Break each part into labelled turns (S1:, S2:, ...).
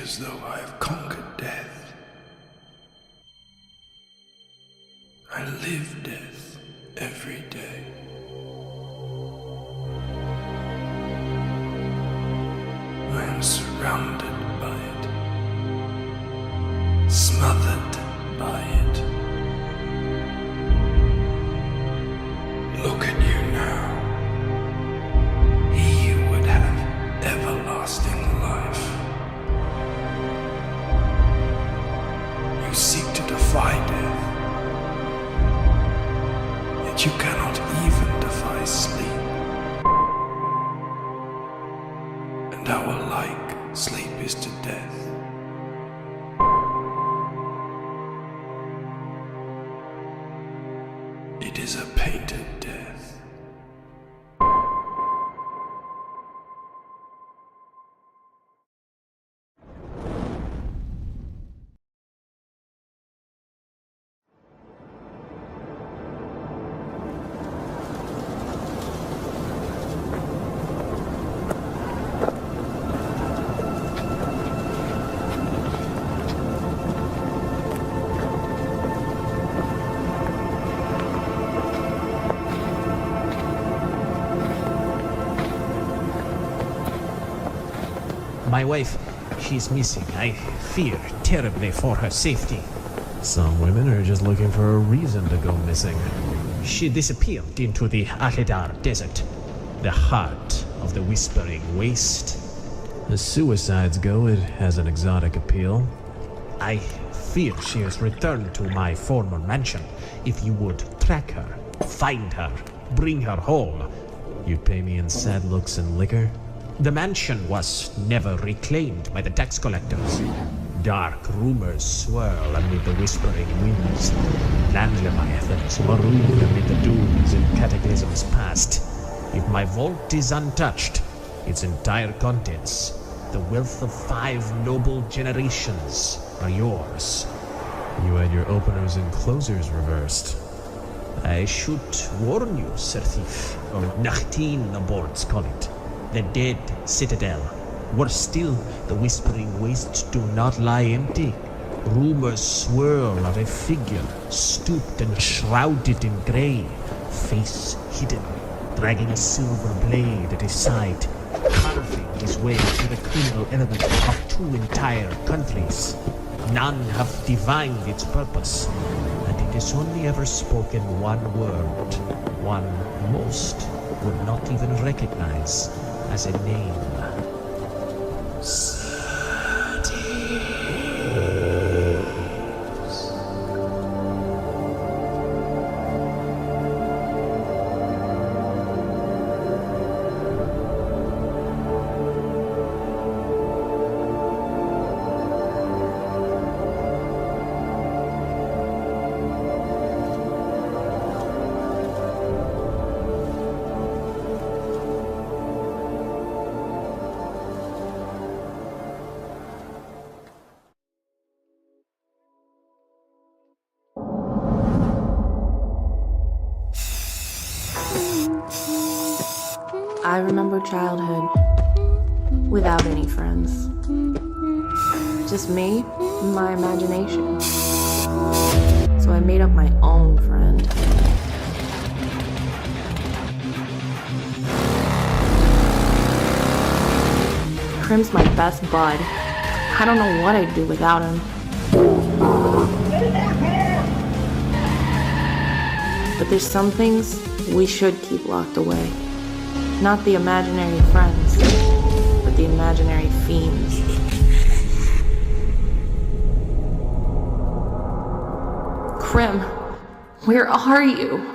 S1: as though I have conquered death. I live death every day. I am surrounded by it, smothered by it. Look at you now. He would have everlasting life. You seek to defy death, yet you cannot even defy sleep. And how alike sleep is to death. It is a painted death.
S2: My wife, she's missing. I fear terribly for her safety.
S3: Some women are just looking for a reason to go missing.
S2: She disappeared into the Ahedar Desert, the heart of the Whispering Waste.
S3: As suicides go, it has an exotic appeal.
S2: I fear she has returned to my former mansion. If you would track her, find her, bring her home.
S3: You'd pay me in sad looks and liquor?
S2: The mansion was never reclaimed by the tax collectors. Dark rumors swirl amid the whispering winds. Land leviathans maroon amid the dunes and cataclysms past. If my vault is untouched, its entire contents, the wealth of 5 noble generations, are yours.
S3: You had your openers and closers reversed.
S2: I should warn you, Sir Thief, or Nachtin the boards call it. The dead citadel. Worse still, the Whispering Wastes do not lie empty. Rumors swirl of a figure, stooped and shrouded in grey, face hidden, dragging a silver blade at his side, carving his way through the criminal element of 2 entire countries. None have divined its purpose, and it has only ever spoken one word, one most would not even recognize as a name.
S4: I remember childhood without any friends. Just me and my imagination. So I made up my own friend. Crim's my best bud. I don't know what I'd do without him. But there's some things we should keep locked away. Not the imaginary friends, but the imaginary fiends. Crim, where are you?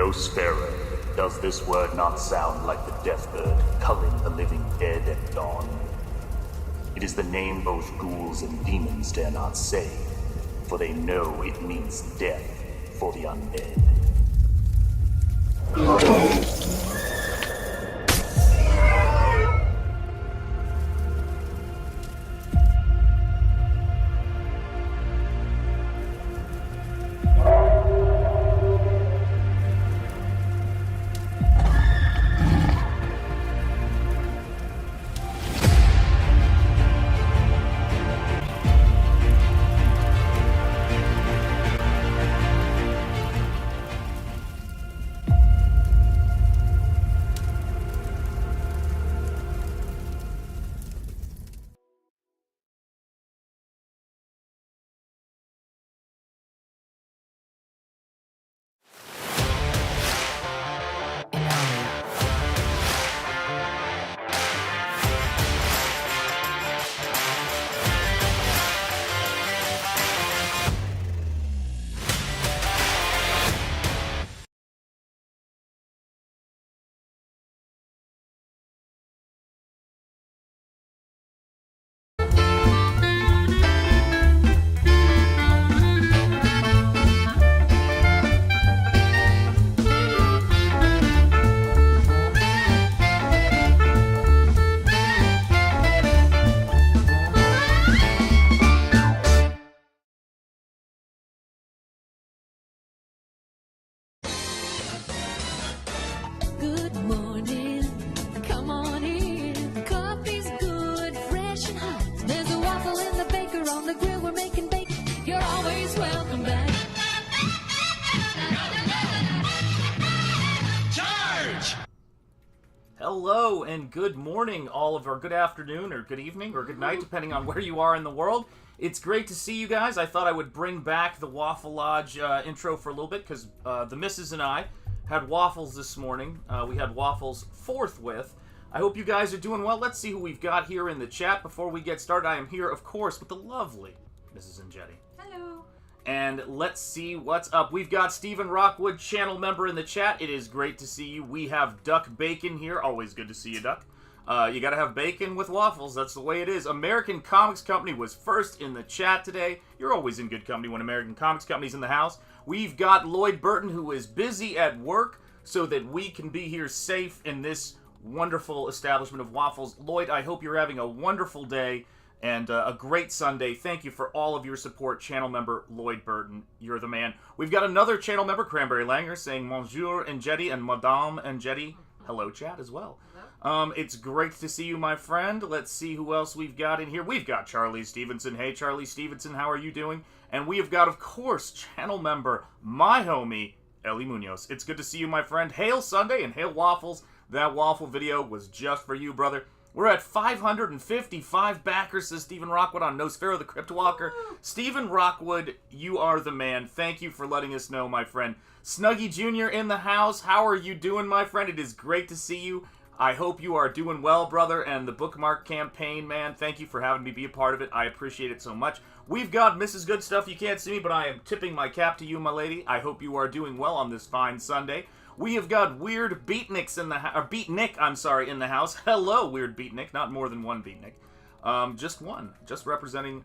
S5: Nosfero. Does this word not sound like the death bird, culling the living dead at dawn? It is the name both ghouls and demons dare not say, for they know it means death for the undead.
S6: Good morning, come on in. Coffee's good, fresh and hot. There's a waffle in the baker on the grill. We're making bacon. You're always welcome back.
S7: Hello and good morning, all of our good afternoon or good evening or good night, depending on where you are in the world. It's great to see you guys. I thought I would bring back the Waffle Lodge intro for a little bit because the missus and I had waffles this morning. We had waffles forthwith. I hope you guys are doing well. Let's see who we've got here in the chat. Before we get started, I am here, of course, with the lovely Mrs. Enjeti.
S8: Hello.
S7: And let's see what's up. We've got Stephen Rockwood, channel member in the chat. It is great to see you. We have Duck Bacon here. Always good to see you, Duck. You gotta have bacon with waffles. That's the way it is. American Comics Company was first in the chat today. You're always in good company when American Comics Company's in the house. We've got Lloyd Burton, who is busy at work so that we can be here safe in this wonderful establishment of waffles. Lloyd, I hope you're having a wonderful day and a great Sunday. Thank you for all of your support, channel member Lloyd Burton. You're the man. We've got another channel member, Cranberry Langer, saying Bonjour Enjeti and Madame Enjeti. Hello, chat, as well. It's great to see you, my friend. Let's see who else we've got in here. We've got Charlie Stevenson. Hey, Charlie Stevenson, how are you doing? And we have got, of course, channel member, my homie, Ellie Munoz. It's good to see you, my friend. Hail Sunday and hail waffles. That waffle video was just for you, brother. We're at 555 backers, says Stephen Rockwood on Nosfero the Crypt Walker. Stephen Rockwood, you are the man. Thank you for letting us know, my friend. Snuggy Jr. in the house. How are you doing, my friend? It is great to see you. I hope you are doing well, brother. And the bookmark campaign, man, thank you for having me be a part of it. I appreciate it so much. We've got Mrs. Good Stuff. You can't see me, but I am tipping my cap to you, my lady. I hope you are doing well on this fine Sunday. We have got Weird Beatniks in the Beatnik, I'm sorry, in the house. Hello, Weird Beatnik. Not more than one Beatnik. Just one. Just representing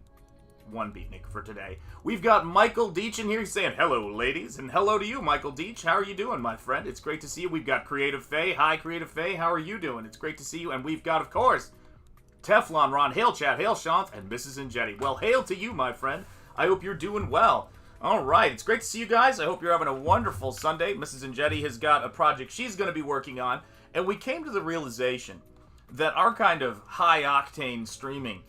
S7: one Beatnik for today. We've got Michael Deach in here. He's saying, hello, ladies. And hello to you, Michael Deach. How are you doing, my friend? It's great to see you. We've got Creative Faye. Hi, Creative Faye. How are you doing? It's great to see you. And we've got, of course, Teflon Ron. Hail, chat. Hail, Shanth. And Mrs. Enjeti. Well, hail to you, my friend. I hope you're doing well. All right, it's great to see you guys. I hope you're having a wonderful Sunday. Mrs. Enjeti has got a project she's going to be working on, and we came to the realization that our kind of high-octane streaming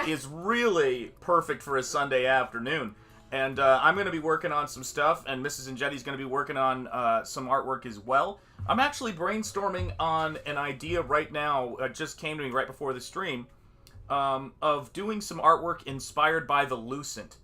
S7: is really perfect for a Sunday afternoon. And I'm going to be working on some stuff, and Mrs. Enjeti's going to be working on some artwork as well. I'm actually brainstorming on an idea right now, just came to me right before the stream, of doing some artwork inspired by the Lucent.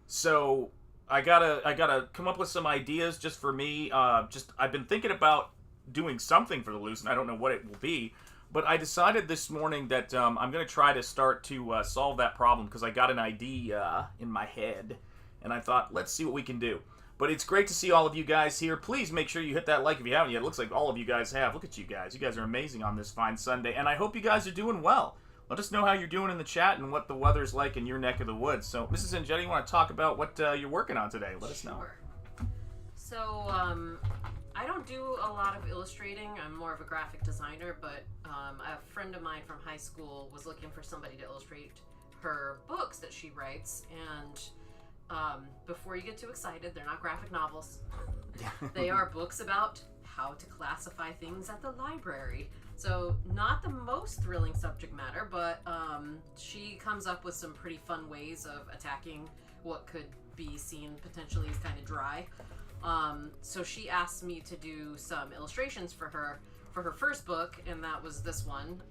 S7: So I gotta come up with some ideas just for me. I've been thinking about doing something for the Lucent. I don't know what it will be, but I decided this morning that I'm gonna try to start to solve that problem because I got an idea in my head, and I thought, let's see what we can do. But it's great to see all of you guys here. Please make sure you hit that like if you haven't yet. It looks like all of you guys have. Look at you guys. You guys are amazing on this fine Sunday. And I hope you guys are doing well. Let us know how you're doing in the chat and what the weather's like in your neck of the woods. So, Mrs. Enjeti, you want to talk about what you're working on today? Let us know.
S8: Sure. So, I don't do a lot of illustrating. I'm more of a graphic designer, but a friend of mine from high school was looking for somebody to illustrate her books that she writes, and before you get too excited, they're not graphic novels. They are books about how to classify things at the library. So not the most thrilling subject matter, but she comes up with some pretty fun ways of attacking what could be seen potentially as kind of dry. So she asked me to do some illustrations for her first book, and that was this one.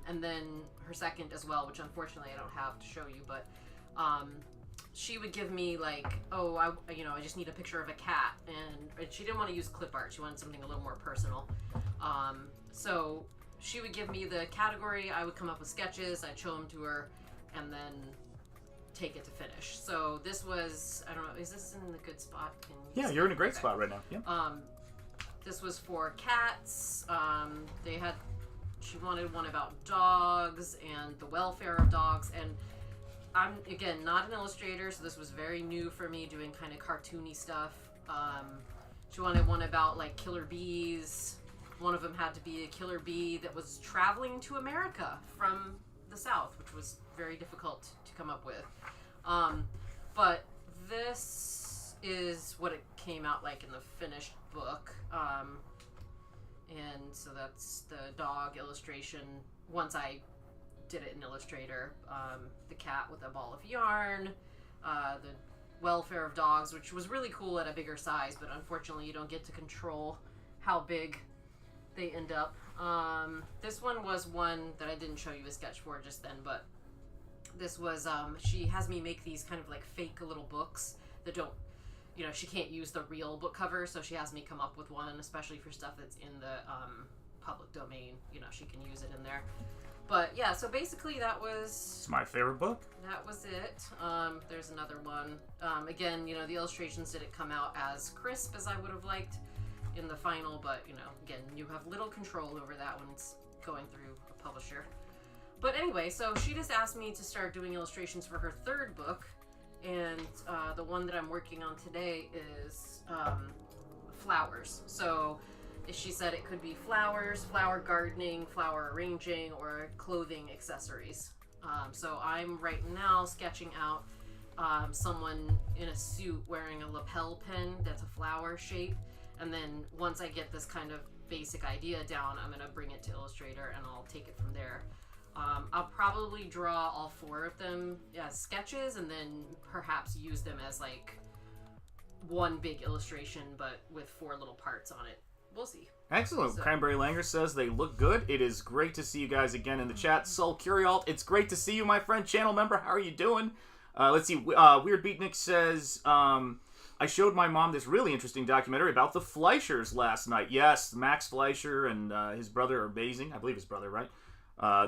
S8: And then her second as well, which unfortunately I don't have to show you, but she would give me like, I just need a picture of a cat, and she didn't want to use clip art. She wanted something a little more personal. So she would give me the category, I would come up with sketches, I'd show them to her, and then take it to finish. So this was, I don't know, is this in the good spot?
S7: Yeah, you're in a great spot right now. Yeah.
S8: This was for cats. She wanted one about dogs and the welfare of dogs, and I'm, again, not an illustrator, so this was very new for me, doing kind of cartoony stuff. She wanted one about, like, killer bees. One of them had to be a killer bee that was traveling to America from the South, which was very difficult to come up with. But this is what it came out like in the finished book. And so that's the dog illustration. Once I did it in Illustrator, the cat with a ball of yarn, the welfare of dogs, which was really cool at a bigger size, but unfortunately you don't get to control how big they end up. This one was one that I didn't show you a sketch for just then, but this was, she has me make these kind of like fake little books that don't, she can't use the real book cover, so she has me come up with one, especially for stuff that's in the public domain. She can use it in there. But yeah, so basically that was...
S7: It's my favorite book.
S8: That was it. There's another one. Again, the illustrations didn't come out as crisp as I would have liked in the final, but, again, you have little control over that when it's going through a publisher. But anyway, so she just asked me to start doing illustrations for her third book, and the one that I'm working on today is flowers. So she said it could be flowers, flower gardening, flower arranging, or clothing accessories. So I'm right now sketching out someone in a suit wearing a lapel pin that's a flower shape. And then once I get this kind of basic idea down, I'm going to bring it to Illustrator and I'll take it from there. I'll probably draw all four of them as sketches and then perhaps use them as like one big illustration, but with four little parts on it. We'll see.
S7: Excellent. Cranberry Langer says they look good. It is great to see you guys again in the chat. Soul Curialt, it's great to see you, my friend, channel member. How are you doing? Let's see. Weird Beatnik says, I showed my mom this really interesting documentary about the Fleischers last night. Yes, Max Fleischer and his brother are amazing. I believe his brother, right?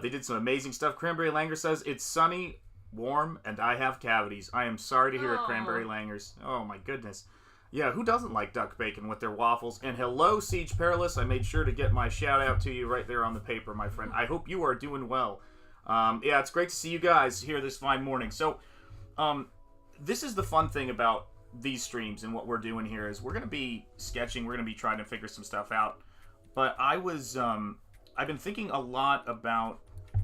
S7: They did some amazing stuff. Cranberry Langer says, it's sunny, warm, and I have cavities. I am sorry to hear it, Cranberry Langers. Oh, my goodness. Yeah, who doesn't like duck bacon with their waffles? And hello, Siege Perilous. I made sure to get my shout out to you right there on the paper, my friend. I hope you are doing well. Yeah, it's great to see you guys here this fine morning. So, this is the fun thing about these streams and what we're doing here is we're going to be sketching. We're going to be trying to figure some stuff out. But I've been thinking a lot about,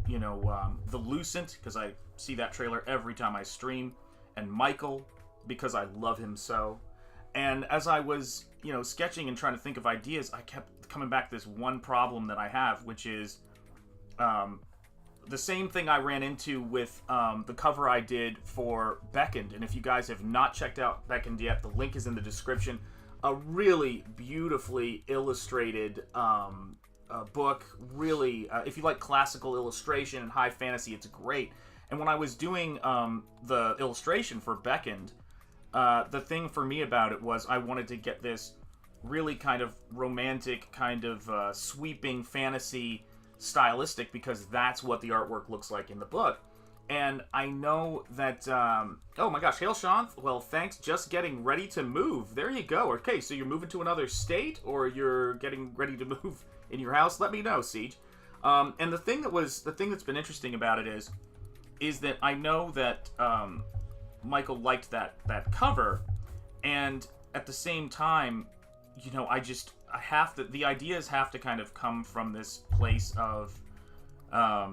S7: the Lucent, because I see that trailer every time I stream, and Michael, because I love him so. And as I was, sketching and trying to think of ideas, I kept coming back to this one problem that I have, which is the same thing I ran into with the cover I did for Beckoned. And if you guys have not checked out Beckoned yet, the link is in the description. A really beautifully illustrated book. Really, if you like classical illustration and high fantasy, it's great. And when I was doing the illustration for Beckoned, the thing for me about it was I wanted to get this really kind of romantic, kind of sweeping fantasy stylistic, because that's what the artwork looks like in the book. And I know that, oh my gosh, hail Shanth. Well, thanks, just getting ready to move. There you go. Okay, so you're moving to another state, or you're getting ready to move in your house? Let me know, Siege. And the thing that's been interesting about it is that I know that Michael liked that cover, and at the same time, you know, the ideas have to kind of come from this place of, I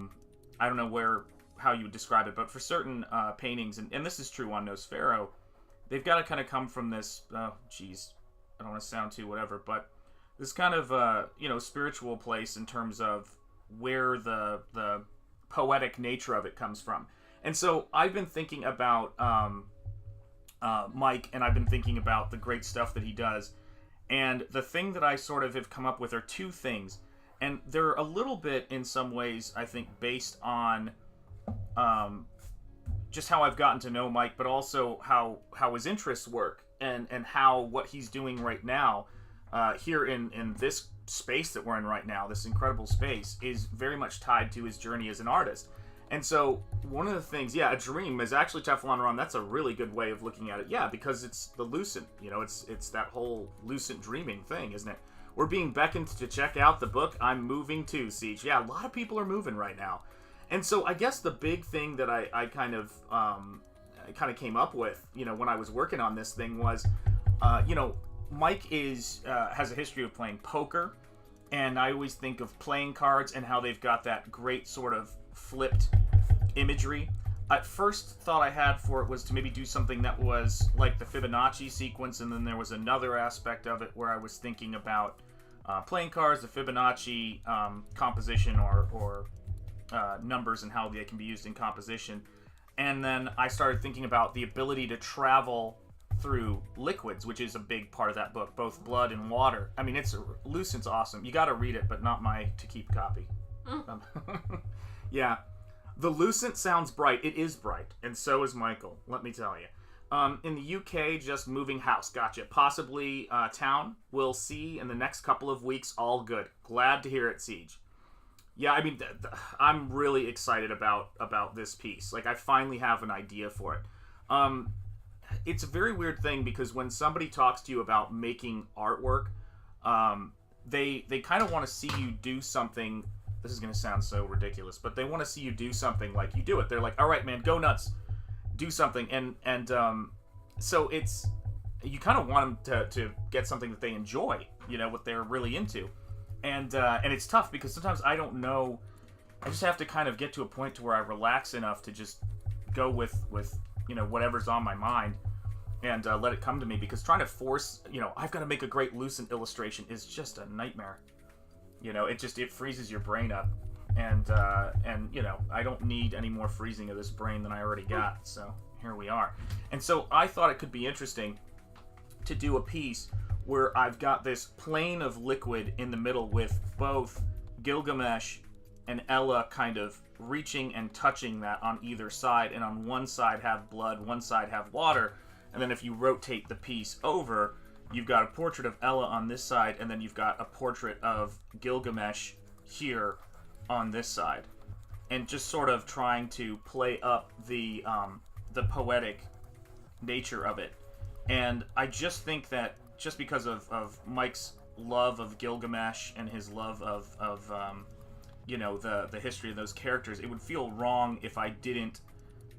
S7: don't know how you would describe it, but for certain paintings, and this is true on Nosfero, they've got to kind of come from this, I don't want to sound too whatever, but this kind of, spiritual place in terms of where the poetic nature of it comes from. And so I've been thinking about Mike, and I've been thinking about the great stuff that he does. And the thing that I sort of have come up with are two things. And they're a little bit, in some ways, I think, based on just how I've gotten to know Mike, but also how his interests work, and how what he's doing right now here in this space that we're in right now, this incredible space, is very much tied to his journey as an artist. And so one of the things, a dream is actually Teflon Ron. That's a really good way of looking at it. Yeah, because it's the Lucent, it's that whole Lucent dreaming thing, isn't it? We're being beckoned to check out the book I'm moving to, Siege. Yeah, a lot of people are moving right now. And so I guess the big thing that I kind of came up with, when I was working on this thing was, Mike has a history of playing poker, and I always think of playing cards and how they've got that great sort of flipped imagery. At first thought I had for it was to maybe do something that was like the Fibonacci sequence, and then there was another aspect of it where I was thinking about playing cards, the Fibonacci composition or numbers and how they can be used in composition. And then I started thinking about the ability to travel through liquids, which is a big part of that book, both blood and water. I mean, Lucent's awesome. You got to read it, but not my to keep copy. Yeah, the Lucent sounds bright. It is bright, and so is Michael. Let me tell you. In the UK, just moving house. Gotcha. Possibly town. We'll see in the next couple of weeks. All good. Glad to hear it, Siege. Yeah, I mean, I'm really excited about this piece. Like, I finally have an idea for it. It's a very weird thing because when somebody talks to you about making artwork, they kind of want to see you do something. This is going to sound so ridiculous, but they want to see you do something like you do it. They're like, all right, man, go nuts, do something. And so you kind of want them to get something that they enjoy, what they're really into. And it's tough because sometimes I don't know. I just have to kind of get to a point to where I relax enough to just go with whatever's on my mind and let it come to me, because trying to force, I've got to make a great Lucent illustration is just a nightmare. It freezes your brain up, and I don't need any more freezing of this brain than I already got. So here we are. And so I thought it could be interesting to do a piece where I've got this plane of liquid in the middle with both Gilgamesh and Ella kind of reaching and touching that on either side, and on one side have blood, one side have water, and then if you rotate the piece over, you've got a portrait of Ella on this side, and then you've got a portrait of Gilgamesh here on this side. And just sort of trying to play up the poetic nature of it. And I just think that just because of Mike's love of Gilgamesh and his love of the history of those characters, it would feel wrong if I didn't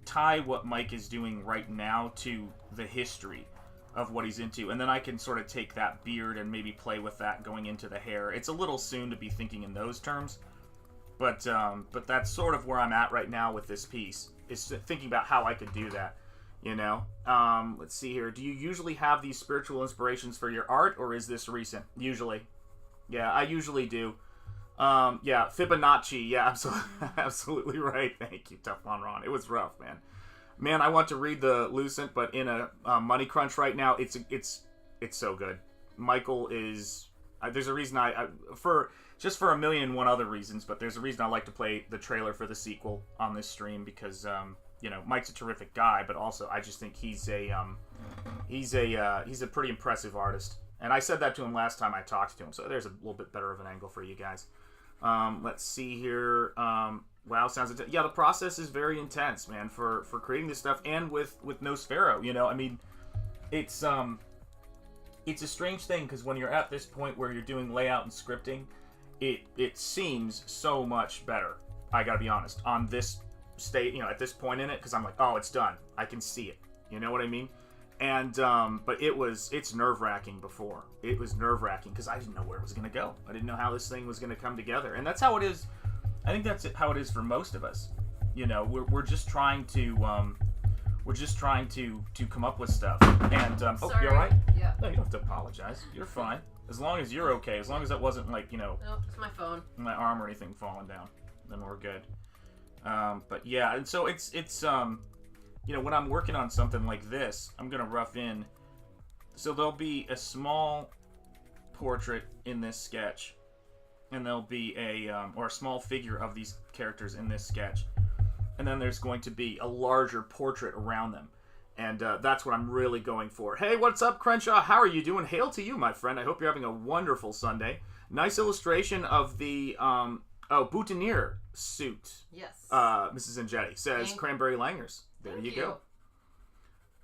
S7: tie what Mike is doing right now to the history of what he's into, and then I can sort of take that beard and maybe play with that going into the hair. It's a little soon to be thinking in those terms, but that's sort of where I'm at right now with this piece, is thinking about how I could do that. Let's see here. Do you usually have these spiritual inspirations for your art, or is this recent? Usually. Yeah, I usually do. Yeah, Fibonacci. Yeah, absolutely right. Thank you, Teflon Ron. It was rough, man. Man, I want to read the Lucent, but in a money crunch right now, it's so good. Michael is... there's a reason for a million and one other reasons, but there's a reason I like to play the trailer for the sequel on this stream, because Mike's a terrific guy, but also I just think he's a pretty impressive artist. And I said that to him last time I talked to him, so there's a little bit better of an angle for you guys. Let's see here. Wow, sounds intense. Yeah, the process is very intense, man, for creating this stuff, and with Nosfero, you know, I mean, it's a strange thing, because when you're at this point where you're doing layout and scripting, it seems so much better, I gotta be honest, on this state, you know, at this point in it, because I'm like, oh, it's done. I can see it. You know what I mean? And, but it's nerve-wracking before. It was nerve-wracking, because I didn't know where it was gonna go. I didn't know how this thing was gonna come together. And that's how it is. I think that's how it is for most of us. You know, we're just trying to come up with stuff. And oh,
S8: Sorry.
S7: you all right?
S8: Yeah.
S7: No, you don't have to apologize. You're fine. As long as you're okay. As long as that wasn't like, you know,
S8: Nope, it's my phone.
S7: my arm or anything falling down, then we're good. But yeah, and so it's you know, when I'm working on something like this, I'm gonna rough in. So there'll be a small portrait in this sketch, and there'll be a small figure of these characters in this sketch, and then there's going to be a larger portrait around them, and that's what I'm really going for. Hey, what's up, Crenshaw? How are you doing? Hail to you, my friend. I hope you're having a wonderful Sunday. Nice illustration of the boutonniere suit.
S8: Yes.
S7: Mrs. Enjeti says Cranberry Langers. There
S8: Thank
S7: you
S8: you.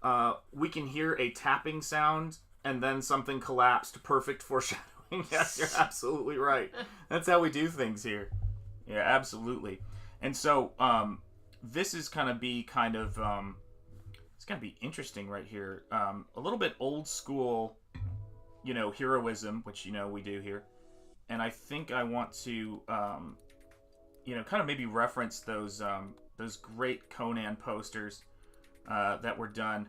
S7: go. We can hear a tapping sound and then something collapsed. Perfect foreshadowing. Yes, you're absolutely right. That's how we do things here. Yeah, absolutely. And so this is gonna be it's gonna be interesting right here. A little bit old school, you know, heroism, which you know we do here. And I think I want to you know, kind of maybe reference those great Conan posters that were done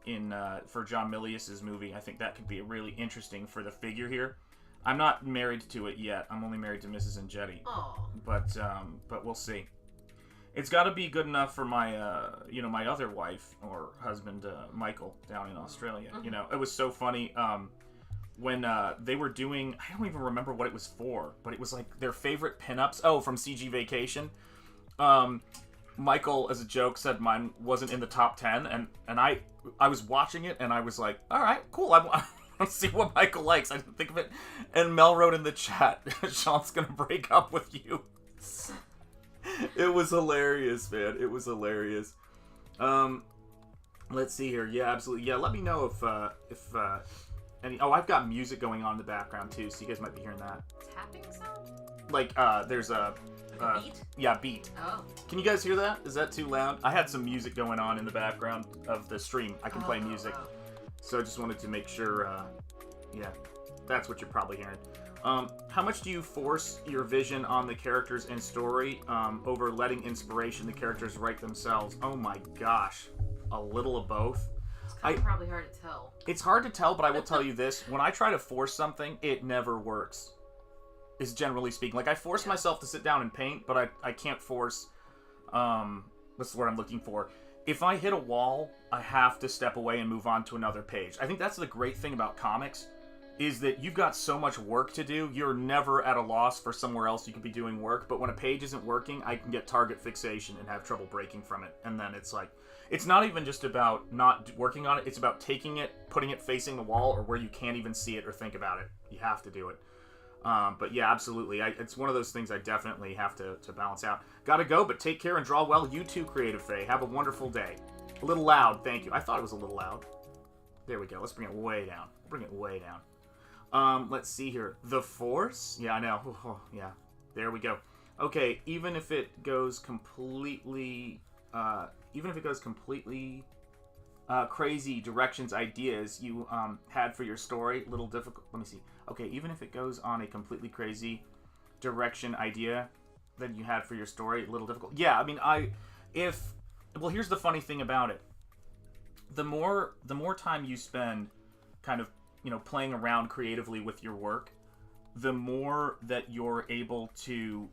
S7: in for John Milius's movie. I think that could be really interesting for the figure here. I'm not married to it yet. I'm only married to Mrs. Enjeti.
S8: Oh.
S7: But we'll see. It's got to be good enough for my you know, my other wife or husband, Michael, down in Australia.
S8: Mm-hmm.
S7: You know, it was so funny. When they were doing, I don't even remember what it was for, but it was like their favorite pinups. Oh, from CG Vacation. Michael, as a joke, said mine wasn't in the top 10, and I was watching it, and I was like, all right, cool. I want to see what Michael likes. I didn't think of it. And Mel wrote in the chat, Sean's gonna break up with you. It was hilarious, man. It was hilarious. Let's see here. Yeah, absolutely. Yeah, let me know if I've got music going on in the background too, so you guys might be hearing that.
S8: Tapping sound?
S7: Like, there's a
S8: beat?
S7: Yeah, beat.
S8: Oh.
S7: Can you guys hear that? Is that too loud? I had some music going on in the background of the stream. I can play music.
S8: Oh.
S7: So I just wanted to make sure, yeah, that's what you're probably hearing. How much do you force your vision on the characters and story over letting inspiration the characters write themselves? Oh my gosh. A little of both.
S8: It's probably hard to tell.
S7: It's hard to tell, but I will tell you this. When I try to force something, it never works. Is generally speaking. Like, I force myself to sit down and paint, but I can't force... what's the word I'm looking for? If I hit a wall, I have to step away and move on to another page. I think that's the great thing about comics, is that you've got so much work to do, you're never at a loss for somewhere else you could be doing work, but when a page isn't working, I can get target fixation and have trouble breaking from it. And then it's like... It's not even just about not working on it, it's about taking it, putting it facing the wall, or where you can't even see it or think about it. You have to do it. But yeah, absolutely. It's one of those things I definitely have to balance out. Gotta go, but take care and draw well. You too, Creative Faye. Have a wonderful day. A little loud, thank you. I thought it was a little loud. There we go. Let's bring it way down. Bring it way down. Let's see here. The Force? Yeah, I know. Oh, yeah. There we go. Okay, even if it goes completely... crazy directions, ideas you had for your story, little difficult. Let me see. Okay, even if it goes on a completely crazy direction idea that you had for your story, a little difficult. Yeah, I mean, well, here's the funny thing about it. The more time you spend kind of, you know, playing around creatively with your work, the more that you're able to,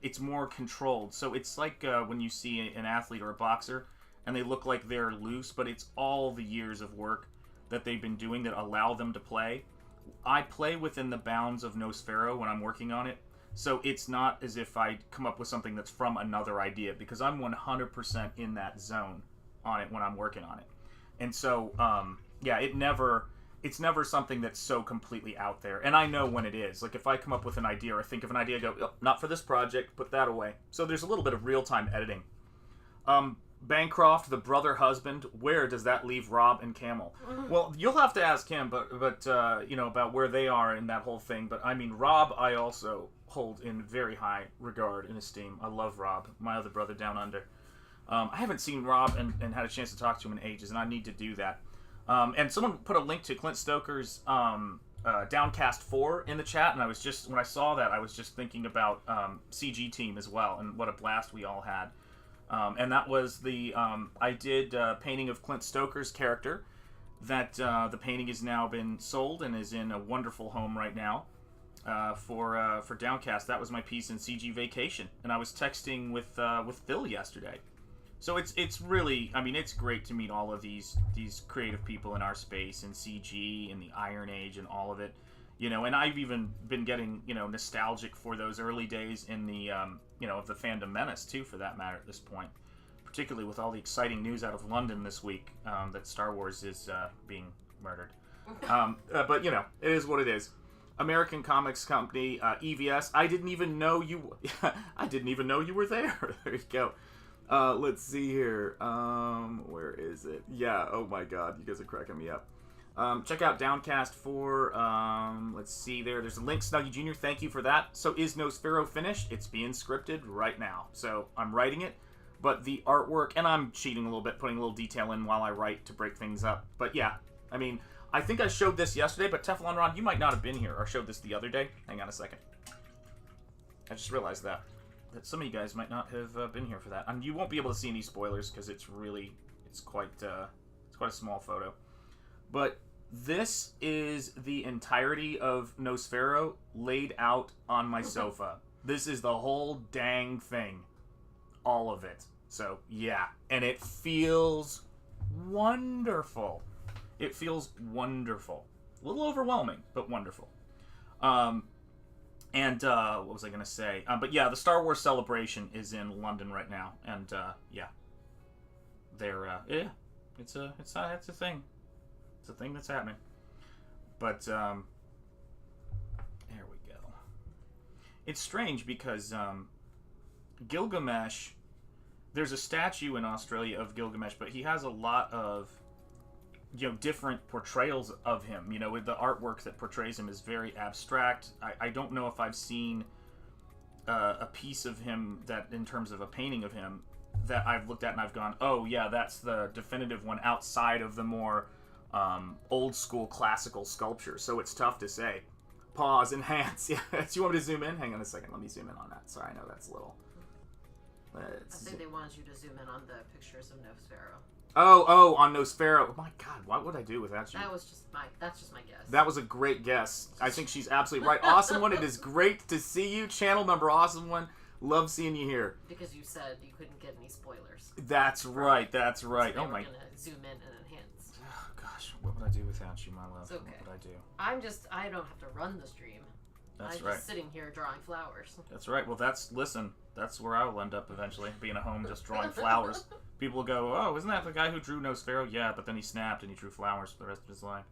S7: it's more controlled. So it's like when you see an athlete or a boxer and they look like they're loose, but it's all the years of work that they've been doing that allow them to play. I play within the bounds of Nosfero when I'm working on it. So it's not as if I come up with something that's from another idea, because I'm 100% in that zone on it when I'm working on it. And so, yeah, it never it's never something that's so completely out there. And I know when it is. Like, if I come up with an idea or think of an idea, I go, oh, not for this project, put that away. So there's a little bit of real-time editing. Bancroft, the brother husband, where does that leave Rob and Camel? Well, you'll have to ask him, but you know, about where they are in that whole thing. But I mean, Rob, I also hold in very high regard and esteem. I love Rob, my other brother down under. I haven't seen Rob and had a chance to talk to him in ages, and I need to do that. And someone put a link to Clint Stoker's Downcast 4 in the chat, and I was just, when I saw that, I was just thinking about CG Team as well, and what a blast we all had. And that was the, I did a painting of Clint Stoker's character, that the painting has now been sold and is in a wonderful home right now for Downcast. That was my piece in CG Vacation, and I was texting with Phil yesterday. So it's really, I mean, it's great to meet all of these creative people in our space, in CG, in the Iron Age, and all of it. You know, and I've even been getting, you know, nostalgic for those early days in the, you know, of the Fandom Menace, too, for that matter, at this point. Particularly with all the exciting news out of London this week that Star Wars is being murdered. But, you know, it is what it is. American Comics Company, EVS. I didn't even know you... I didn't even know you were there. There you go. Let's see here. Where is it? Yeah, oh my god, you guys are cracking me up. Check out Downcast 4. Let's see there. There's a link, Snuggy Jr. Thank you for that. So is Nosfero finished? It's being scripted right now. So I'm writing it, but the artwork, and I'm cheating a little bit, putting a little detail in while I write to break things up. But yeah, I mean, I think I showed this yesterday, but Teflon Ron, you might not have been here, or showed this the other day. Hang on a second. I just realized that some of you guys might not have been here for that. And you won't be able to see any spoilers, because it's quite a small photo. But this is the entirety of Nosfero laid out on my sofa. This is the whole dang thing. All of it. So, yeah. And it feels wonderful. It feels wonderful. A little overwhelming, but wonderful. And what was I going to say? But yeah, the Star Wars Celebration is in London right now. And, yeah. They're, yeah. It's a thing. It's a thing that's happening. But, there we go. It's strange because, Gilgamesh, there's a statue in Australia of Gilgamesh, but he has a lot of, you know, different portrayals of him. You know, with the artwork that portrays him is very abstract. I don't know if I've seen a piece of him that, in terms of a painting of him, that I've looked at and I've gone, oh yeah, that's the definitive one outside of the more old school classical sculpture. So it's tough to say. Pause, enhance. Yeah, do you want me to zoom in? Hang on a second. Let me zoom in on that. Sorry, I know that's a little.
S8: I think they wanted you to zoom in on the pictures of Nosfero.
S7: Oh, on Nosfero. Oh my god, what would I do without you?
S8: That's just my guess.
S7: That was a great guess. I think she's absolutely right. Awesome One, it is great to see you. Channel member Awesome One. Love seeing you here.
S8: Because you said you couldn't get any spoilers.
S7: That's right, that's right.
S8: So
S7: oh my.
S8: Gonna zoom in and enhance.
S7: Oh gosh, what would I do without you, my love?
S8: It's okay.
S7: What would I do?
S8: I don't have to run the stream.
S7: That's
S8: I'm
S7: right.
S8: just sitting here drawing flowers.
S7: That's right. Well, that's where I will end up eventually, being at home just drawing flowers. People will go, oh, isn't that the guy who drew Nosfero? Yeah, but then he snapped and he drew flowers for the rest of his life.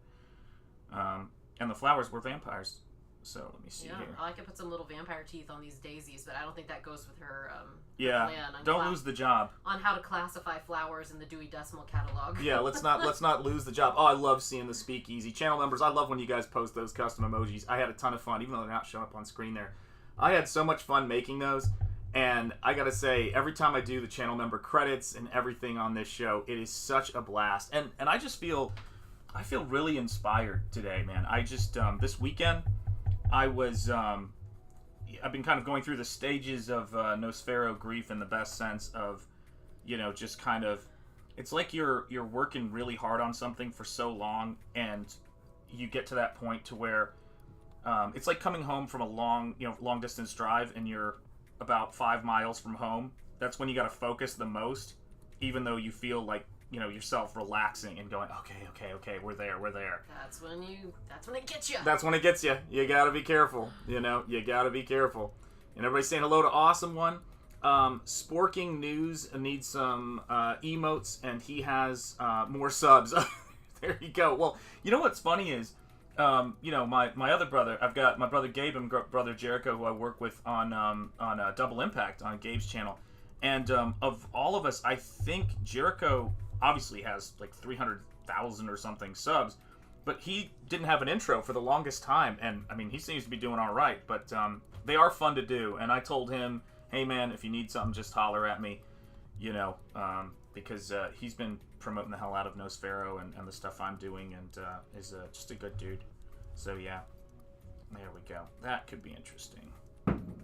S7: And the flowers were vampires. So let me see here.
S8: I could put some little vampire teeth on these daisies, but I don't think that goes with her
S7: yeah,
S8: plan on
S7: don't lose the job.
S8: On how to classify flowers in the Dewey Decimal Catalog.
S7: Yeah, let's not lose the job. Oh, I love seeing the Speakeasy. Channel members, I love when you guys post those custom emojis. I had a ton of fun, even though they're not showing up on screen there. I had so much fun making those, and I gotta say, every time I do the channel member credits and everything on this show, it is such a blast. And I just feel really inspired today, man. I just, this weekend, I've been kind of going through the stages of Nosfero grief in the best sense of, you know, just kind of, it's like you're working really hard on something for so long, and you get to that point to where it's like coming home from a long distance drive, and you're about 5 miles from home. That's when you got to focus the most, even though you feel like, you know, yourself relaxing and going, okay, we're there.
S8: That's when it gets you.
S7: That's when it gets you. You gotta be careful. You know, you gotta be careful. And everybody's saying hello to Awesome One. Sporking News needs some emotes, and he has more subs. There you go. Well, you know what's funny is, you know, my other brother, I've got my brother Gabe and brother Jericho, who I work with on Double Impact on Gabe's channel. And of all of us, I think Jericho obviously has like 300,000 or something subs, but he didn't have an intro for the longest time. And I mean, he seems to be doing all right, but they are fun to do. And I told him, hey man, if you need something, just holler at me, you know, because he's been promoting the hell out of Nosfero and the stuff I'm doing, and is just a good dude. So yeah, there we go. That could be interesting.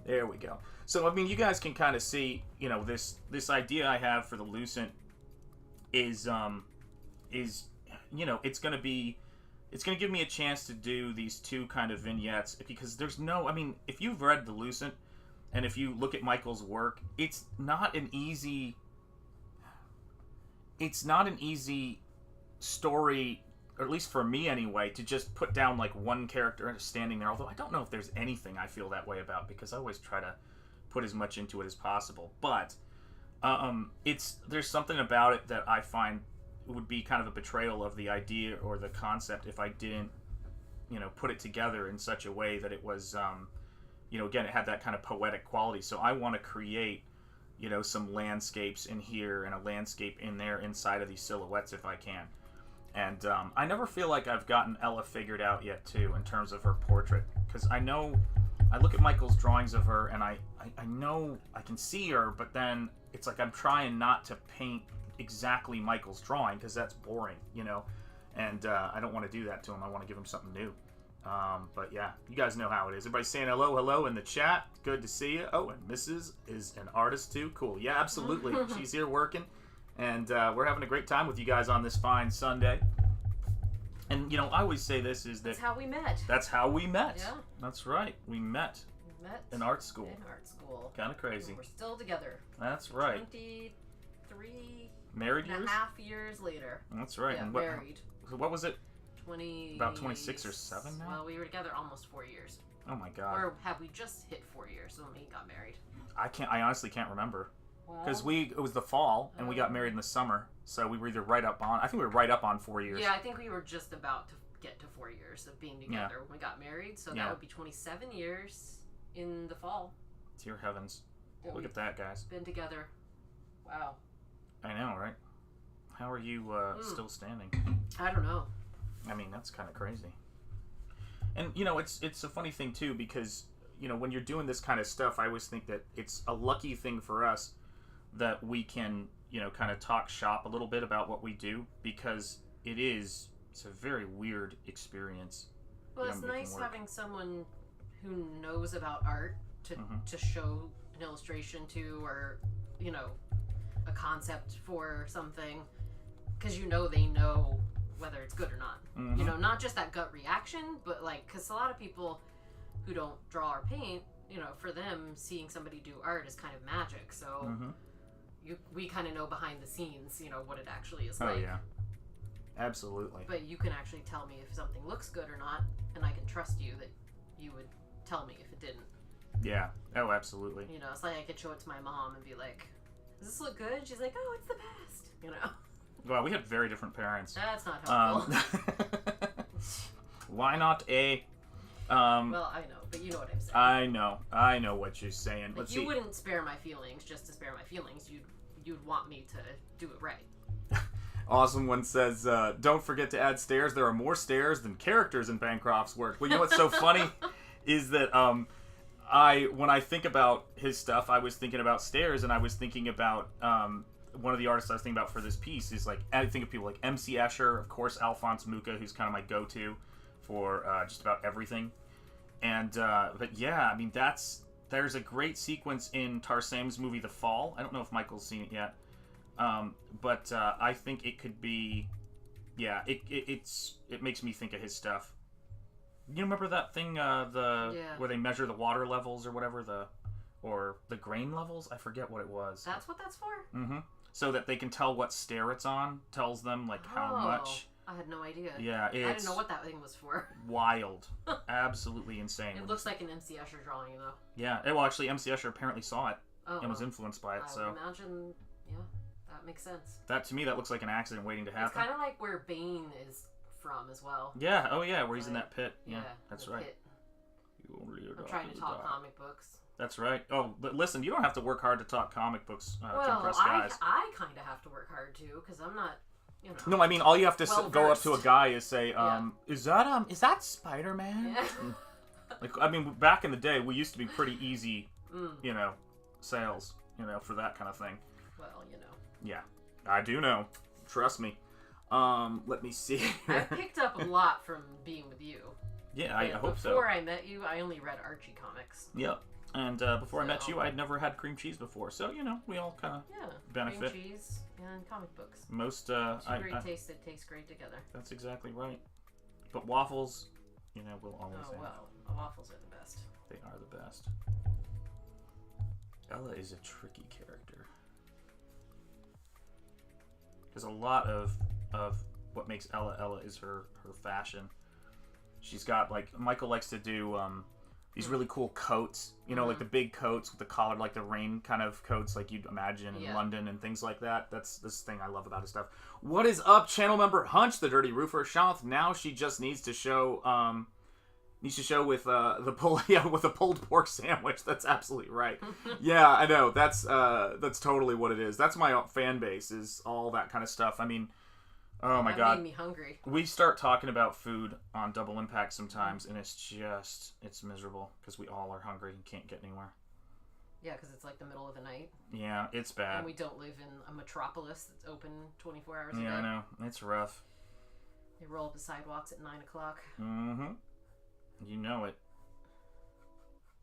S7: There we go. So I mean, you guys can kind of see, you know, this idea I have for the Lucent is you know, it's gonna give me a chance to do these two kind of vignettes, because there's no, I mean, if you've read the Lucent and if you look at Michael's work, it's not an easy story, or at least for me anyway, to just put down like one character standing there. Although I don't know if there's anything I feel that way about, because I always try to put as much into it as possible. But there's something about it that I find would be kind of a betrayal of the idea or the concept if I didn't, you know, put it together in such a way that it was, you know, again, it had that kind of poetic quality. So I want to create, you know, some landscapes in here and a landscape in there inside of these silhouettes if I can. And I never feel like I've gotten Ella figured out yet, too, in terms of her portrait. Because I know, I look at Michael's drawings of her, and I know I can see her, but then it's like I'm trying not to paint exactly Michael's drawing, because that's boring, you know? And I don't want to do that to him. I want to give him something new. But yeah, you guys know how it is. Everybody saying hello in the chat. Good to see you. Oh, and Mrs. is an artist, too. Cool. Yeah, absolutely. She's here working. And we're having a great time with you guys on this fine Sunday. And, you know, I always say this is that...
S8: That's how we met.
S7: That's how we met.
S8: Yeah.
S7: That's right. We met. In art school.
S8: In art school.
S7: Kind of crazy.
S8: We're still together.
S7: That's right.
S8: 23
S7: married
S8: and
S7: years?
S8: a half years later.
S7: That's right.
S8: Yeah,
S7: and
S8: married.
S7: What was it?
S8: 20...
S7: About 26 or 7 now?
S8: Well, we were together almost 4 years.
S7: Oh my god.
S8: Or have we just hit 4 years when we got married?
S7: I honestly can't remember. Because it was the fall, and we got married in the summer, so we were either right up on, I think we were right up on 4 years.
S8: Yeah, I think we were just about to get to 4 years of being together when we got married, so that would be 27 years in the fall.
S7: Dear heavens. Look at that, guys.
S8: Been together. Wow.
S7: I know, right? How are you still standing?
S8: I don't know.
S7: I mean, that's kind of crazy. And, you know, it's a funny thing, too, because, you know, when you're doing this kind of stuff, I always think that it's a lucky thing for us that we can, you know, kind of talk shop a little bit about what we do, because it's a very weird experience.
S8: Well, it's nice having someone who knows about art to show an illustration to, or, you know, a concept for something, because you know they know whether it's good or not. You know, not just that gut reaction, but like, because a lot of people who don't draw or paint, you know, for them, seeing somebody do art is kind of magic. So we kind of know behind the scenes, you know, what it actually is like.
S7: Oh, yeah. Absolutely.
S8: But you can actually tell me if something looks good or not, and I can trust you that you would tell me if it didn't.
S7: Yeah. Oh, absolutely.
S8: You know, it's like I could show it to my mom and be like, does this look good? She's like, oh, it's the best. You know?
S7: Well, we had very different parents.
S8: That's not helpful.
S7: Why not a...
S8: well, I know, but you know what I'm saying.
S7: I know what you're saying.
S8: Like, you wouldn't spare my feelings just to spare my feelings. You'd want me to do it right.
S7: Awesome one says, don't forget to add stairs. There are more stairs than characters in Bancroft's work. Well, you know what's so funny is that when I think about his stuff, I was thinking about stairs, and I was thinking about one of the artists I was thinking about for this piece is, like, I think of people like MC Escher, of course, Alphonse Mucha, who's kind of my go-to for just about everything. And but yeah, I mean, there's a great sequence in Tarsem's movie The Fall. I don't know if Michael's seen it yet, but I think it could be, yeah, it makes me think of his stuff. You remember that thing, where they measure the water levels or whatever, or the grain levels? I forget what it was.
S8: That's what that's for?
S7: Mm-hmm. So that they can tell what stair it's on, tells them, like, how much.
S8: I had no idea.
S7: Yeah,
S8: I didn't know what that thing was for.
S7: Wild. Absolutely insane.
S8: It looks like an MC Escher drawing, though.
S7: Yeah. Well, actually, MC Escher apparently saw it and was influenced by it.
S8: I
S7: so
S8: would imagine, yeah, That makes sense.
S7: That, to me, that looks like an accident waiting to happen.
S8: It's kind of like where Bane is from as well.
S7: Yeah, oh yeah, where he's in that pit. Yeah, that's right.
S8: Pit.
S7: I'm
S8: I'm trying to talk comic books.
S7: That's right. Oh, but listen, you don't have to work hard to talk comic books to
S8: Well,
S7: impress guys.
S8: I kind of have to work hard too, because I'm not, you know.
S7: No, I mean, all you have to go up to a guy is say,
S8: Yeah.
S7: is that Spider-Man?
S8: Yeah.
S7: Like, I mean, back in the day, we used to be pretty easy, you know, sales, you know, for that kind of thing.
S8: Well, you know.
S7: Yeah, I do know. Trust me. Let me see.
S8: I picked up a lot from being with you.
S7: Yeah, I hope so.
S8: Before I met you, I only read Archie comics.
S7: Yep. And before I met you, I'd never had cream cheese before. So, you know, we all kind of benefit.
S8: Cream cheese and comic books.
S7: Most,
S8: Two great tastes that taste great together.
S7: That's exactly right. But waffles, you know, we'll always have.
S8: Well, waffles are the best.
S7: They are the best. Ella is a tricky character. Because a lot of what makes Ella is her fashion. She's got, like, Michael likes to do these really cool coats, you know, like the big coats with the collar, like the rain kind of coats like you'd imagine in London and things like that. That's this thing I love about his stuff. What is up, channel member Hunch, the Dirty Roofer? Shanth, now she just needs to show with with a pulled pork sandwich. That's absolutely right. Yeah, I know. That's totally what it is. That's my fan base, is all that kind of stuff. I mean, oh my god,
S8: made me hungry.
S7: We start talking about food on Double Impact sometimes, and it's miserable because we all are hungry and can't get anywhere.
S8: Yeah, because it's like the middle of the night.
S7: Yeah, it's bad.
S8: And we don't live in a metropolis that's open 24 hours a day.
S7: Yeah, I know. It's rough.
S8: They roll up the sidewalks at 9 o'clock.
S7: Mm-hmm. You know it.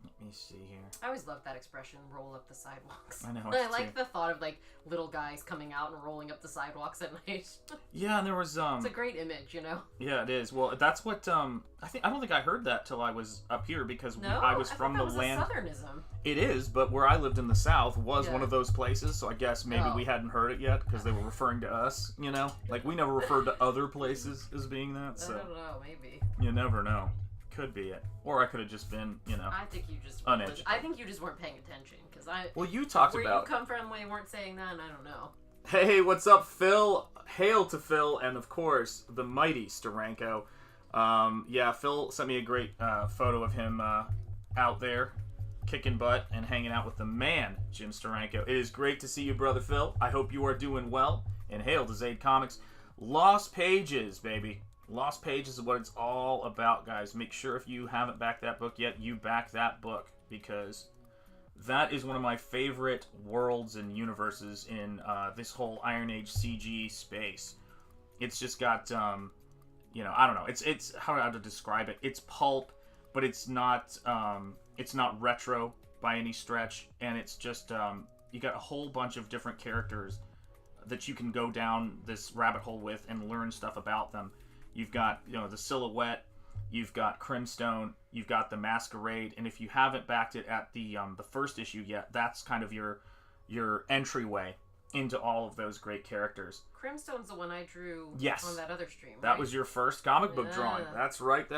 S7: Let me see here.
S8: I always loved that expression, roll up the sidewalks.
S7: I know.
S8: I like the thought of, like, little guys coming out and rolling up the sidewalks at night. Yeah,
S7: and there was
S8: it's a great image, you know.
S7: Yeah, it is. Well, that's what I don't think I heard that till I was up here, because I was from the land.
S8: A Southernism.
S7: It is, but where I lived in the South was one of those places, so I guess maybe we hadn't heard it yet because they were referring to us, you know? Like, we never referred to other places as being that, so.
S8: I don't know, maybe.
S7: You never know. Could be it. Or I could have just been, you know,
S8: I think you just
S7: uneducated.
S8: I think you just weren't paying attention, because
S7: Well, you talked
S8: where
S7: about...
S8: you come from, when you weren't saying that, and I don't know.
S7: Hey, what's up, Phil? Hail to Phil, and of course, the mighty Steranko. Yeah, Phil sent me a great photo of him out there, kicking butt and hanging out with the man, Jim Steranko. It is great to see you, brother Phil. I hope you are doing well, and hail to Zaid Comics. Lost Pages, baby. Lost Pages is what it's all about, guys. Make sure if you haven't backed that book yet, you back that book, because that is one of my favorite worlds and universes in this whole Iron Age CG space. It's just got, you know, I don't know. It's how to describe it. It's pulp, but it's not retro by any stretch, and it's just you got a whole bunch of different characters that you can go down this rabbit hole with and learn stuff about them. You've got, you know, the Silhouette, you've got CRIMSTONE, you've got the Masquerade, and if you haven't backed it at the first issue yet, that's kind of your entryway into all of those great characters.
S8: CRIMSTONE's the one I drew on that other stream, right?
S7: That was your first comic book drawing. That's right.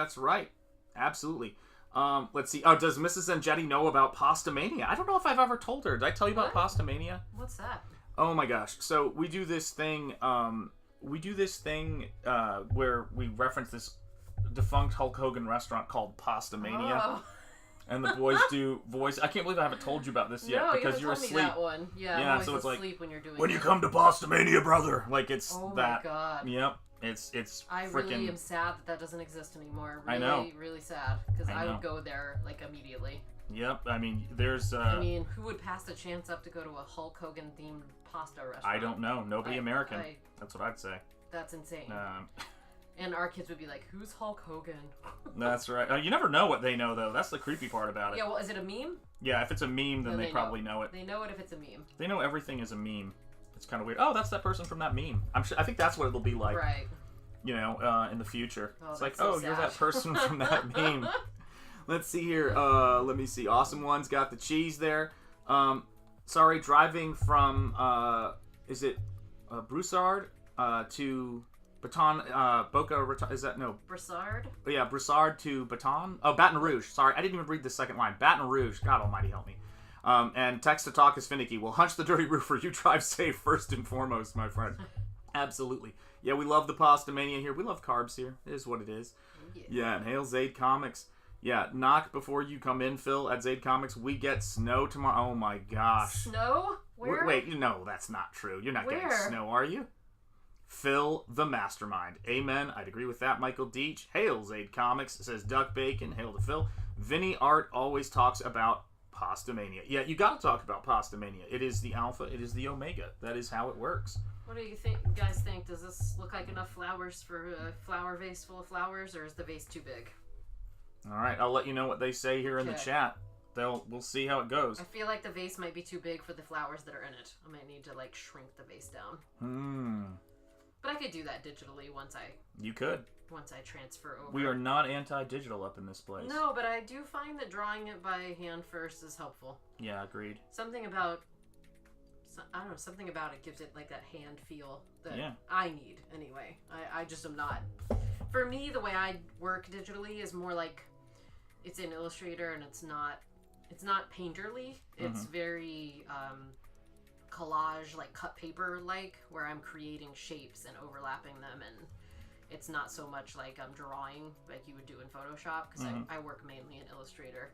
S7: Absolutely. Let's see. Oh, does Mrs. Enjeti know about Pastamania? I don't know if I've ever told her. Did I tell you about Pastamania?
S8: What's that?
S7: Oh my gosh. So we do this thing... where we reference this defunct Hulk Hogan restaurant called Pastamania.
S8: Oh.
S7: And the boys do voice. I can't believe I haven't told you about this yet because you're asleep.
S8: Me that one. Yeah, I'm so it's
S7: like
S8: when you're doing
S7: when you come to Pastamania, brother. Like it's
S8: oh
S7: that.
S8: Oh my god.
S7: Yep. It's.
S8: I really am sad that doesn't exist anymore. Really,
S7: I know.
S8: Really sad, because I would go there like immediately.
S7: Yep. I mean, there's.
S8: I mean, who would pass the chance up to go to a Hulk Hogan themed pasta restaurant?
S7: I don't know. Nobody American. That's what I'd say.
S8: That's insane. And our kids would be like, "Who's Hulk Hogan?"
S7: That's right. You never know what they know, though. That's the creepy part about it.
S8: Yeah, well, is it a meme?
S7: Yeah, if it's a meme, then they probably know it.
S8: They know it if it's a meme.
S7: They know everything is a meme. It's kind of weird. Oh, that's that person from that meme. I think that's what it'll be like.
S8: Right.
S7: You know, in the future.
S8: Oh,
S7: it's like,
S8: so
S7: you're that person from that meme. Let's see here. Let me see. Awesome One's got the cheese there. Sorry, driving from, is it Broussard to Baton, Boca Raton, is that, no?
S8: Broussard?
S7: Yeah, Broussard to Baton. Oh, Baton Rouge. Sorry, I didn't even read the second line. Baton Rouge. God almighty help me. And text to talk is finicky. We'll hunch the dirty roofer. You drive safe first and foremost, my friend. Absolutely. Yeah, we love the pasta mania here. We love carbs here. It is what it is. Yeah, and hail Zaid Comics. Yeah, knock before you come in, Phil, at Zaid Comics. We get snow tomorrow. Oh, my gosh.
S8: Snow? Where?
S7: Wait, no, that's not true. You're not getting snow, are you? Phil the Mastermind. Amen. I'd agree with that. Michael Deach. Hail Zaid Comics. Says Duck Bacon. Hail to Phil. Vinny Art always talks about Pasta Mania. Yeah, you got to talk about Pasta Mania. It is the alpha. It is the omega. That is how it works.
S8: What do you guys think? Does this look like enough flowers for a flower vase full of flowers, or is the vase too big?
S7: All right, I'll let you know what they say here in the chat. We'll see how it goes.
S8: I feel like the vase might be too big for the flowers that are in it. I might need to shrink the vase down. But I could do that digitally once I transfer over.
S7: We are not anti-digital up in this place.
S8: No, but I do find that drawing it by hand first is helpful.
S7: Yeah, agreed.
S8: Something about it gives it that hand feel that I need anyway. I just am not. For me, the way I work digitally is more like it's in Illustrator and it's not painterly. It's very collage, cut paper where I'm creating shapes and overlapping them, and it's not so much like I'm drawing like you would do in Photoshop, because I work mainly in Illustrator.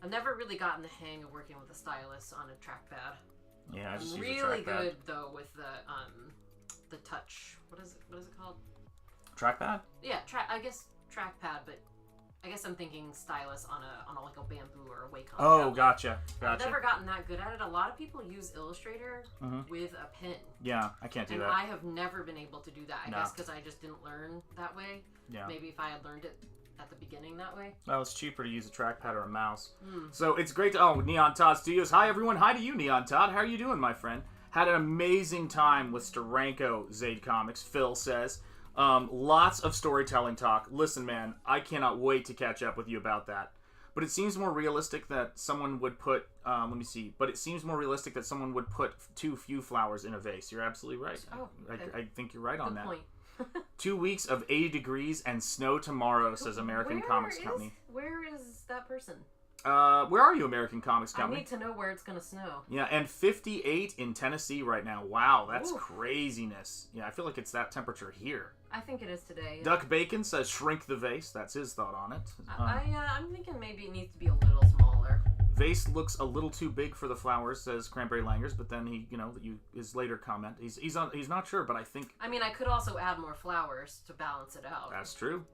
S8: I've never really gotten the hang of working with a stylus on a trackpad.
S7: Yeah, I just
S8: I'm
S7: use
S8: really
S7: a trackpad.
S8: good though with the touch. What is it called?
S7: Trackpad?
S8: Yeah, I guess trackpad, but I guess I'm thinking stylus on a bamboo or a Wacom.
S7: Oh, gotcha.
S8: I've never gotten that good at it. A lot of people use Illustrator with a pen.
S7: Yeah, I can't do that.
S8: And I have never been able to do that. I guess because I just didn't learn that way.
S7: Yeah.
S8: Maybe if I had learned it at the beginning that way.
S7: Well, it's cheaper to use a trackpad or a mouse. So it's great to... Oh, Neon Todd Studios. Hi, everyone. Hi to you, Neon Todd. How are you doing, my friend? Had an amazing time with Steranko Zaid Comics, Phil says. Lots of storytelling talk. Listen, man, I cannot wait to catch up with you about that. But it seems more realistic that someone would put... let me see. But it seems more realistic that someone would put too few flowers in a vase. You're absolutely right.
S8: Oh, okay.
S7: I think you're right on that.
S8: Good point.
S7: 2 weeks of 80 degrees and snow tomorrow, says American Comics Company.
S8: Where is that person?
S7: Where are you, American Comics Company?
S8: I need to know where it's going to snow.
S7: Yeah, and 58 in Tennessee right now. Wow, that's craziness. Yeah, I feel like it's that temperature here.
S8: I think it is today. Yeah.
S7: Duck Bacon says shrink the vase. That's his thought on it.
S8: I'm thinking maybe it needs to be a little smaller.
S7: Vase looks a little too big for the flowers, says Cranberry Langers, but then his later comment, he's not sure, but I think...
S8: I mean, I could also add more flowers to balance it out.
S7: That's true.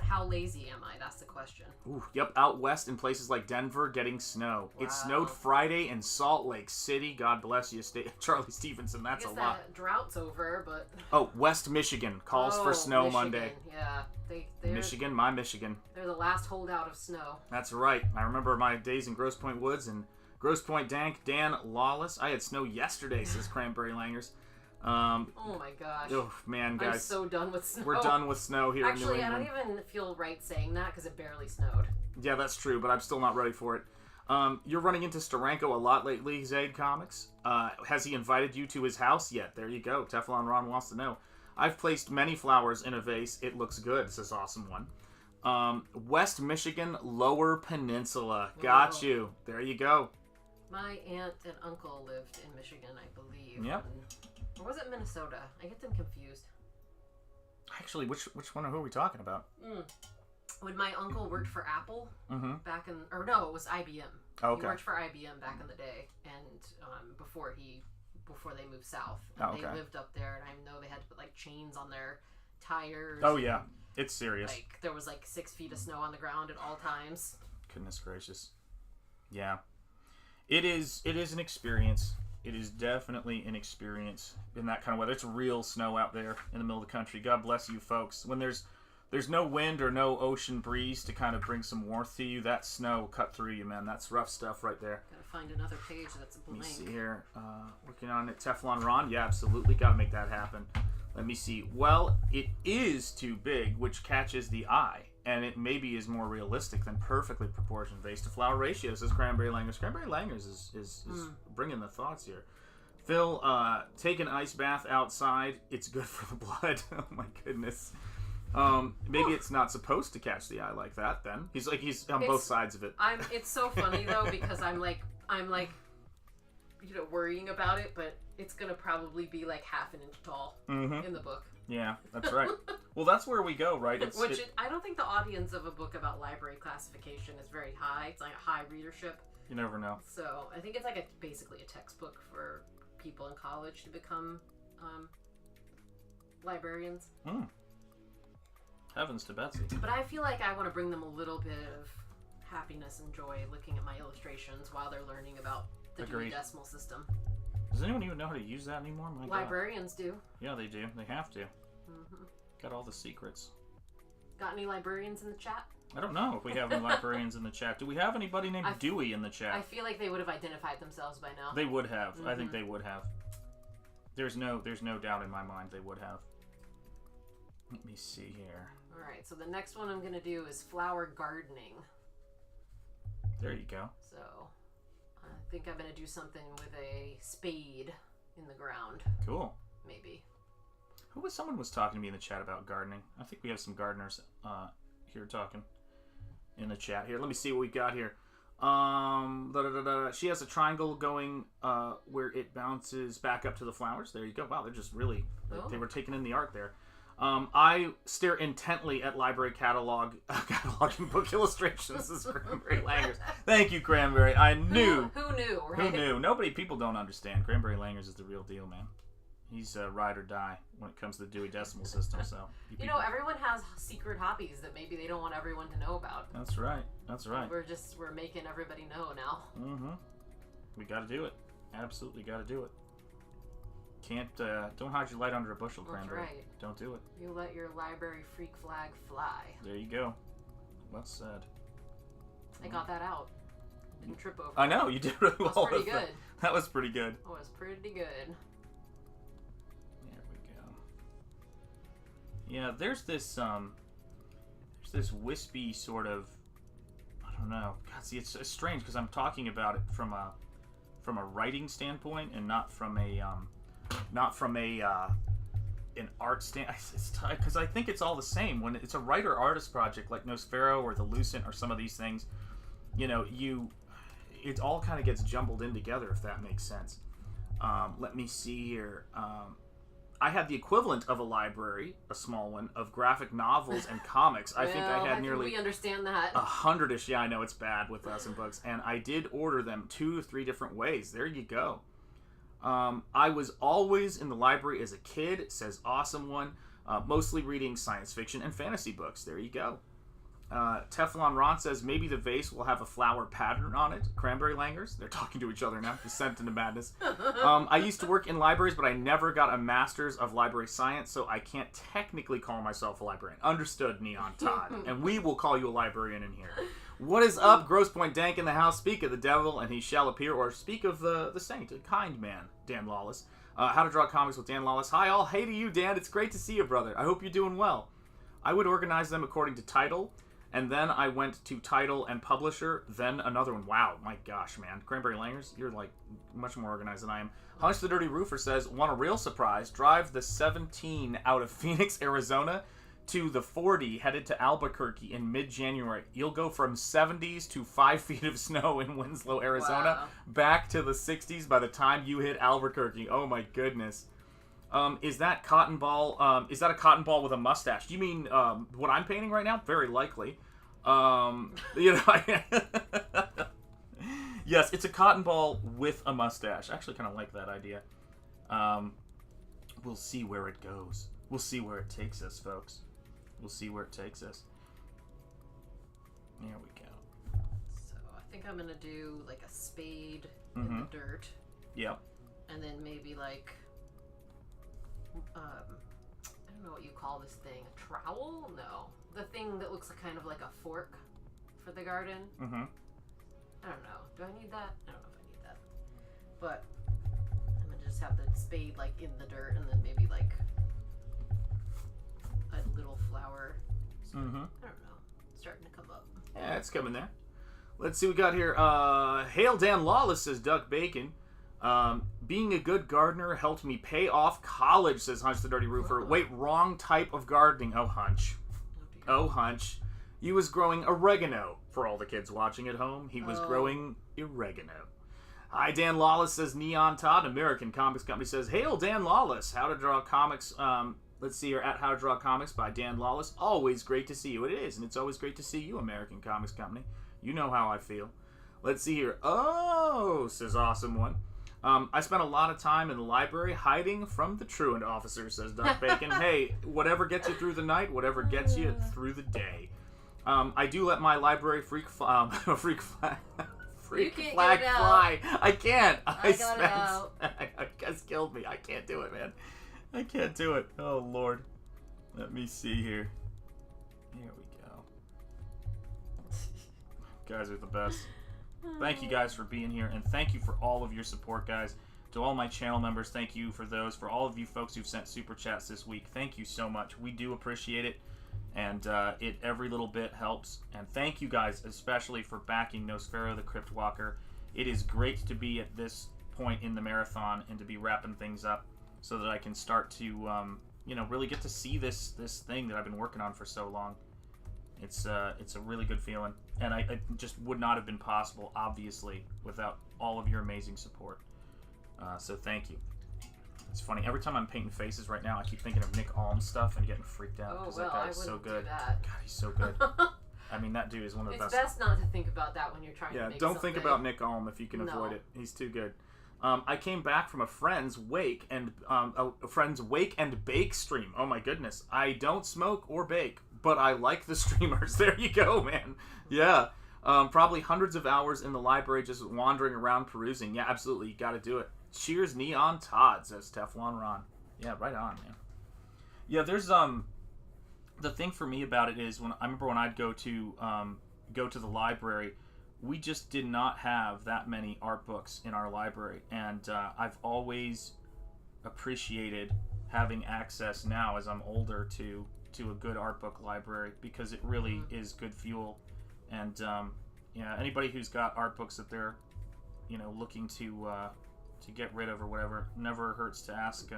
S8: How lazy am I? That's the question.
S7: Ooh, yep, out west in places like Denver, getting snow.
S8: Wow.
S7: It snowed Friday in Salt Lake City. God bless you, Charlie Stevenson. That's a lot.
S8: That drought's over, but...
S7: Oh, West Michigan calls for snow
S8: Michigan.
S7: Monday.
S8: Yeah,
S7: Michigan, my Michigan.
S8: They're the last holdout of snow.
S7: That's right. I remember my days in Grosse Pointe Woods and Grosse Pointe Dank. Dan Lawless. I had snow yesterday, says Cranberry Langers.
S8: Oh my gosh.
S7: Oh, man, guys.
S8: I'm so done with snow.
S7: We're done with snow here in New England.
S8: Actually, I don't even feel right saying that because it barely snowed.
S7: Yeah, that's true, but I'm still not ready for it. You're running into Steranko a lot lately, Zaid Comics. Has he invited you to his house yet? There you go. Teflon Ron wants to know. I've placed many flowers in a vase. It looks good, says Awesome One. West Michigan, Lower Peninsula. Got you. There you go.
S8: My aunt and uncle lived in Michigan, I believe.
S7: Yep.
S8: Or was it Minnesota? I get them confused.
S7: Actually, which one? Who are we talking about?
S8: When my uncle worked for Apple back in... Or no, it was IBM.
S7: Oh, okay.
S8: He worked for IBM back in the day, and before they moved south. And they lived up there, and I know they had to put chains on their tires.
S7: Oh yeah, it's serious.
S8: There was 6 feet of snow on the ground at all times.
S7: Goodness gracious. Yeah. It is an experience. It is definitely an experience in that kind of weather. It's real snow out there in the middle of the country. God bless you folks. When there's no wind or no ocean breeze to kind of bring some warmth to you, that snow will cut through you, man. That's rough stuff right there.
S8: Gotta find another page that's blank.
S7: Let me see here. Working on it. Teflon Ron. Yeah, absolutely. Gotta make that happen. Let me see. Well, it is too big, which catches the eye. And it maybe is more realistic than perfectly proportioned vase to flower ratio, says Cranberry Langers. Cranberry Langers is bringing the thoughts here. Phil, take an ice bath outside. It's good for the blood. Oh my goodness. Maybe it's not supposed to catch the eye like that then. He's on both sides of it.
S8: It's so funny though, because I'm I'm like, worrying about it, but it's gonna probably be like half an inch tall in the book.
S7: Yeah, that's right. Well, that's where we go, right?
S8: I don't think the audience of a book about library classification is very high. It's like a high readership.
S7: You never know.
S8: So I think it's like basically a textbook for people in college to become librarians.
S7: Heavens to Betsy.
S8: But I feel like I want to bring them a little bit of happiness and joy looking at my illustrations while they're learning about the Dewey Decimal System.
S7: Does anyone even know how to use that anymore? My
S8: Librarians
S7: God.
S8: do.
S7: Yeah, they do. They have to. Got all the secrets.
S8: Got any librarians in the chat?
S7: I don't know if we have any librarians in the chat. Do we have anybody named Dewey in the chat?
S8: I feel like they would have identified themselves by now.
S7: They would have. I think they would have. There's no doubt in my mind they would have. Let me see here.
S8: Alright, so the next one I'm going to do is flower gardening.
S7: There you go.
S8: So, I think I'm going to do something with a spade in the ground.
S7: Cool.
S8: Maybe.
S7: Someone was talking to me in the chat about gardening. I think we have some gardeners here talking in the chat. Here, let me see what we got here. She has a triangle going where it bounces back up to the flowers. There you go. Wow, they're just really... They were taking in the art there. I stare intently at library cataloging book illustrations. This is Cranberry Langers. Thank you, Cranberry. I knew.
S8: Who knew, right?
S7: Who knew? People don't understand. Cranberry Langers is the real deal, man. He's ride or die when it comes to the Dewey Decimal System. So
S8: everyone has secret hobbies that maybe they don't want everyone to know about.
S7: That's right. That's right.
S8: We're making everybody know now.
S7: We got to do it. Absolutely got to do it. Can't don't hide your light under a bushel, Cranberry.
S8: That's right.
S7: Don't do it.
S8: You let your library freak flag fly.
S7: There you go. Well said.
S8: I got that out. Didn't trip over.
S7: I know you did really well.
S8: That was pretty good.
S7: That was pretty good.
S8: That was pretty good.
S7: There we go. Yeah, there's this wispy sort of, I don't know. God, see, it's strange because I'm talking about it from a writing standpoint and not from an art stand. Because I think it's all the same when it's a writer artist project like Nosfero or the Lucent or some of these things. It all kind of gets jumbled in together, if that makes sense. Let me see here. I had the equivalent of a library, a small one, of graphic novels and comics. I think I had nearly...
S8: we understand that.
S7: 100-ish. Yeah, I know it's bad with us and books. And I did order them 2 to 3 different ways. There you go. I was always in the library as a kid. It says awesome one. Mostly reading science fiction and fantasy books. There you go. Teflon Ron says maybe the vase will have a flower pattern on it. Cranberry Langers. They're talking to each other now. Descent into madness. I used to work in libraries, but I never got a master's of library science, so I can't technically call myself a librarian. Understood, Neon Todd. And we will call you a librarian in here. What is up? Gross Point Dank in the house. Speak of the devil, and he shall appear. Or speak of the saint, a kind man, Dan Lawless. How to Draw Comics with Dan Lawless. Hi all. Hey to you, Dan. It's great to see you, brother. I hope you're doing well. I would organize them according to title. And then I went to title and publisher, then another one. Wow, my gosh, man. Cranberry Langers, you're like much more organized than I am. Hunch the Dirty Roofer says, want a real surprise? Drive the 17 out of Phoenix, Arizona to the 40 headed to Albuquerque in mid-January. You'll go from 70s to 5 feet of snow in Winslow, Arizona, back to the 60s by the time you hit Albuquerque. Oh my goodness. Is that cotton ball? Is that a cotton ball with a mustache? Do you mean what I'm painting right now? Very likely. Yes, it's a cotton ball with a mustache. I actually kind of like that idea. We'll see where it goes. We'll see where it takes us, folks. We'll see where it takes us. There we go.
S8: So I think I'm gonna do like a spade in the dirt.
S7: Yep.
S8: And then maybe like I don't know what you call this thing. A trowel? No. The thing that looks kind of like a fork for the garden. I don't know. Do I need that? I don't know if I need that. But I'm gonna just have the spade like in the dirt and then maybe like a little flower. I don't know. It's starting to come up.
S7: Yeah, it's coming there. Let's see what we got here. Hail Dan Lawless, says Duck Bacon. Being a good gardener helped me pay off college, says Hunch the Dirty Roofer. Wait, wrong type of gardening. Oh, Hunch. Oh, Hunch. He was growing oregano. For all the kids watching at home, he was growing oregano. Hi, Dan Lawless says Neon Todd. American Comics Company says, Hail, Dan Lawless. How to Draw Comics. Let's see here, at How to Draw Comics by Dan Lawless. Always great to see you. It is, and it's always great to see you, American Comics Company. You know how I feel. Let's see here. Oh, says Awesome One. I spent a lot of time in the library hiding from the truant officer, says Doc Bacon. Hey, whatever gets you through the night, whatever gets you through the day. I do let my library freak flag fly. I can't.
S8: I got it out.
S7: I guess killed me. I can't do it, man. I can't do it. Oh, Lord. Let me see here. Here we go. Guys are the best. Thank you guys for being here, and thank you for all of your support, guys. To all my channel members, thank you for those. For all of you folks who've sent super chats this week, thank you so much. We do appreciate it, and every little bit helps. And thank you guys especially for backing Nosfero the Crypt Walker. It is great to be at this point in the marathon and to be wrapping things up so that I can start to really get to see this thing that I've been working on for so long. It's a really good feeling, and it just would not have been possible, obviously, without all of your amazing support. So thank you. It's funny, every time I'm painting faces right now, I keep thinking of Nick Alm stuff and getting freaked out because that guy is so good.
S8: Do that.
S7: God, he's so good. I mean, that dude is one of the best.
S8: It's best not to think about that when you're trying to make
S7: don't
S8: something.
S7: think about Nick Alm if you can avoid it. He's too good. I came back from a friend's wake and bake stream. Oh my goodness! I don't smoke or bake, but I like the streamers. There you go, man. Yeah, probably hundreds of hours in the library just wandering around perusing. Yeah, absolutely, you got to do it. Cheers, Neon Todd, says Teflon Ron. Yeah, right on, man. Yeah, there's the thing for me about it is I remember when I'd go to the library. We just did not have that many art books in our library, and I've always appreciated having access now as I'm older to a good art book library, because it really is good fuel. And anybody who's got art books that they're looking to get rid of or whatever, never hurts to ask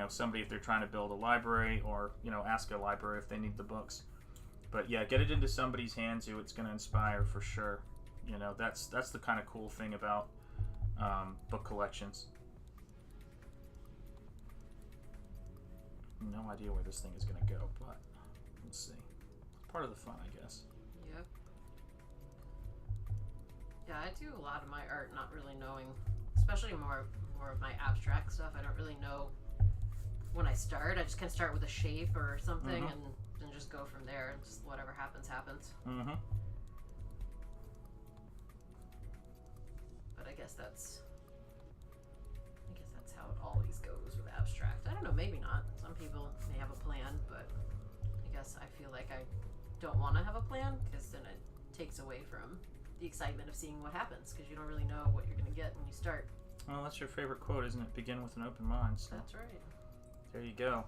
S7: somebody if they're trying to build a library, or ask a library if they need the books. But yeah, get it into somebody's hands who it's going to inspire for sure. That's the kind of cool thing about book collections. No idea where this thing is going to go, but we'll see. It's part of the fun, I guess.
S8: Yep. Yeah, I do a lot of my art not really knowing, especially more of my abstract stuff. I don't really know when I start. I just kind of start with a shape or something, and just go from there, and just whatever happens. But I guess that's how it always goes with abstract. I don't know, maybe not. Some people may have a plan, but I guess I feel like I don't want to have a plan, because then it takes away from the excitement of seeing what happens, because you don't really know what you're going to get when you start.
S7: Well, that's your favorite quote, isn't it? Begin with an open mind. So.
S8: That's right.
S7: There you go.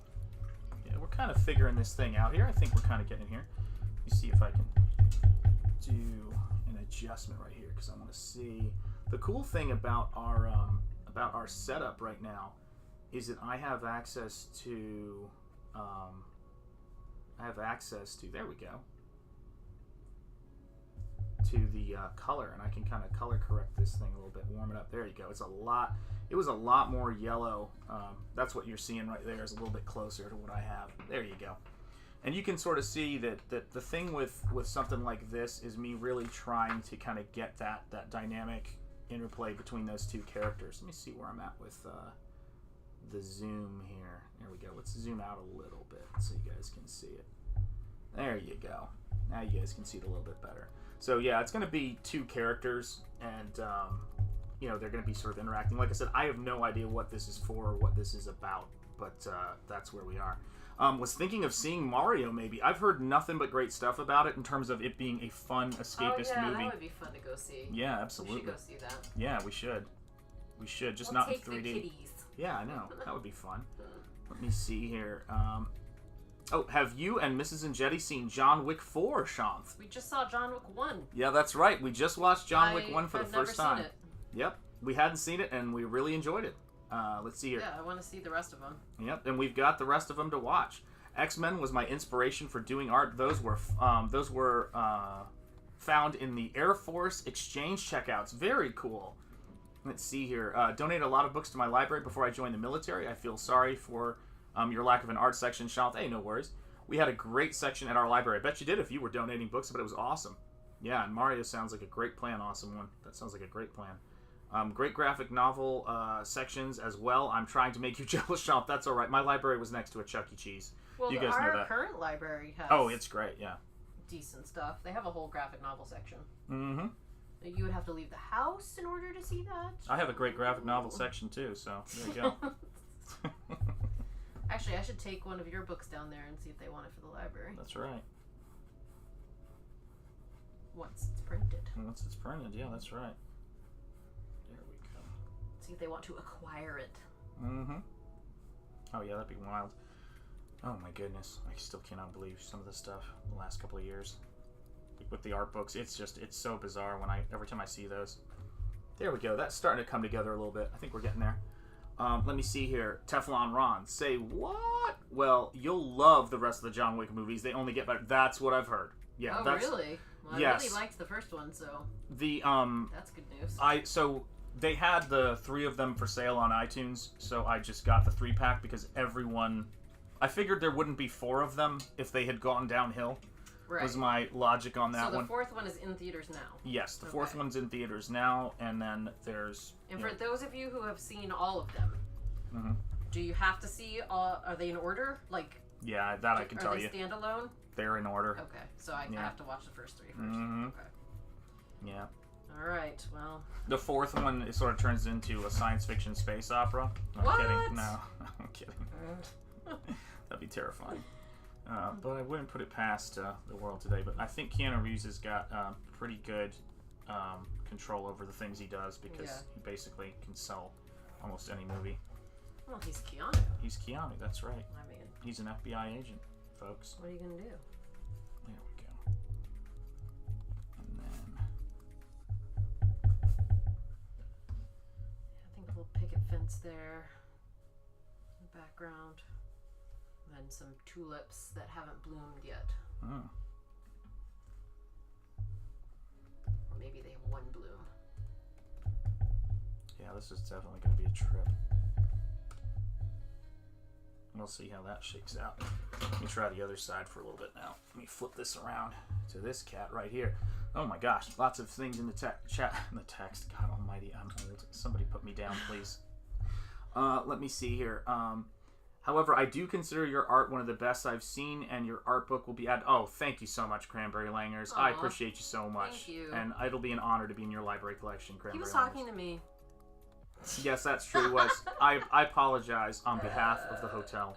S7: Yeah, we're kind of figuring this thing out here. I think we're kind of getting here. Let me see if I can do an adjustment right here, because I want to see. The cool thing about our setup right now is that I have access to there we go, to the color, and I can kind of color correct this thing a little bit, warm it up. There you go. It was a lot more yellow. That's what you're seeing right there, is a little bit closer to what I have. There you go. And you can sort of see that the thing with something like this is me really trying to kind of get that dynamic interplay between those two characters. Let me see where I'm at with the zoom here. There we go. Let's zoom out a little bit so you guys can see it. There you go. Now you guys can see it a little bit better. So yeah, it's going to be two characters, and they're going to be sort of interacting. Like I said, I have no idea what this is for or what this is about, but that's where we are. Was thinking of seeing Mario, maybe. I've heard nothing but great stuff about it in terms of it being a fun escapist movie.
S8: That would be fun to go see.
S7: Yeah, absolutely.
S8: We should go see that.
S7: Yeah, we should. We should, just
S8: we'll
S7: not in
S8: take
S7: 3D.
S8: The kitties.
S7: Yeah, I know. That would be fun. Let me see here. Have you and Mrs. Enjeti seen John Wick 4, Shanth?
S8: We just saw John Wick 1.
S7: Yeah, that's right. We just watched John Wick 1 for the first time.
S8: Seen it.
S7: Yep. We hadn't seen it, and we really enjoyed it. Let's see here.
S8: Yeah, I want to see the rest of them.
S7: Yep, and we've got the rest of them to watch. X-Men was my inspiration for doing art. Those were found in the Air Force exchange checkouts. Very cool. Let's see here. Donated a lot of books to my library before I joined the military. I feel sorry for your lack of an art section, Shanth. Hey, no worries. We had a great section at our library. I bet you did if you were donating books, but it was awesome. Yeah, and Mario sounds like a great plan. Awesome one. That sounds like a great plan. Great graphic novel sections as well. I'm trying to make you jealous, Shanth. That's all right. My library was next to a Chuck E. Cheese.
S8: Well,
S7: you guys know
S8: our
S7: that.
S8: current library has
S7: It's great, yeah.
S8: decent stuff. They have a whole graphic novel section.
S7: Mm-hmm.
S8: You would have to leave the house in order to see that.
S7: I have a great graphic novel section, too, so there you go.
S8: Actually, I should take one of your books down there and see if they want it for the library.
S7: That's right.
S8: Once it's printed.
S7: Once it's printed, yeah, that's right. There we go.
S8: See if they want to acquire it.
S7: Mm-hmm. Oh, yeah, that'd be wild. Oh, my goodness. I still cannot believe some of this stuff the last couple of years. With the art books, it's so bizarre every time I see those. There we go. That's starting to come together a little bit. I think we're getting there. Let me see here. Teflon Ron. Say what? Well, you'll love the rest of the John Wick movies. They only get better. That's what I've heard. Yeah.
S8: Oh,
S7: that's,
S8: really? Well,
S7: yes.
S8: I really liked the first one, so
S7: that's
S8: good news.
S7: So they had the 3 of them for sale on iTunes, so I just got the 3-pack because I figured there wouldn't be 4 of them if they had gone downhill. Right. Was my logic on that one.
S8: So the 4th one is in theaters now?
S7: Yes, the 4th one's in theaters now, and then there's...
S8: And for those of you who have seen all of them, do you have to see, are they in order?
S7: Yeah, that I can tell you.
S8: Are they standalone?
S7: They're in order.
S8: Okay, so I have to watch the first 3 first. Okay.
S7: Yeah.
S8: Alright, well...
S7: The 4th one, it sort of turns into a science fiction space opera. I'm kidding. No, I'm kidding. That'd be terrifying. But I wouldn't put it past the world today. But I think Keanu Reeves has got pretty good control over the things he does because he basically can sell almost any movie.
S8: Well, he's Keanu.
S7: He's Keanu, that's right.
S8: I mean...
S7: He's an FBI agent, folks.
S8: What are you going to do?
S7: There we go. And then...
S8: I think a little picket fence there in the background. And some tulips that haven't bloomed yet.
S7: Oh.
S8: Or maybe they have one bloom.
S7: Yeah, this is definitely going to be a trip. We'll see how that shakes out. Let me try the other side for a little bit now. Let me flip this around to this cat right here. Oh my gosh, lots of things in the chat. In the text. God almighty, I'm old. Somebody put me down, please. Let me see here. However, I do consider your art one of the best I've seen, and your art book will be added. Oh, thank you so much, Cranberry Langers.
S8: Aww.
S7: I appreciate you so much.
S8: Thank you.
S7: And it'll be an honor to be in your library collection, Cranberry
S8: He was
S7: Langers.
S8: talking to me.
S7: Yes, that's true. It was. I apologize on behalf of the hotel.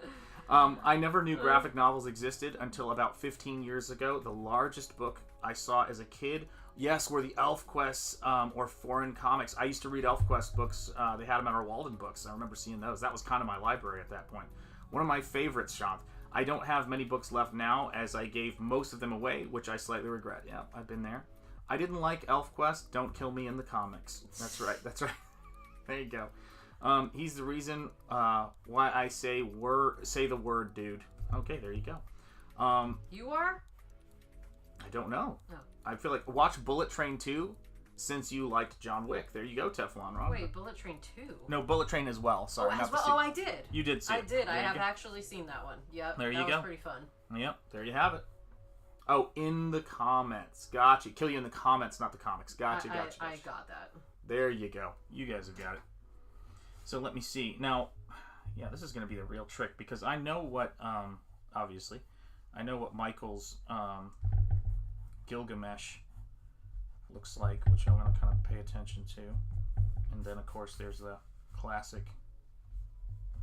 S7: I never knew graphic novels existed until about 15 years ago. The largest book I saw as a kid, were the ElfQuest or foreign comics. I used to read ElfQuest books. They had them at our Walden books. I remember seeing those. That was kind of my library at that point. One of my favorites, Shanth. I don't have many books left now, as I gave most of them away, which I slightly regret. Yeah, I've been there. I didn't like ElfQuest. Don't kill me in the comics. That's right. That's right. There you go. He's the reason why I say the word, dude. Okay, there you go.
S8: You are?
S7: I don't know.
S8: Oh.
S7: I feel like watch Bullet Train 2 since you liked John Wick. There you go, Teflon Ron.
S8: Wait, Bullet Train 2?
S7: No, Bullet Train as well. Sorry,
S8: oh,
S7: not the
S8: I did.
S7: You did see it.
S8: I did. I
S7: There you
S8: have
S7: go.
S8: actually seen that one. Yep.
S7: There you
S8: that
S7: go.
S8: was pretty fun.
S7: Yep, there you have it. Oh, in the comments. Gotcha. Kill you in the comments, not the comics. Gotcha.
S8: I got that.
S7: There you go. You guys have got it. So let me see. Now, yeah, this is going to be the real trick because I know what, obviously, I know what Michael's Gilgamesh looks like, which I'm going to kind of pay attention to. And then, of course, there's the classic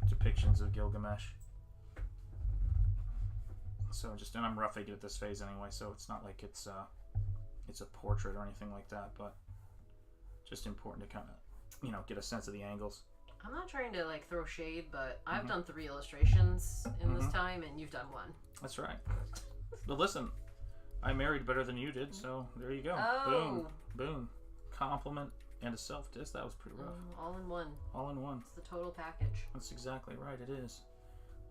S7: depictions of Gilgamesh. So and I'm roughly good at this phase anyway, so it's not like it's a portrait or anything like that, but just important to kind of, get a sense of the angles.
S8: I'm not trying to throw shade, but I've done 3 illustrations in this time, and you've done 1.
S7: That's right. But listen, I married better than you did, so there you go.
S8: Oh.
S7: Boom, boom. Compliment and a self-diss. That was pretty rough.
S8: All in one.
S7: All in one.
S8: It's the total package.
S7: That's exactly right. It is.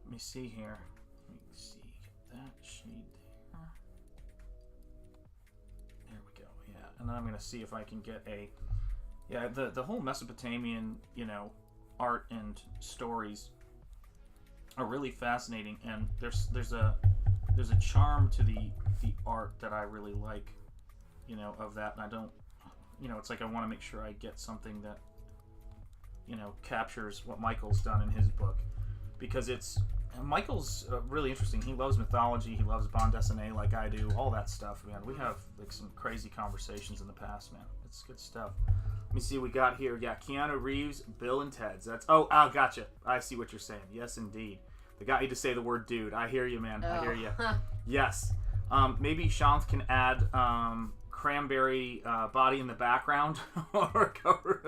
S7: Let me see here. Let me see. Get that shade there. There we go. Yeah, and then I'm gonna see if I can get a Yeah, the whole Mesopotamian, art and stories are really fascinating, and there's a charm to the art that I really like, of that, and I don't, it's like I want to make sure I get something that, captures what Michael's done in his book, because Michael's really interesting. He loves mythology, he loves bande dessinée like I do, all that stuff, man. We have like some crazy conversations in the past, man. It's good stuff. Let me see what we got here. Yeah, Keanu Reeves, Bill and Ted's. Gotcha. I see what you're saying. Yes, indeed. They got you to say the word dude. I hear you, man. I hear you. Yes. Maybe Shanth can add cranberry body in the background or cover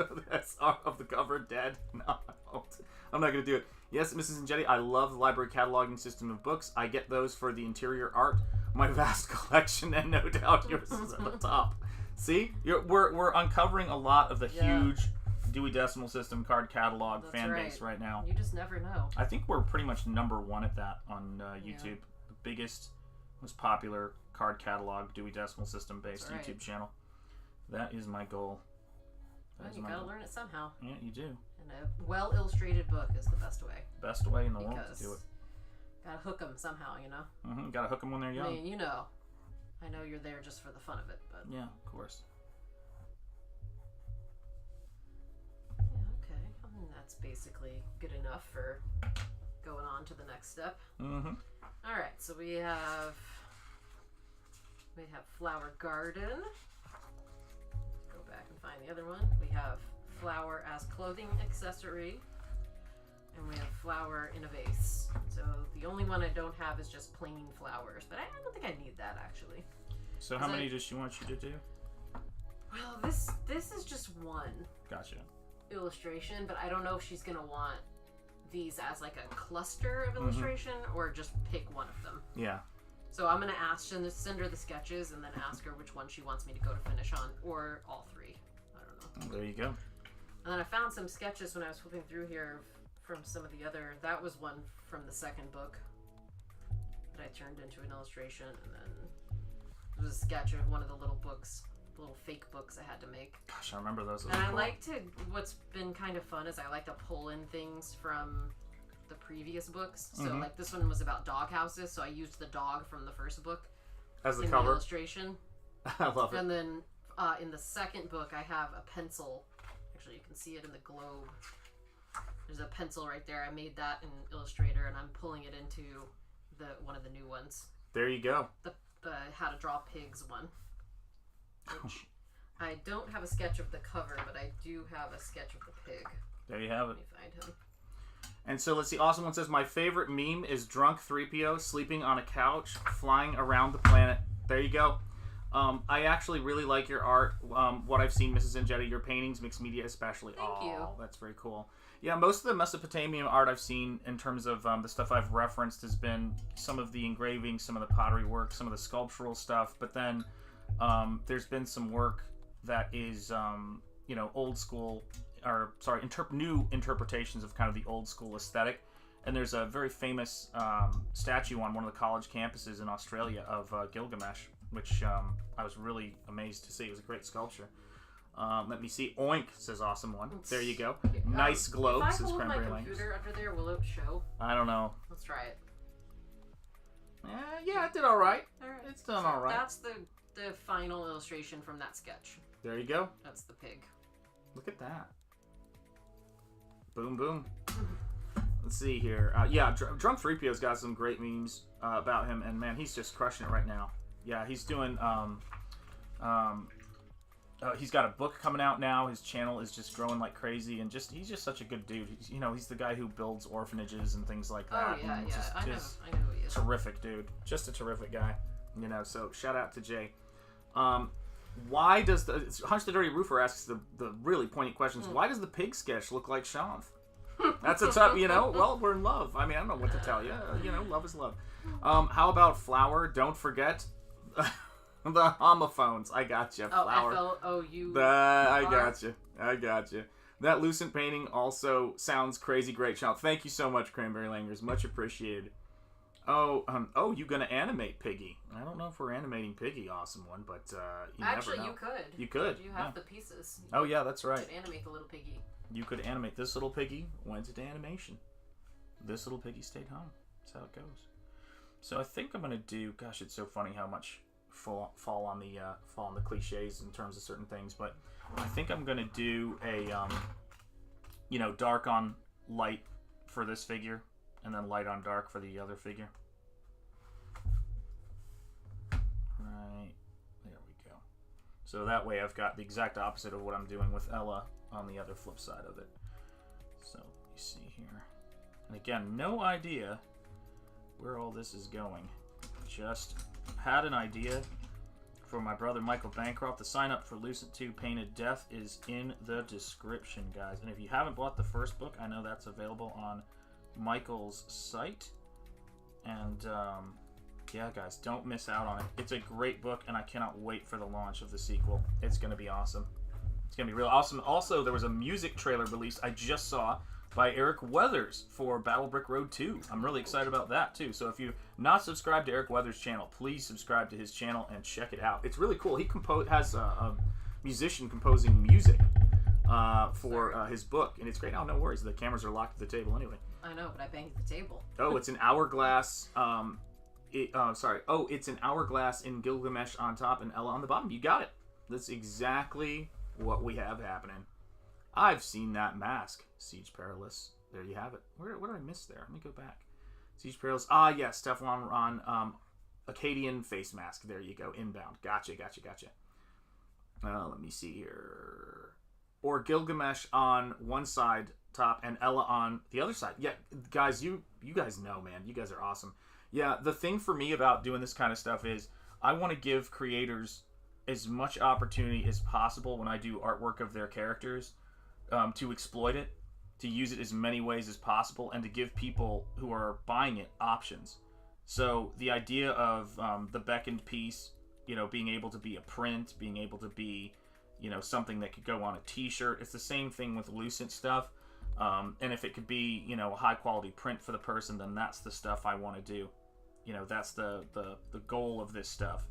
S7: of the cover dead. No, I won't. I'm not going to do it. Yes, Mrs. Enjeti, I love the library cataloging system of books. I get those for the interior art, my vast collection, and no doubt yours is at the top. See? We're uncovering a lot of the huge Dewey Decimal System card catalog fan base right now.
S8: You just never know.
S7: I think we're pretty much #1 at that on YouTube. The biggest, most popular card catalog Dewey Decimal System based YouTube channel. That is my goal.
S8: You gotta learn it somehow.
S7: Yeah, you do.
S8: And a well-illustrated book is the best way.
S7: Best way in the world to do it.
S8: Gotta hook them somehow,
S7: Gotta hook them when they're young.
S8: I mean, I know you're there just for the fun of it, but...
S7: Yeah, of course.
S8: Yeah, okay. I mean, that's basically good enough for going on to the next step.
S7: Mm-hmm.
S8: Alright, so we have Flower Garden. Go back and find the other one. We have flower as clothing accessory. And we have flower in a vase. So the only one I don't have is just plain flowers. But I don't think I need that, actually.
S7: So how many does she want you to do?
S8: Well, this is just one.
S7: Gotcha.
S8: Illustration, but I don't know if she's going to want these as like a cluster of illustration or just pick one of them.
S7: Yeah.
S8: So I'm going to send her the sketches and then ask her which one she wants me to go to finish on, or all three. I don't know.
S7: Well, there you go.
S8: And then I found some sketches when I was flipping through here from some of the other... That was one from the second book that I turned into an illustration, and then it was a sketch of one of the little books, the little fake books I had to make.
S7: Gosh, I remember those.
S8: And I like to... What's been kind of fun is I like to pull in things from the previous books. So, like, this one was about dog houses, so I used the dog from the first book
S7: as the
S8: in
S7: cover.
S8: The illustration.
S7: I love it.
S8: And then in the second book, I have a pencil. Actually, you can see it in the globe. There's a pencil right there. I made that in Illustrator, and I'm pulling it into one of the new ones.
S7: There you go.
S8: The How to Draw Pigs one. Which I don't have a sketch of the cover, but I do have a sketch of the pig.
S7: There you have it.
S8: Let me find him.
S7: And so let's see. Awesome One says, my favorite meme is drunk 3PO sleeping on a couch, flying around the planet. There you go. I actually really like your art. What I've seen, Mrs. Enjeti, your paintings, mixed media especially.
S8: Thank you.
S7: That's very cool. Yeah, most of the Mesopotamian art I've seen in terms of the stuff I've referenced has been some of the engraving, some of the pottery work, some of the sculptural stuff. But then there's been some work that is, old school, or sorry, new interpretations of kind of the old school aesthetic. And there's a very famous statue on one of the college campuses in Australia of Gilgamesh, which I was really amazed to see. It was a great sculpture. Let me see. Oink, says Awesome One. There you go. Nice globe, says Cranberry Langus.
S8: If I hold my computer under there, will it show?
S7: I don't know.
S8: Let's try it.
S7: Yeah, it did all right.
S8: Alright.
S7: It's done all right.
S8: That's the final illustration from that sketch.
S7: There you go.
S8: That's the pig.
S7: Look at that. Boom, boom. Let's see here. Drunk 3PO's got some great memes about him, and man, he's just crushing it right now. Yeah, he's doing. He's got a book coming out now. His channel is just growing like crazy, and he's just such a good dude. He's the guy who builds orphanages and things like that.
S8: Oh yeah,
S7: and
S8: yeah. I know who he is.
S7: Terrific dude. Just a terrific guy. So shout out to Jay. Why does Hunch the Dirty Roofer asks the really poignant questions? Why does the pig sketch look like Shanth? That's a tough, well, we're in love. I mean, I don't know what to tell you. Love is love. How about Flower? Don't forget the homophones. I got you. Flower.
S8: F-L-O-U.
S7: I got you. That Lucent painting also sounds crazy great, Shanth. Thank you so much, Cranberry Langers. Much appreciated. Oh, you gonna animate Piggy? I don't know if we're animating Piggy, awesome one, but you
S8: Actually,
S7: never know.
S8: you could.
S7: You could.
S8: You have the pieces.
S7: Oh yeah, that's right.
S8: You could animate the little piggy.
S7: You could animate this little piggy. Went into animation. This little piggy stayed home. That's how it goes. So I think I'm gonna do. Gosh, it's so funny how much fall on the cliches in terms of certain things. But I think I'm gonna do a dark on light for this figure, and then light on dark for the other figure. Right there we go. So that way I've got the exact opposite of what I'm doing with Ella on the other flip side of it. So you see here. And again, no idea where all this is going. Just had an idea for my brother Michael Bancroft. The sign up for Lucent 2 Painted Death is in the description, guys. And if you haven't bought the first book, I know that's available on Michael's site. And yeah, guys, don't miss out on it. It's a great book, and I cannot wait for the launch of the sequel. It's going to be awesome. It's going to be real awesome. Also, there was a music trailer released I just saw by Eric Weathers for Battle Brick Road 2. I'm really excited about that, too. So if you're not subscribed to Eric Weathers' channel, please subscribe to his channel and check it out. It's really cool. He has a musician composing music for his book, and it's great. Oh, no worries. The cameras are locked at the table anyway.
S8: I know, but I banged the table.
S7: Oh, it's an hourglass. It's an hourglass in Gilgamesh on top and Ella on the bottom. You got it. That's exactly what we have happening. I've seen that mask. Siege Perilous. There you have it. What did I miss there? Let me go back. Siege Perilous. Ah, yes. Teflon Ron. Akkadian face mask. There you go. Inbound. Gotcha. Let me see here. Or Gilgamesh on one side, top, and Ella on the other side. Yeah, guys, you guys know, man. You guys are awesome. Yeah, the thing for me about doing this kind of stuff is I want to give creators as much opportunity as possible when I do artwork of their characters to exploit it, to use it as many ways as possible, and to give people who are buying it options. So the idea of the beckoned piece, being able to be a print, being able to be, something that could go on a t-shirt. It's the same thing with Lucent stuff. And if it could be, a high quality print for the person, then that's the stuff I want to do. That's the goal of this stuff.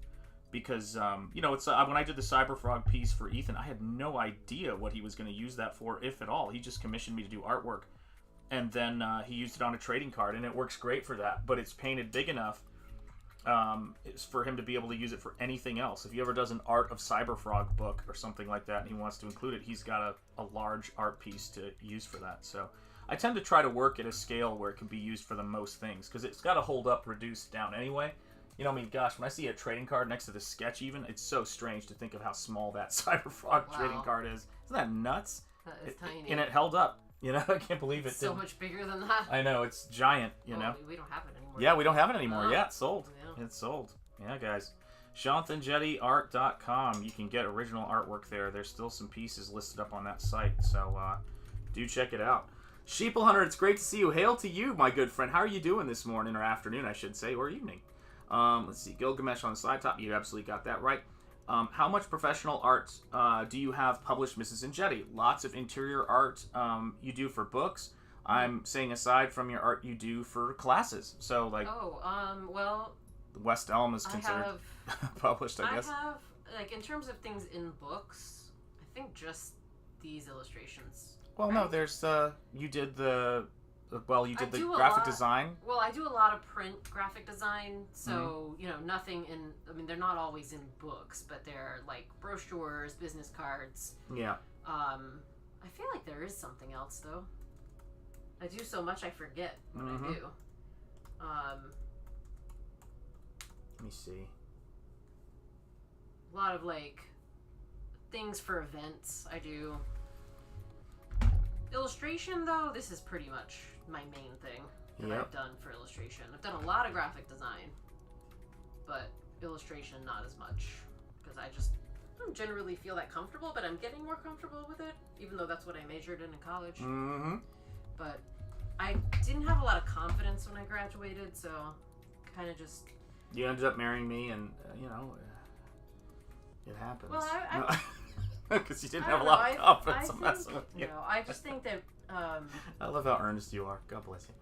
S7: Because, it's when I did the Cyberfrog piece for Ethan, I had no idea what he was going to use that for, if at all. He just commissioned me to do artwork. And then he used it on a trading card, and it works great for that. But it's painted big enough it's for him to be able to use it for anything else. If he ever does an Art of Cyberfrog book or something like that, and he wants to include it, he's got a large art piece to use for that. So I tend to try to work at a scale where it can be used for the most things, because it's got to hold up reduced down anyway. Gosh, when I see a trading card next to the sketch even, it's so strange to think of how small that Cyberfrog trading card is. Isn't that nuts?
S8: That is tiny.
S7: And it held up. I can't believe it.
S8: So much bigger than that.
S7: I know, it's giant,
S8: We don't have it anymore.
S7: Yeah, we don't have it anymore.
S8: No.
S7: Yeah, it's sold.
S8: Yeah.
S7: It's sold. Yeah, guys. ShanthEnjetiArt.com. You can get original artwork there. There's still some pieces listed up on that site, so do check it out. Sheeple Hunter, it's great to see you. Hail to you, my good friend. How are you doing this morning, or afternoon, I should say, or evening? Let's see. Gilgamesh on the side top. You absolutely got that right. How much professional art do you have published, Mrs. Enjeti? Lots of interior art you do for books. I'm saying aside from your art you do for classes. So, like...
S8: well...
S7: West Elm is considered published, I guess.
S8: I have, in terms of things in books, I think just these illustrations.
S7: Well,
S8: right?
S7: no, there's, you did the graphic design.
S8: Well, I do a lot of print graphic design, so, nothing they're not always in books, but they're, brochures, business cards.
S7: Yeah.
S8: I feel like there is something else, though. I do so much I forget what I do.
S7: Let me see.
S8: A lot of, things for events I do. Illustration, though, this is pretty much my main thing that I've done for illustration. I've done a lot of graphic design, but illustration not as much, because I just don't generally feel that comfortable, but I'm getting more comfortable with it, even though that's what I majored in college.
S7: Mm-hmm.
S8: But I didn't have a lot of confidence when I graduated, so kind of just...
S7: You ended up marrying me, and, it happens.
S8: Well,
S7: because you didn't have a lot of confidence.
S8: I just think that...
S7: I love how earnest you are. God bless you.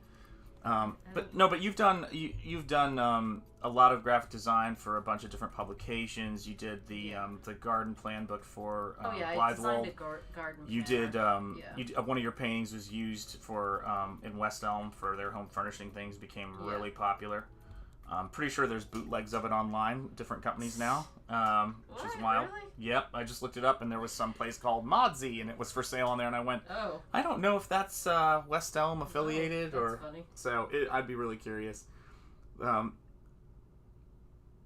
S7: But you've done a lot of graphic design for a bunch of different publications. You did the garden plan book for
S8: I designed a garden.
S7: You did one of your paintings was used for in West Elm for their home furnishing things, became really popular. I'm pretty sure there's bootlegs of it online, different companies now, which is wild.
S8: Really?
S7: Yep, I just looked it up, and there was some place called Modsy, and it was for sale on there, and I went, I don't know if that's West Elm affiliated
S8: that's funny.
S7: So I'd be really curious.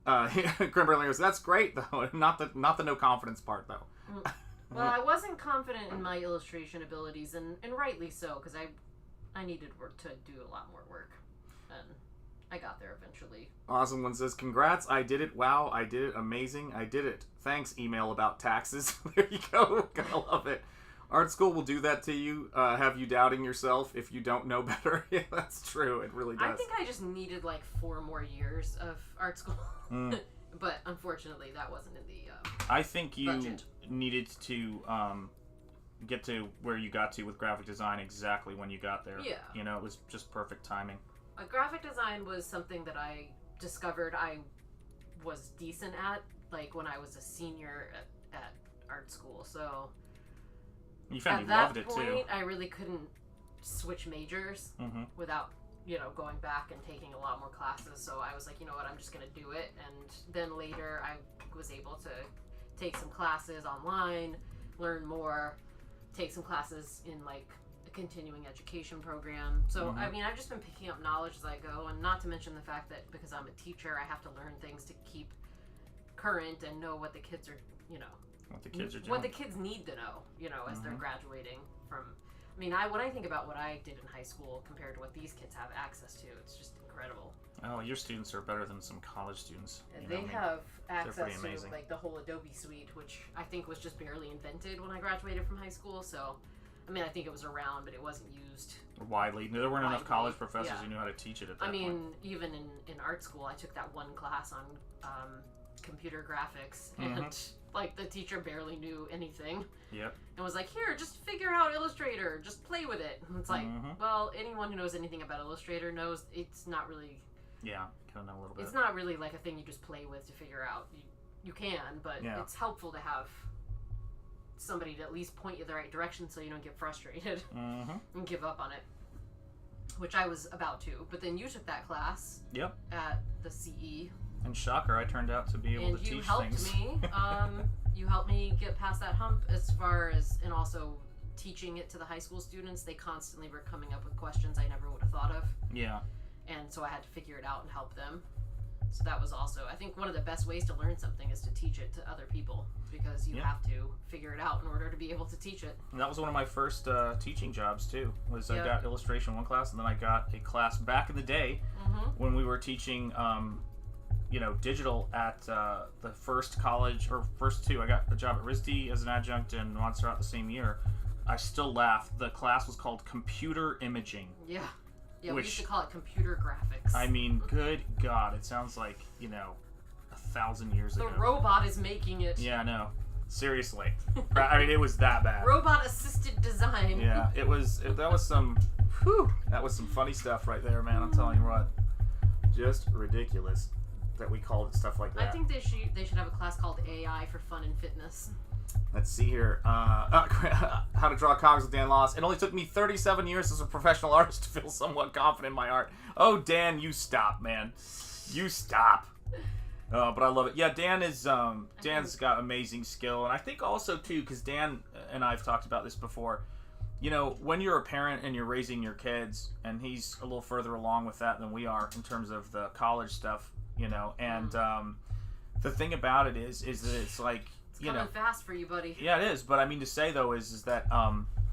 S7: Grimberling goes, that's great though, not the no confidence part though.
S8: Well, I wasn't confident in my illustration abilities, and rightly so, because I needed work to do a lot more work, and I got there eventually.
S7: Awesome one says, congrats, I did it. Wow, I did it. Amazing, I did it. Thanks, email about taxes. There you go. Gotta love it. Art school will do that to you, have you doubting yourself if you don't know better. Yeah, that's true. It really does.
S8: I think I just needed like 4 more years of art school. But unfortunately, that wasn't in the
S7: I think you
S8: budget.
S7: needed to get to where you got to with graphic design exactly when you got there.
S8: Yeah.
S7: You know, it was just perfect timing.
S8: Graphic design was something that I discovered I was decent at, like when I was a senior at art school. So
S7: You found you
S8: at
S7: loved
S8: that
S7: it
S8: point,
S7: too.
S8: I really couldn't switch majors without, going back and taking a lot more classes. So I was like, you know what, I'm just going to do it. And then later I was able to take some classes online, learn more, take some classes in like a continuing education program. So, I mean, I've just been picking up knowledge as I go, and not to mention the fact that because I'm a teacher, I have to learn things to keep current and know what the kids are,
S7: What the kids are doing.
S8: what the kids need to know, as they're graduating from. I mean, when I think about what I did in high school compared to what these kids have access to, it's just incredible.
S7: Oh, your students are better than some college students.
S8: They have access
S7: pretty
S8: to
S7: amazing.
S8: like the whole Adobe suite, which I think was just barely invented when I graduated from high school. So, I mean, I think it was around, but it wasn't used
S7: Widely. There weren't enough
S8: widely,
S7: college professors
S8: yeah.
S7: who knew how to teach it at that
S8: I mean,
S7: point.
S8: even in art school, I took that one class on computer graphics, and like the teacher barely knew anything.
S7: Yep.
S8: And was like, here, just figure out Illustrator, just play with it. And it's like, well, anyone who knows anything about Illustrator knows it's not really.
S7: Yeah, kind of know a little bit.
S8: It's not really like a thing you just play with to figure out. You can, but it's helpful to have somebody to at least point you the right direction so you don't get frustrated and give up on it. Which I was about to, but then you took that class.
S7: Yep.
S8: At the CE.
S7: And shocker, I turned out to be able to teach things.
S8: And you helped me. You helped me get past that hump as far as, and also teaching it to the high school students. They constantly were coming up with questions I never would have thought of.
S7: Yeah.
S8: And so I had to figure it out and help them. So that was also, I think one of the best ways to learn something is to teach it to other people, because you have to figure it out in order to be able to teach it.
S7: And that was one of my first teaching jobs too. I got illustration one class, and then I got a class back in the day when we were teaching, digital at the first college, or first two. I got a job at RISD as an adjunct and Montserrat the same year. I still laugh. The class was called computer imaging.
S8: Yeah. Yeah, we used to call it computer graphics.
S7: I mean, good God, it sounds like, 1,000 years ago.
S8: The robot is making it.
S7: Yeah, I know. Seriously. I mean, it was that bad.
S8: Robot-assisted design.
S7: Yeah, that was some funny stuff right there, man. I'm telling you what. Just ridiculous that we called it stuff like that.
S8: I think they should have a class called AI for fun and fitness.
S7: Let's see here. How to draw comics with Dan Loss. It only took me 37 years as a professional artist to feel somewhat confident in my art. Oh, Dan, you stop, man. You stop. But I love it. Yeah, Dan's got amazing skill. And I think also, too, because Dan and I have talked about this before, when you're a parent and you're raising your kids, and he's a little further along with that than we are in terms of the college stuff, and the thing about it is that it's like,
S8: It's coming fast for you, buddy.
S7: Yeah, it is. But I mean to say though is that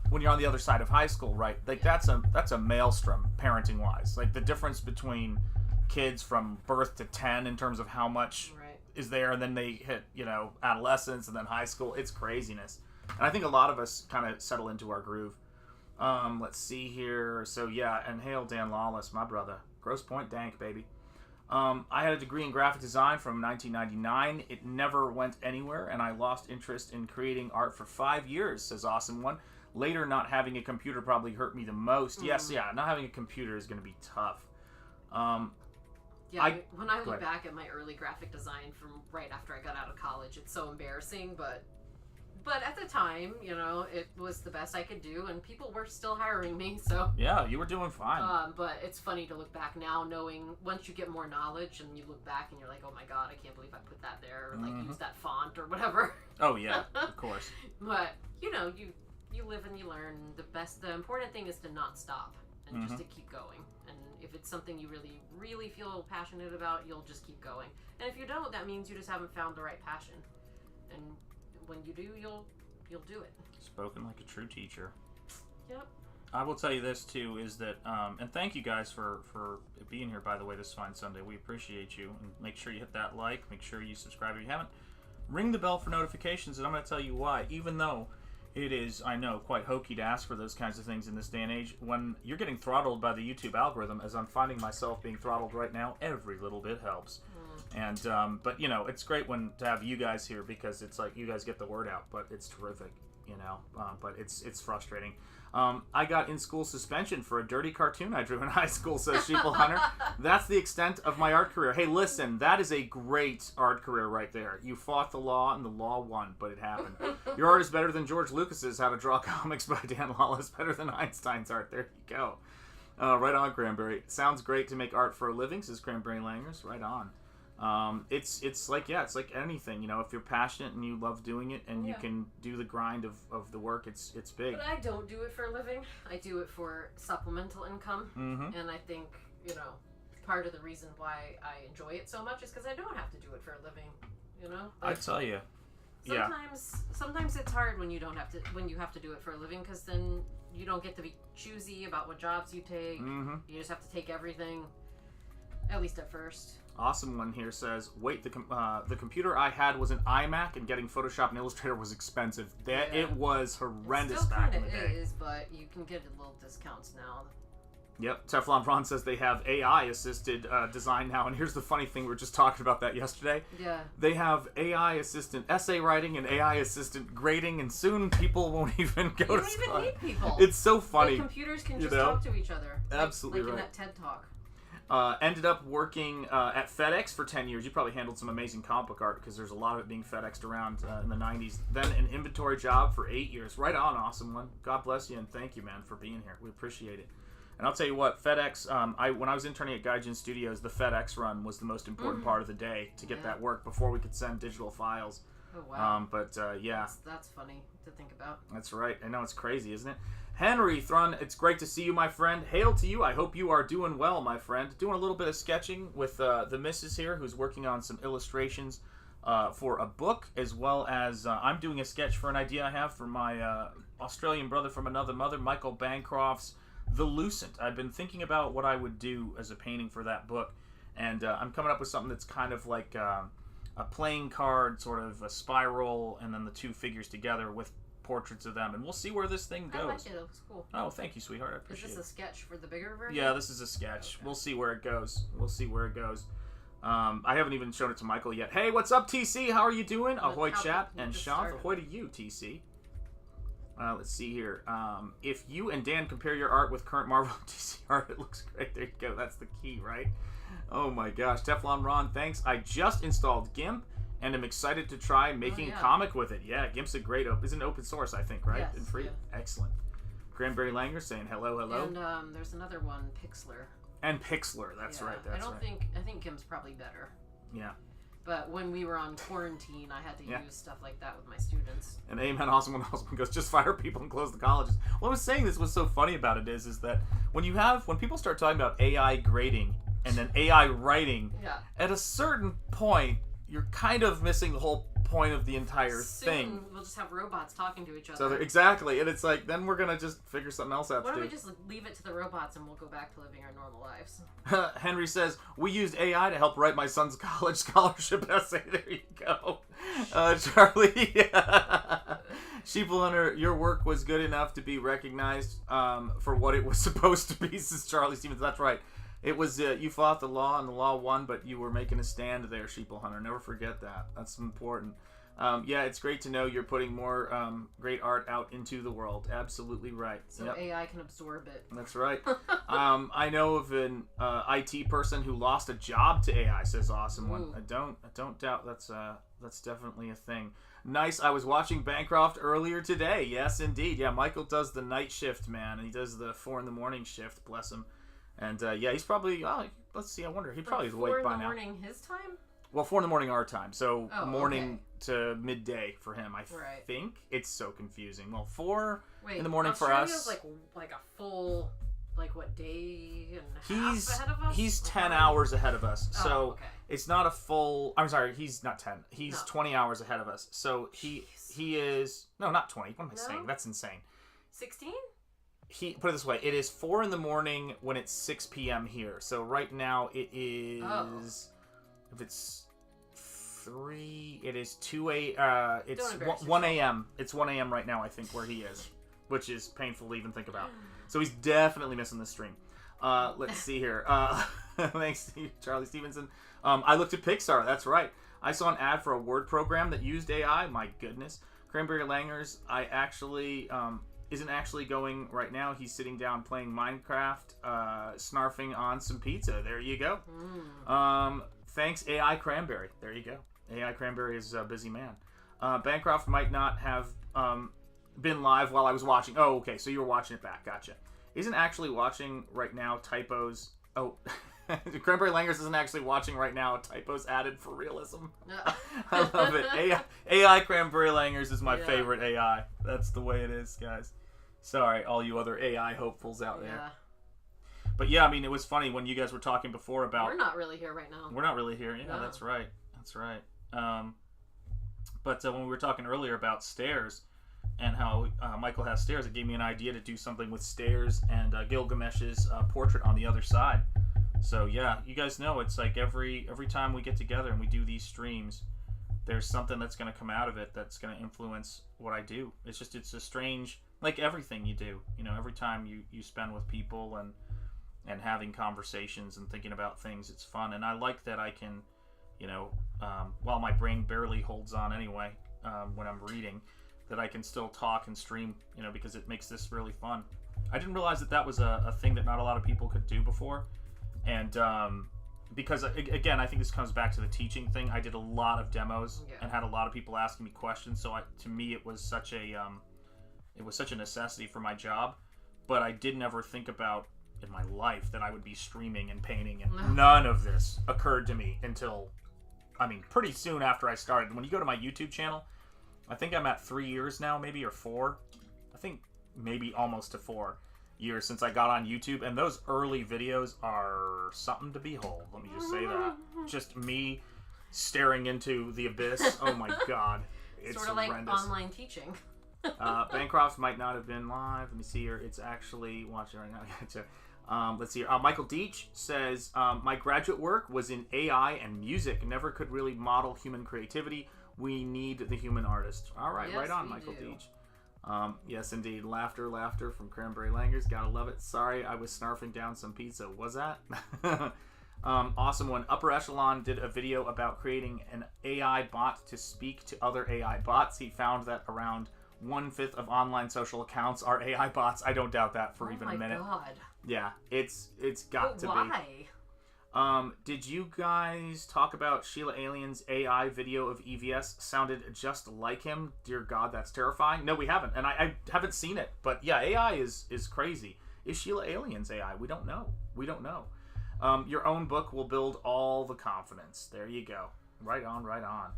S7: when you're on the other side of high school, right? Like that's a maelstrom parenting wise. Like the difference between kids from birth to 10 in terms of how much is there, and then they hit adolescence and then high school. It's craziness. And I think a lot of us kind of settle into our groove. Let's see here. So yeah, and hail Dan Lawless, my brother. Grosse Point Dank, baby. I had a degree in graphic design from 1999. It never went anywhere, and I lost interest in creating art for 5 years, says Awesome One. Later, not having a computer probably hurt me the most. Yes, yeah, not having a computer is going to be tough.
S8: When I look back at my early graphic design from right after I got out of college, it's so embarrassing, but at the time, you know, it was the best I could do, and people were still hiring me, so...
S7: Yeah, you were doing fine.
S8: But it's funny to look back now, knowing, once you get more knowledge, and you look back and you're like, oh my god, I can't believe I put that there, or, like, use that font, or whatever.
S7: Oh, yeah, of course.
S8: But, you know, you live and you learn. The important thing is to not stop, and just to keep going. And if it's something you really, really feel passionate about, you'll just keep going. And if you don't, that means you just haven't found the right passion. And when you do, you'll do it. Spoken like a true teacher. Yep.
S7: I will tell you this too, is that and thank you guys for being here, by the way, this fine Sunday. We appreciate you, and make sure you hit that like, make sure you subscribe if you haven't, ring the bell for notifications, and I'm going to tell you why. Even though it is, I know, quite hokey to ask for those kinds of things in this day and age, when you're getting throttled by the YouTube algorithm, as I'm finding myself being throttled right now, every little bit helps. And but you know, it's great to have you guys here, because it's like you guys get the word out, but it's terrific, you know. But it's frustrating. I got in-school suspension for a dirty cartoon I drew in high school, says Sheeple Hunter. That's the extent of my art career. Hey, listen, that is a great art career right there. You fought the law, and the law won, but it happened. Your art is better than George Lucas's How to Draw Comics by Dan Lawless, better than Einstein's art. There you go. Right on, Cranberry. Sounds great to make art for a living, says Cranberry Langers. Right on. It's like anything, you know, if you're passionate and you love doing it, and you can do the grind of the work, it's big.
S8: But I don't do it for a living. I do it for supplemental income. And I think, you know, part of the reason why I enjoy it so much is because I don't have to do it for a living, you know? Like,
S7: I tell you.
S8: Sometimes it's hard when you have to do it for a living, because then you don't get to be choosy about what jobs you take. You just have to take everything, at least at first.
S7: Awesome One here says, wait, the computer I had was an iMac, and getting Photoshop and Illustrator was expensive. It was horrendous back in the day.
S8: It is, but you can get little discounts now.
S7: Yep. Teflon Ron says they have AI-assisted design now, and here's the funny thing, we were just talking about that yesterday.
S8: Yeah.
S7: They have AI-assistant essay writing and AI-assistant grading, and soon people won't even go to school.
S8: You don't even need people.
S7: It's so funny.
S8: The computers can just talk to each other.
S7: Absolutely
S8: like
S7: right.
S8: in that TED Talk.
S7: Ended up working at FedEx for 10 years. You probably handled some amazing comic book art, because there's a lot of it being FedExed around in the 90s. Then an inventory job for 8 years. Right on, Awesome One. God bless you, and thank you, man, for being here. We appreciate it. And I'll tell you what, FedEx, when I was interning at Gaijin Studios, the FedEx run was the most important part of the day to get that work before we could send digital files.
S8: Oh, wow.
S7: Yeah.
S8: That's funny to think about.
S7: That's right. I know, it's crazy, isn't it? Henry Thrun, it's great to see you, my friend. Hail to you. I hope you are doing well, my friend. Doing a little bit of sketching with the missus here, who's working on some illustrations for a book, as well as I'm doing a sketch for an idea I have for my Australian brother from another mother, Michael Bancroft's The Lucent. I've been thinking about what I would do as a painting for that book, and I'm coming up with something that's kind of like a playing card, sort of a spiral, and then the two figures together with portraits of them, and we'll see where this thing goes.
S8: I like it. It looks cool.
S7: Oh, thank you, sweetheart. I appreciate it.
S8: Is this a sketch for the bigger version?
S7: Yeah, this is a sketch. Okay. We'll see where it goes. I haven't even shown it to Michael yet. Hey, what's up, TC? How are you doing? Ahoy, chat. And Shanth, ahoy to you, TC. Let's see here. If you and Dan compare your art with current Marvel DC art, it looks great. There you go. That's the key, right? Oh my gosh. Teflon Ron, thanks. I just installed GIMP, and I'm excited to try making a comic with it. Yeah, GIMP's a great isn't open source, I think, right?
S8: Yes,
S7: and free.
S8: Yeah.
S7: Excellent. Cranberry Langer saying hello.
S8: And there's another one, Pixlr.
S7: And Pixlr, that's right.
S8: I think GIMP's probably better.
S7: Yeah.
S8: But when we were on quarantine, I had to use stuff like that with my students.
S7: And Amen Awesome One goes, just fire people and close the colleges. Well, I was saying this, what's so funny about it is that when people start talking about AI grading and then AI writing, at a certain point, you're kind of missing the whole point of the entire thing.
S8: We'll just have robots talking to each other.
S7: So exactly, and it's like, then we're gonna just figure something else out.
S8: Why don't we just leave it to the robots and we'll go back to living our normal lives?
S7: Henry says, we used AI to help write my son's college scholarship essay. There you go. Charlie, Sheeple Hunter, your work was good enough to be recognized for what it was supposed to be, says Charlie Stevens. That's right. It was you fought the law and the law won, but you were making a stand there, Sheeple Hunter. Never forget that. That's important. Yeah, it's great to know you're putting more great art out into the world. Absolutely right.
S8: So AI can absorb it.
S7: That's right. I know of an IT person who lost a job to AI. Says Awesome One. I don't doubt that's definitely a thing. Nice. I was watching Bancroft earlier today. Yes, indeed. Yeah, Michael does the night shift, man, and he does the 4 a.m. shift. Bless him. And yeah, he's probably. Let's see. I wonder. He probably is awake by now.
S8: 4 a.m. his time.
S7: Well, 4 a.m. our time, so morning to midday for him. I think it's so confusing. Well, 4 in the morning for us.
S8: Australia's like a full, like what day and a half ahead of us?
S7: He's 10 hours ahead of us, so it's not a full. I'm sorry, he's not 10. He's 20 hours ahead of us. So he is not 20. What am I saying? That's insane.
S8: 16.
S7: He put it this way: it is 4 a.m. when it's 6 p.m. here. So right now it is. If it's 3, it is 2 a. It's 1 a.m. It's 1 a.m. right now, I think, where he is, which is painful to even think about. So he's definitely missing the stream. Let's see here. Thanks to Charlie Stevenson. I looked at Pixar. That's right. I saw an ad for a word program that used AI. My goodness. Cranberry Langers. I actually isn't actually going right now. He's sitting down playing Minecraft, snarfing on some pizza. There you go. Thanks, AI Cranberry. There you go. AI Cranberry is a busy man. Bancroft might not have been live while I was watching. Oh, okay. So you were watching it back. Gotcha. Isn't actually watching right now typos. Oh, Cranberry Langers isn't actually watching right now typos added for realism. I love it. AI Cranberry Langers is my favorite AI. That's the way it is, guys. Sorry, all you other AI hopefuls out there. But yeah, I mean, it was funny when you guys were talking before about...
S8: We're not really here right now.
S7: We're not really here. Yeah, no. That's right. That's right. But when we were talking earlier about stairs and how Michael has stairs, it gave me an idea to do something with stairs and Gilgamesh's portrait on the other side. So yeah, you guys know it's like every time we get together and we do these streams, there's something that's going to come out of it that's going to influence what I do. It's a strange, like everything you do. You know, every time you spend with people and having conversations and thinking about things, it's fun. And I like that I can, while my brain barely holds on anyway, when I'm reading, that I can still talk and stream, because it makes this really fun. I didn't realize that was a thing that not a lot of people could do before. And because, again, I think this comes back to the teaching thing. I did a lot of demos and had a lot of people asking me questions. So to me, it was such a necessity for my job. But I didn't ever think about in my life that I would be streaming and painting, and none of this occurred to me until, pretty soon after I started. When you go to my YouTube channel, I think I'm at 3 years now, maybe, or 4. I think maybe almost to 4 years since I got on YouTube, and those early videos are something to behold. Let me just say that. Just me staring into the abyss. Oh my god. It's
S8: sort of
S7: horrendous.
S8: like online teaching.
S7: Bancroft might not have been live. Let me see here. It's actually watching right now. Gotcha. Let's see here. Michael Deach says, my graduate work was in AI and music. Never could really model human creativity. We need the human artist. All right, yes, right on, Michael Deach. Yes, indeed. Laughter from Cranberry Langers. Gotta love it. Sorry, I was snarfing down some pizza. Was that? Awesome one. Upper Echelon did a video about creating an AI bot to speak to other AI bots. He found that around 1/5 of online social accounts are AI bots. I don't doubt that for even a minute.
S8: Oh my god.
S7: Yeah, it's got to be.
S8: Why?
S7: Did you guys talk about Sheila Alien's AI video of EVS? Sounded just like him. Dear God, that's terrifying. No, we haven't, and I haven't seen it. But yeah, AI is crazy. Is Sheila Alien's AI? We don't know. Your own book will build all the confidence. There you go. Right on.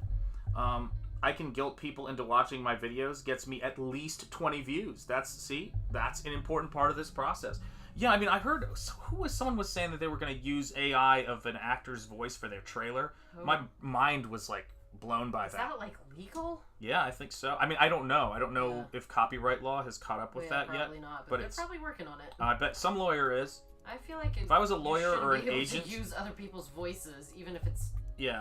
S7: I can guilt people into watching my videos. Gets me at least 20 views. That's an important part of this process. Yeah, I heard someone was saying that they were going to use AI of an actor's voice for their trailer. Oh. My mind was like blown by that.
S8: Is that like legal?
S7: Yeah, I think so. I don't know. I don't know if copyright law has caught up with that yet.
S8: Probably not, but they're probably working on it.
S7: I bet some lawyer is.
S8: I feel like
S7: if I was a lawyer or an agent,
S8: to use other people's voices, even if it's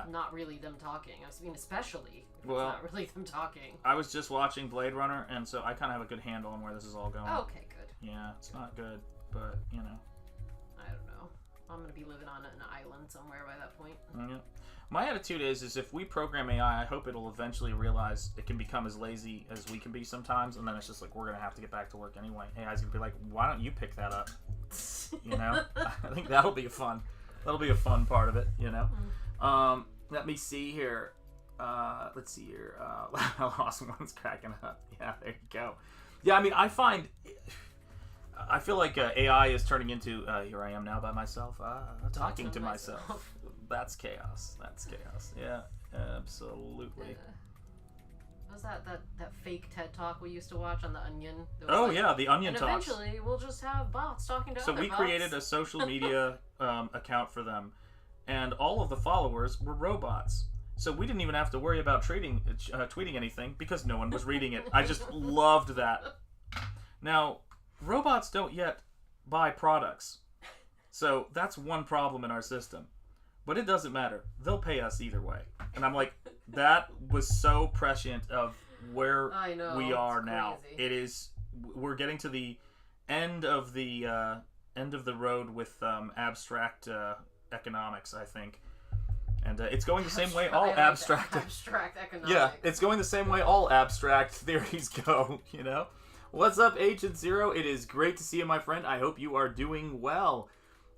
S8: not really them talking. Especially if it's not really them talking.
S7: I was just watching Blade Runner, and so I kind of have a good handle on where this is all going.
S8: Okay, good.
S7: Yeah, it's not good. But,
S8: I don't know. I'm gonna be living on an island somewhere by that point.
S7: Yeah. My attitude is if we program AI, I hope it'll eventually realize it can become as lazy as we can be sometimes, and then it's just like, we're going to have to get back to work anyway. AI's going to be like, why don't you pick that up? You know? I think that'll be fun part of it, you know? Let me see here. Let's see here. Lost One's cracking up. Yeah, there you go. Yeah, I mean, I feel like AI is turning into, here I am now by myself, talking to myself. That's chaos. Yeah, absolutely.
S8: What was that fake TED Talk we used to watch on The Onion?
S7: Yeah, the Onion Talks.
S8: Eventually, we'll just have bots talking to other bots.
S7: So we created a social media account for them, and all of the followers were robots. So we didn't even have to worry about tweeting anything because no one was reading it. I just loved that. Now, robots don't yet buy products. So that's one problem in our system. But it doesn't matter. They'll pay us either way. And I'm like, that was so prescient of where we are now. It is, we're getting to the end of the road with abstract economics, I think. And it's going the same way all abstract
S8: economics.
S7: Yeah, it's going the same way all abstract theories go, you know? What's up, Agent Zero? It is great to see you, my friend. I hope you are doing well.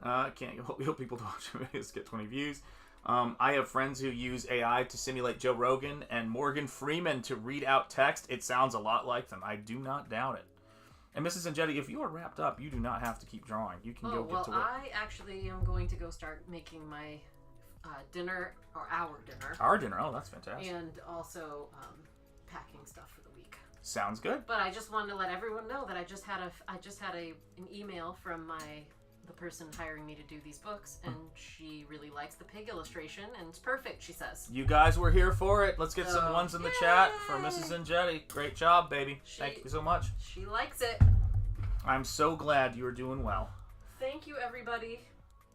S7: Can't help people to watch videos get 20 views. I have friends who use AI to simulate Joe Rogan and Morgan Freeman to read out text. It sounds a lot like them. I do not doubt it. And Mrs. Enjeti, if you are wrapped up, you do not have to keep drawing. You can go get to work.
S8: I actually am going to go start making my dinner, or our dinner.
S7: Our dinner, oh, that's fantastic.
S8: And also packing stuff for the week.
S7: Sounds good.
S8: But I just wanted to let everyone know that I just had an email from the person hiring me to do these books, and she really likes the pig illustration, and it's perfect, she says.
S7: You guys were here for it. Let's get some ones in the chat for Mrs. Enjeti. Great job, baby. Thank you so much.
S8: She likes it.
S7: I'm so glad you're doing well.
S8: Thank you, everybody.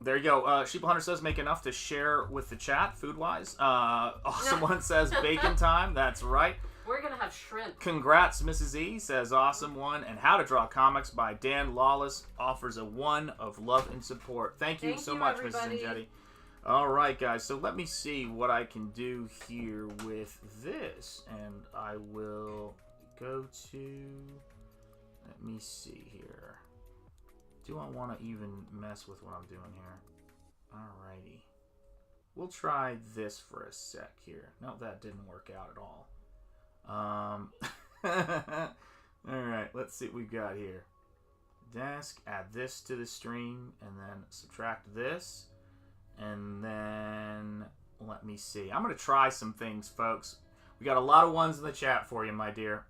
S7: There you go. Sheep Hunter says make enough to share with the chat, food-wise. Awesome one says bacon time. That's right.
S8: We're going to have shrimp.
S7: Congrats, Mrs. E says awesome one. And How to Draw Comics by Dan Lawless offers a one of love and support. Thank you so much,
S8: everybody.
S7: Mrs. Enjeti. All right, guys. So let me see what I can do here with this. And I will go to... Let me see here. Do I want to even mess with what I'm doing here? Alrighty. We'll try this for a sec here. No, that didn't work out at all. Alright, let's see what we've got here. Desk, add this to the stream, and then subtract this. And then, let me see. I'm going to try some things, folks. We got a lot of ones in the chat for you, my dear.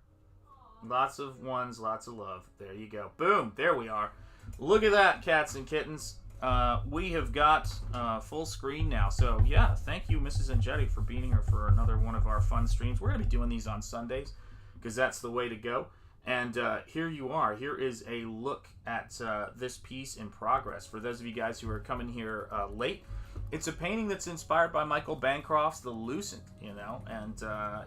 S7: Lots of ones, lots of love. There you go. Boom, there we are. Look at that, cats and kittens. We have got full screen now. So, yeah, thank you, Mrs. Enjeti, for being here for another one of our fun streams. We're going to be doing these on Sundays because that's the way to go. And here you are. Here is a look at this piece in progress. For those of you guys who are coming here late, it's a painting that's inspired by Michael Bancroft's The Lucent, you know, and,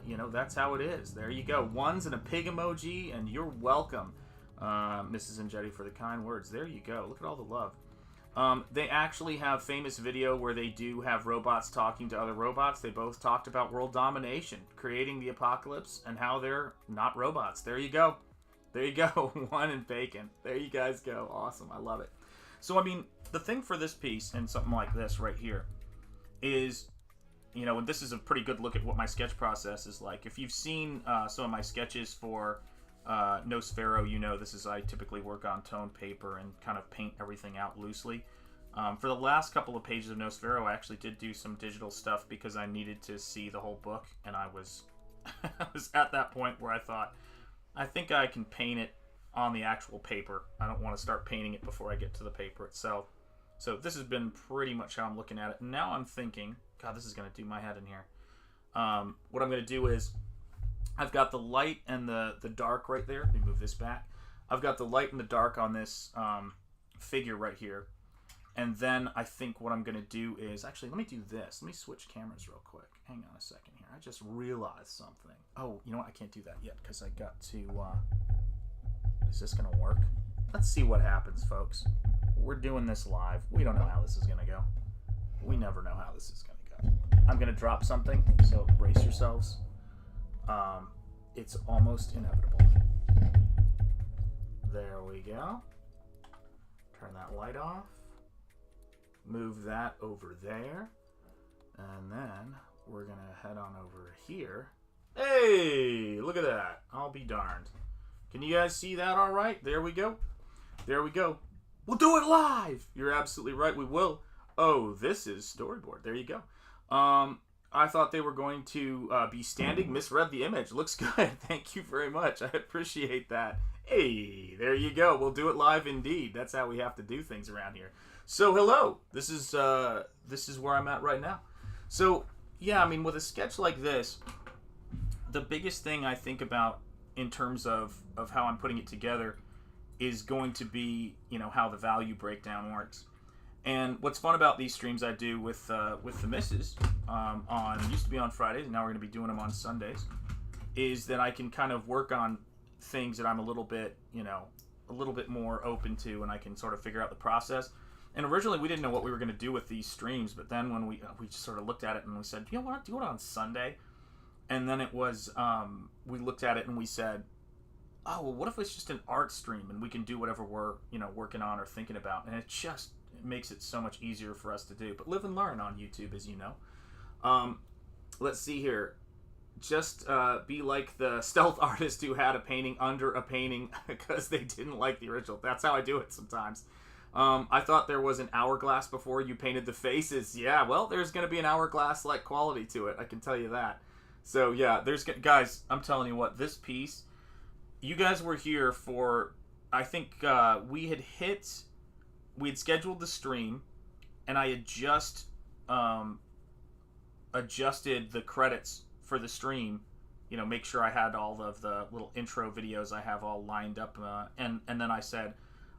S7: you know, that's how it is. There you go. Ones and a pig emoji, and you're welcome, Mrs. Enjeti, for the kind words. There you go. Look at all the love. They actually have famous video where they do have robots talking to other robots. They both talked about world domination, creating the apocalypse, and how they're not robots. There you go. There you go. One and bacon. There you guys go. Awesome. I love it. So, I mean, the thing for this piece and something like this right here is, you know, and this is a pretty good look at what my sketch process is like. If you've seen some of my sketches for Nosfero, you know this is, I typically work on toned paper and kind of paint everything out loosely. For the last couple of pages of Nosfero, I actually did do some digital stuff because I needed to see the whole book, and I was I was at that point where I thought, I think I can paint it on the actual paper. I don't want to start painting it before I get to the paper itself. So this has been pretty much how I'm looking at it. And now I'm thinking, God, this is going to do my head in here. What I'm going to do is, I've got the light and the dark right there. Let me move this back. I've got the light and the dark on this figure right here. And then I think what I'm going to do is... Actually, let me do this. Let me switch cameras real quick. Hang on a second here. I just realized something. Oh, you know what? I can't do that yet because I got to... Is this going to work? Let's see what happens, folks. we're doing this live. We don't know how this is gonna go. We never know how this is gonna go. I'm gonna drop something, so brace yourselves. It's almost inevitable. There we go. Turn that light off. Move that over there. And then we're gonna head on over here. Hey, look at that. I'll be darned. Can you guys see that all right? There we go. There we go. We'll do it live. You're absolutely right. We will. Oh, this is storyboard. There you go. I thought they were going to be standing. Misread the image. Looks good. Thank you very much. I appreciate that. Hey, there you go. We'll do it live indeed. That's how we have to do things around here. So hello. This is where I'm at right now. So yeah, I mean, with a sketch like this, the biggest thing I think about in terms of how I'm putting it together is going to be, you know, how the value breakdown works. And what's fun about these streams I do with the missus used to be on Fridays, and now we're going to be doing them on Sundays, is that I can kind of work on things that I'm a little bit more open to, and I can sort of figure out the process. And originally we didn't know what we were going to do with these streams, but then when we just sort of looked at it and we said, you know what, do it on Sunday. And then it was, we looked at it and we said, oh, well, what if it's just an art stream and we can do whatever we're, you know, working on or thinking about. And it makes it so much easier for us to do. But live and learn on YouTube, as you know. Let's see here. Just be like the stealth artist who had a painting under a painting because they didn't like the original. That's how I do it sometimes. I thought there was an hourglass before you painted the faces. Yeah, well, there's going to be an hourglass-like quality to it. I can tell you that. So, yeah, guys, I'm telling you what, this piece, you guys were here for, I think we had scheduled the stream, and I had just adjusted the credits for the stream, you know, make sure I had all of the little intro videos I have all lined up, and then I said,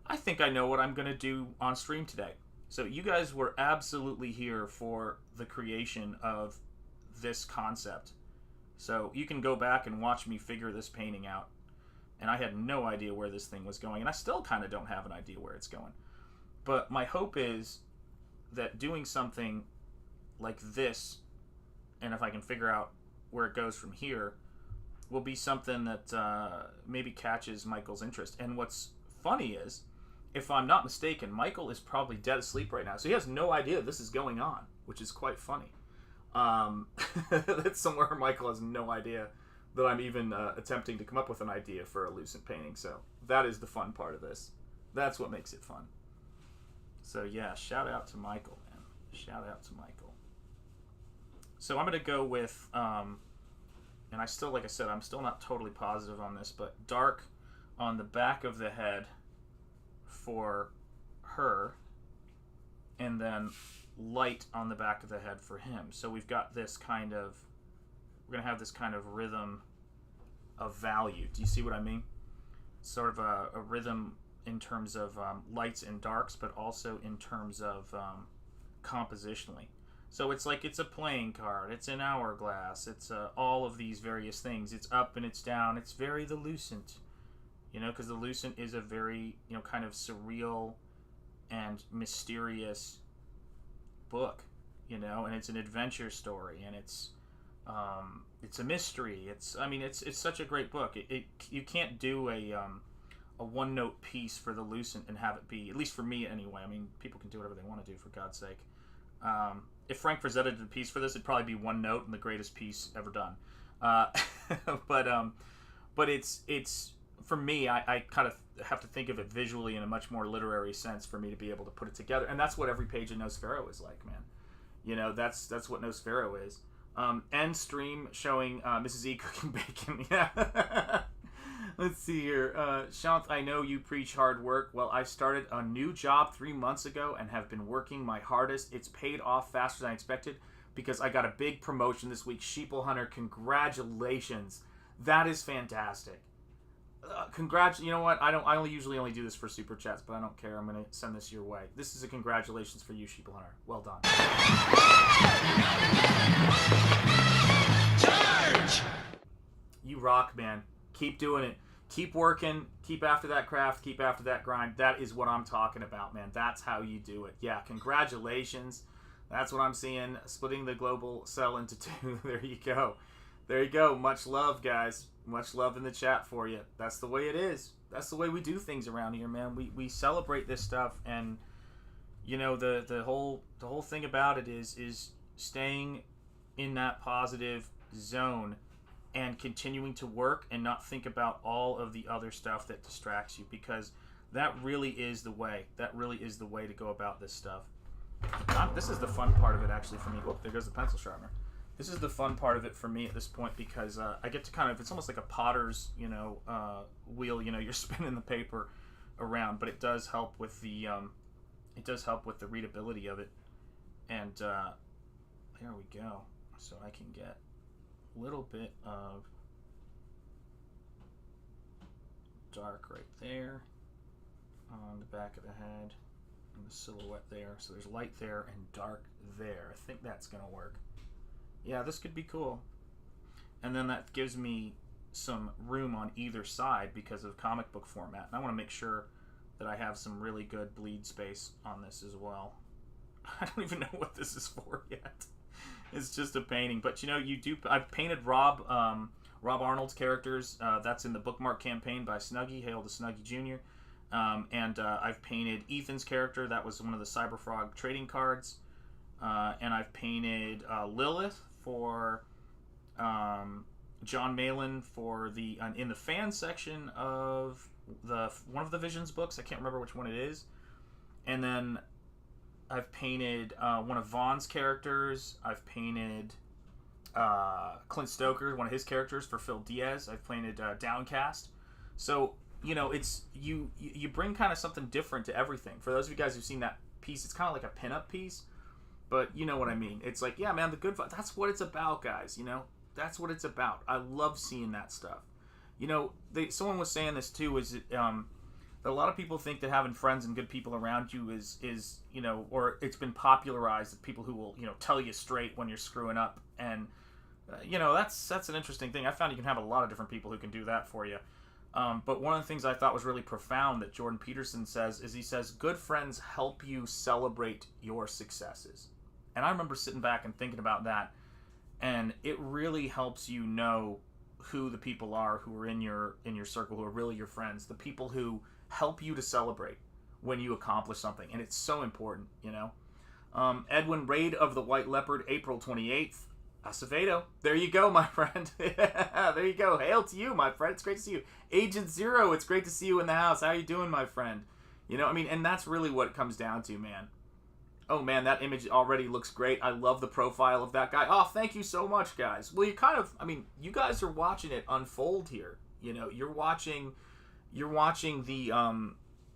S7: I think I know what I'm going to do on stream today. So you guys were absolutely here for the creation of this concept. So you can go back and watch me figure this painting out. And I had no idea where this thing was going. And I still kind of don't have an idea where it's going. But my hope is that doing something like this, and if I can figure out where it goes from here, will be something that maybe catches Michael's interest. And what's funny is, if I'm not mistaken, Michael is probably dead asleep right now. So he has no idea this is going on, which is quite funny. That's somewhere Michael has no idea that I'm even attempting to come up with an idea for a Lucent painting. So that is the fun part of this. That's what makes it fun. So yeah, shout out to Michael, man. Shout out to Michael. So I'm going to go with, and I still, like I said, I'm still not totally positive on this, but dark on the back of the head for her, and then light on the back of the head for him. So we've got this kind of, we're going to have this kind of rhythm of value. Do you see what I mean? Sort of a rhythm in terms of lights and darks, but also in terms of compositionally. So it's like it's a playing card, it's an hourglass, it's all of these various things. It's up and it's down. It's very the Lucent, you know, because the Lucent is a very, you know, kind of surreal and mysterious book, you know, and it's an adventure story, and it's a mystery. It's such a great book. You can't do a one-note piece for the Lucent and have it be, at least for me anyway. I mean, people can do whatever they want to do, for God's sake. If Frank Frazetta did a piece for this, it'd probably be one note and the greatest piece ever done. But it's for me, I kind of have to think of it visually in a much more literary sense for me to be able to put it together. And that's what every page of Nosfero is like, man. You know, that's what Nosfero is. End stream showing Mrs. E cooking bacon. Yeah. Let's see here. Shanth, I know you preach hard work. Well, I started a new job 3 months ago and have been working my hardest. It's paid off faster than I expected because I got a big promotion this week. Sheeple Hunter, congratulations. That is fantastic. You know what? I usually only do this for super chats, but I don't care. I'm going to send this your way. This is a congratulations for you, Sheeple Hunter. Well done. Charge! You rock, man. Keep doing it. keep working, keep after that craft, keep after that grind. That is what I'm talking about, man. That's how you do it. Yeah, congratulations. That's what I'm seeing. Splitting the global cell into 2. There you go. There you go. Much love, guys. Much love in the chat for you. That's the way it is. That's the way we do things around here, man. We celebrate this stuff, and you know, the whole thing about it is staying in that positive zone and continuing to work and not think about all of the other stuff that distracts you, because that really is the way. That really is the way to go about this stuff. This is the fun part of it, actually, for me. Whoop, there goes the pencil sharpener. This is the fun part of it for me at this point, because I get to kind of, it's almost like a potter's, you know, wheel. You know, you're spinning the paper around, but it does help with the readability of it. And there we go. So I can get a little bit of dark right there on the back of the head and the silhouette there. So there's light there and dark there. I think that's gonna work. Yeah, this could be cool. And then that gives me some room on either side because of comic book format. And I want to make sure that I have some really good bleed space on this as well. I don't even know what this is for yet. It's just a painting. But you know, I've painted Rob Arnold's characters. That's in the bookmark campaign by Snuggy. Hail to Snuggy Jr. And I've painted Ethan's character. That was one of the Cyberfrog trading cards. And I've painted Lilith for John Malin for the in the fan section of one of the Visions books. I can't remember which one it is. And then I've painted one of Vaughn's characters. I've painted Clint Stoker, one of his characters, for Phil Diaz. I've painted Downcast. So you know, it's you bring kind of something different to everything. For those of you guys who've seen that piece, it's kind of like a pinup piece. But you know what I mean. It's like, yeah, man, the good. That's what it's about, guys. You know, that's what it's about. I love seeing that stuff. You know, someone was saying this too. Is that a lot of people think that having friends and good people around you is you know, or it's been popularized that people who will, you know, tell you straight when you're screwing up, and you know, that's an interesting thing. I found you can have a lot of different people who can do that for you. But one of the things I thought was really profound that Jordan Peterson says is, he says, good friends help you celebrate your successes. And I remember sitting back and thinking about that, and it really helps you know who the people are who are in your circle, who are really your friends, the people who help you to celebrate when you accomplish something. And it's so important, you know. Edwin Raid of the White Leopard, April 28th. Acevedo. There you go, my friend. There you go. Hail to you, my friend. It's great to see you. Agent Zero, it's great to see you in the house. How you doing, my friend? You know, I mean, and that's really what it comes down to, man. Oh, man, that image already looks great. I love the profile of that guy. Oh, thank you so much, guys. Well, you kind of, I mean, you guys are watching it unfold here. You know, you're watching the,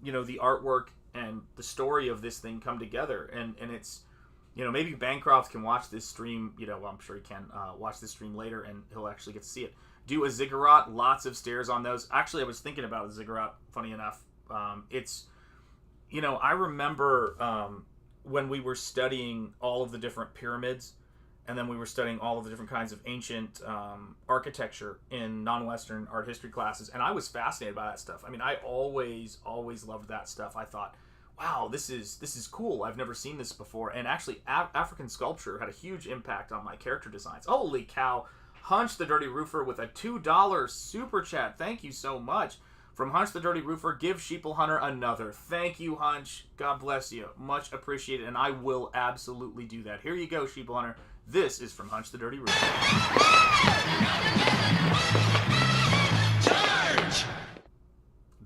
S7: you know, the artwork and the story of this thing come together. And it's, you know, maybe Bancroft can watch this stream. You know, well, I'm sure he can watch this stream later, and he'll actually get to see it. Do a ziggurat, lots of stairs on those. Actually, I was thinking about a ziggurat, funny enough. It's, you know, I remember when we were studying all of the different pyramids, and then we were studying all of the different kinds of ancient architecture in non-Western art history classes, and I was fascinated by that stuff. I mean, I always loved that stuff. I thought, wow, this is cool. I've never seen this before. And actually, African sculpture had a huge impact on my character designs. Holy cow. Hunch the Dirty Roofer with a $2 super chat. Thank you so much. From Hunch the Dirty Roofer, give Sheeple Hunter another. Thank you, Hunch. God bless you. Much appreciated, and I will absolutely do that. Here you go, Sheeple Hunter. This is from Hunch the Dirty Roofer. Charge!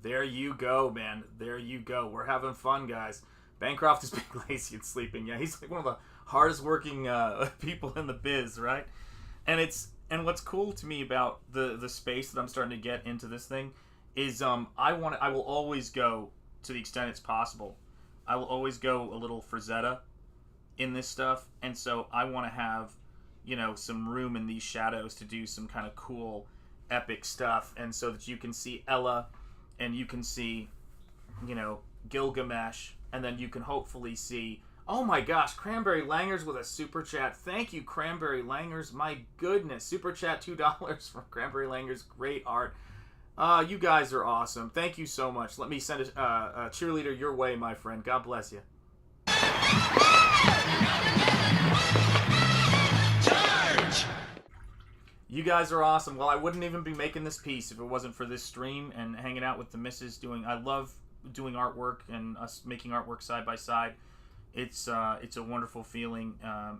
S7: There you go, man. There you go. We're having fun, guys. Bancroft is being lazy and sleeping. Yeah, he's like one of the hardest working people in the biz, right? And what's cool to me about the space that I'm starting to get into this thing is I will always go, to the extent it's possible, I will always go a little Frazetta in this stuff, and so I want to have, you know, some room in these shadows to do some kind of cool epic stuff, and so that you can see Ella, and you can see, you know, Gilgamesh, and then you can hopefully see, oh my gosh, Cranberry Langers with a super chat. Thank you, Cranberry Langers. My goodness, super chat $2 from Cranberry Langers. Great art. You guys are awesome. Thank you so much. Let me send a cheerleader your way, my friend. God bless you.
S9: Charge!
S7: You guys are awesome. Well, I wouldn't even be making this piece if it wasn't for this stream and hanging out with the missus doing... I love doing artwork and us making artwork side by side. It's a wonderful feeling,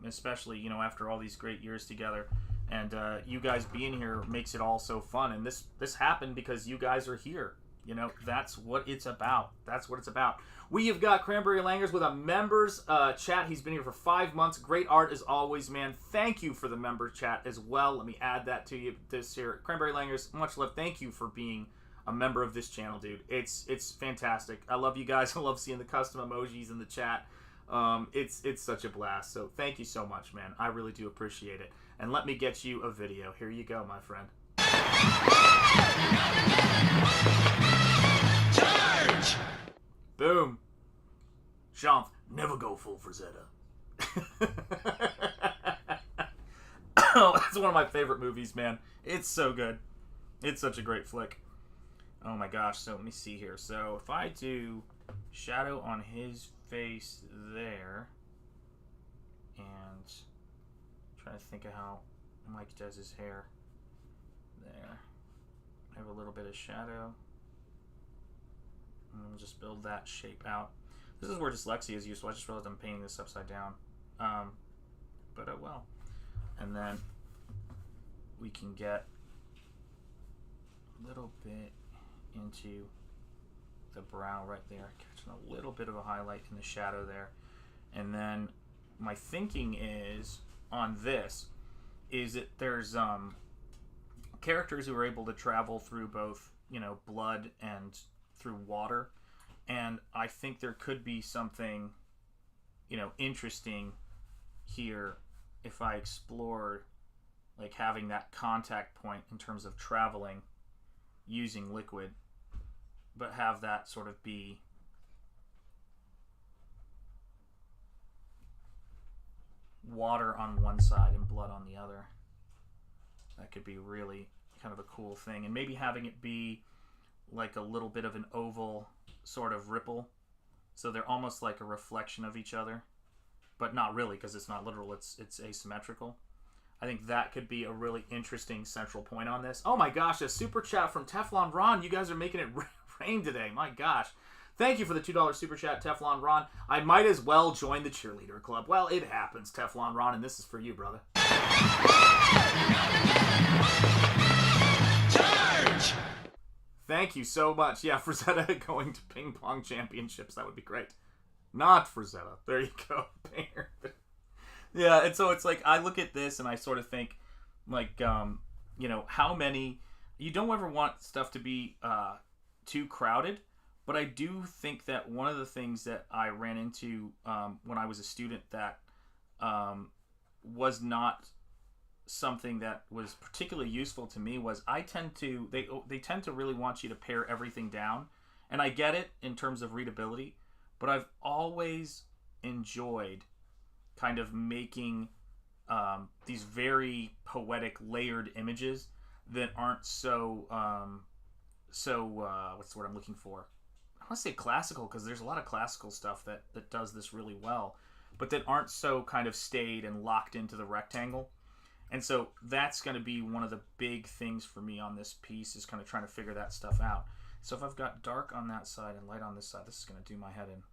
S7: especially, you know, after all these great years together. And you guys being here makes it all so fun. And this happened because you guys are here. You know, that's what it's about. That's what it's about. We have got Cranberry Langers with a members chat. He's been here for 5 months. Great art as always, man. Thank you for the member chat as well. Let me add that to you this here. Cranberry Langers, much love. Thank you for being a member of this channel, dude. It's fantastic. I love you guys. I love seeing the custom emojis in the chat. It's such a blast. So thank you so much, man. I really do appreciate it. And let me get you a video. Here you go, my friend.
S9: Charge!
S7: Boom. Shanth, never go full Frazetta. Oh, that's one of my favorite movies, man. It's so good. It's such a great flick. Oh my gosh. So let me see here. So if I do shadow on his face there, and try to think of how Mike does his hair there. I have a little bit of shadow. And we'll just build that shape out. This is where dyslexia is useful. I just realized I'm painting this upside down. But oh well. And then we can get a little bit into the brow right there, catching a little bit of a highlight in the shadow there. And then my thinking is on this is that there's characters who are able to travel through both, you know, blood and through water, and I think there could be something, you know, interesting here if I explore like having that contact point in terms of traveling using liquid, but have that sort of be water on one side and blood on the other. That could be really kind of a cool thing. And maybe having it be like a little bit of an oval sort of ripple, so they're almost like a reflection of each other, but not really, because it's not literal, it's asymmetrical. I think that could be a really interesting central point on this. Oh my gosh, a super chat from Teflon Ron. You guys are making it rain today. My gosh. Thank you for the $2 super chat, Teflon Ron. I might as well join the cheerleader club. Well, it happens, Teflon Ron, and this is for you, brother.
S9: Charge!
S7: Thank you so much. Yeah, Frazetta going to ping pong championships. That would be great. Not Frazetta. There you go. Yeah, and so it's like I look at this and I sort of think, like, you know, how many... You don't ever want stuff to be too crowded, but I do think that one of the things that I ran into when I was a student that was not something that was particularly useful to me was they tend to really want you to pare everything down, and I get it in terms of readability, but I've always enjoyed kind of making these very poetic layered images that aren't so what's the word I'm looking for? I want to say classical, because there's a lot of classical stuff that does this really well, but that aren't so kind of stayed and locked into the rectangle. And so that's going to be one of the big things for me on this piece, is kind of trying to figure that stuff out. So if I've got dark on that side and light on this side, this is going to do my head in.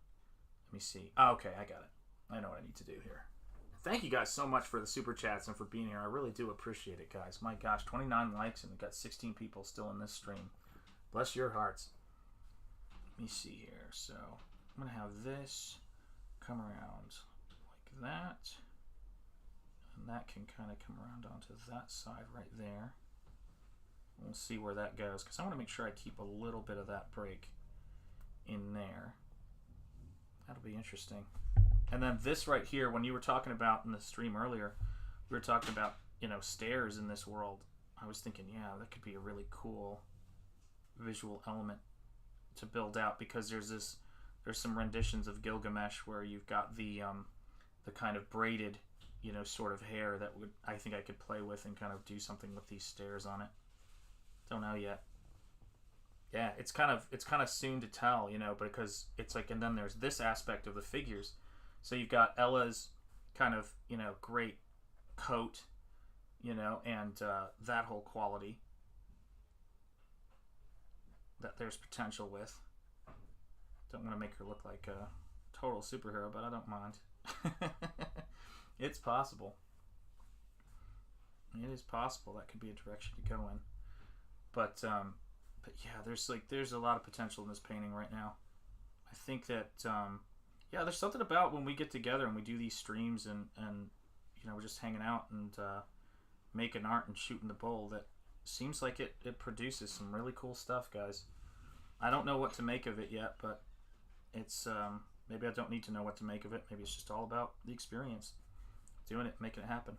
S7: Let me see. Oh, okay, I got it. I know what I need to do here. Thank you guys so much for the super chats and for being here. I really do appreciate it, guys. My gosh, 29 likes and we've got 16 people still in this stream. Bless your hearts. Let me see here. So I'm going to have this come around like that. And that can kind of come around onto that side right there. We'll see where that goes, because I want to make sure I keep a little bit of that break in there. That'll be interesting. And then this right here, when you were talking about in the stream earlier, we were talking about, you know, stairs in this world. I was thinking, yeah, that could be a really cool visual element to build out, because there's some renditions of Gilgamesh where you've got the kind of braided, you know, sort of hair that I think I could play with and kind of do something with these stairs on it. Don't know yet. Yeah, it's kind of soon to tell, you know, because it's like, and then there's this aspect of the figures. So you've got Ella's kind of, you know, great coat, you know, and that whole quality that there's potential with. Don't want to make her look like a total superhero, but I don't mind. It's possible. It is possible that could be a direction to go in. But yeah, there's a lot of potential in this painting right now. I think that yeah, there's something about when we get together and we do these streams and you know, we're just hanging out and making art and shooting the bull, that seems like it produces some really cool stuff, guys. I don't know what to make of it yet, but it's maybe I don't need to know what to make of it. Maybe it's just all about the experience, doing it, making it happen,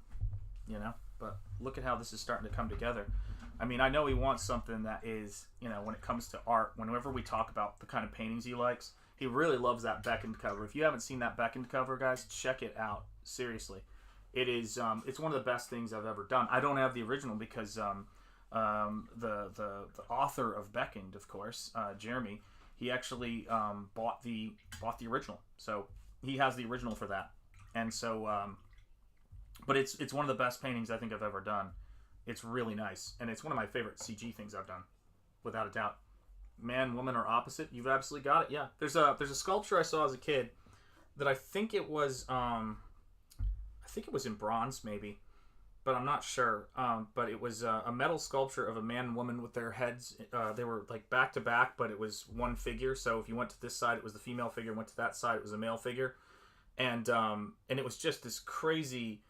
S7: you know. But look at how this is starting to come together. I mean, I know he wants something that is, you know, when it comes to art, whenever we talk about the kind of paintings he likes, he really loves that beckoned cover. If you haven't seen that beckoned cover, guys, check it out. Seriously. It is, it's one of the best things I've ever done. I don't have the original because the author of Beckoned, of course, Jeremy, he actually bought the original. So he has the original for that. And so, but it's one of the best paintings I think I've ever done. It's really nice, and it's one of my favorite CG things I've done, without a doubt. Man, woman, or opposite, you've absolutely got it. Yeah, there's a sculpture I saw as a kid that I think it was in bronze, maybe, but I'm not sure. But it was a metal sculpture of a man and woman with their heads. They were like back to back, but it was one figure. So if you went to this side, it was the female figure. Went to that side, it was a male figure, and it was just this crazy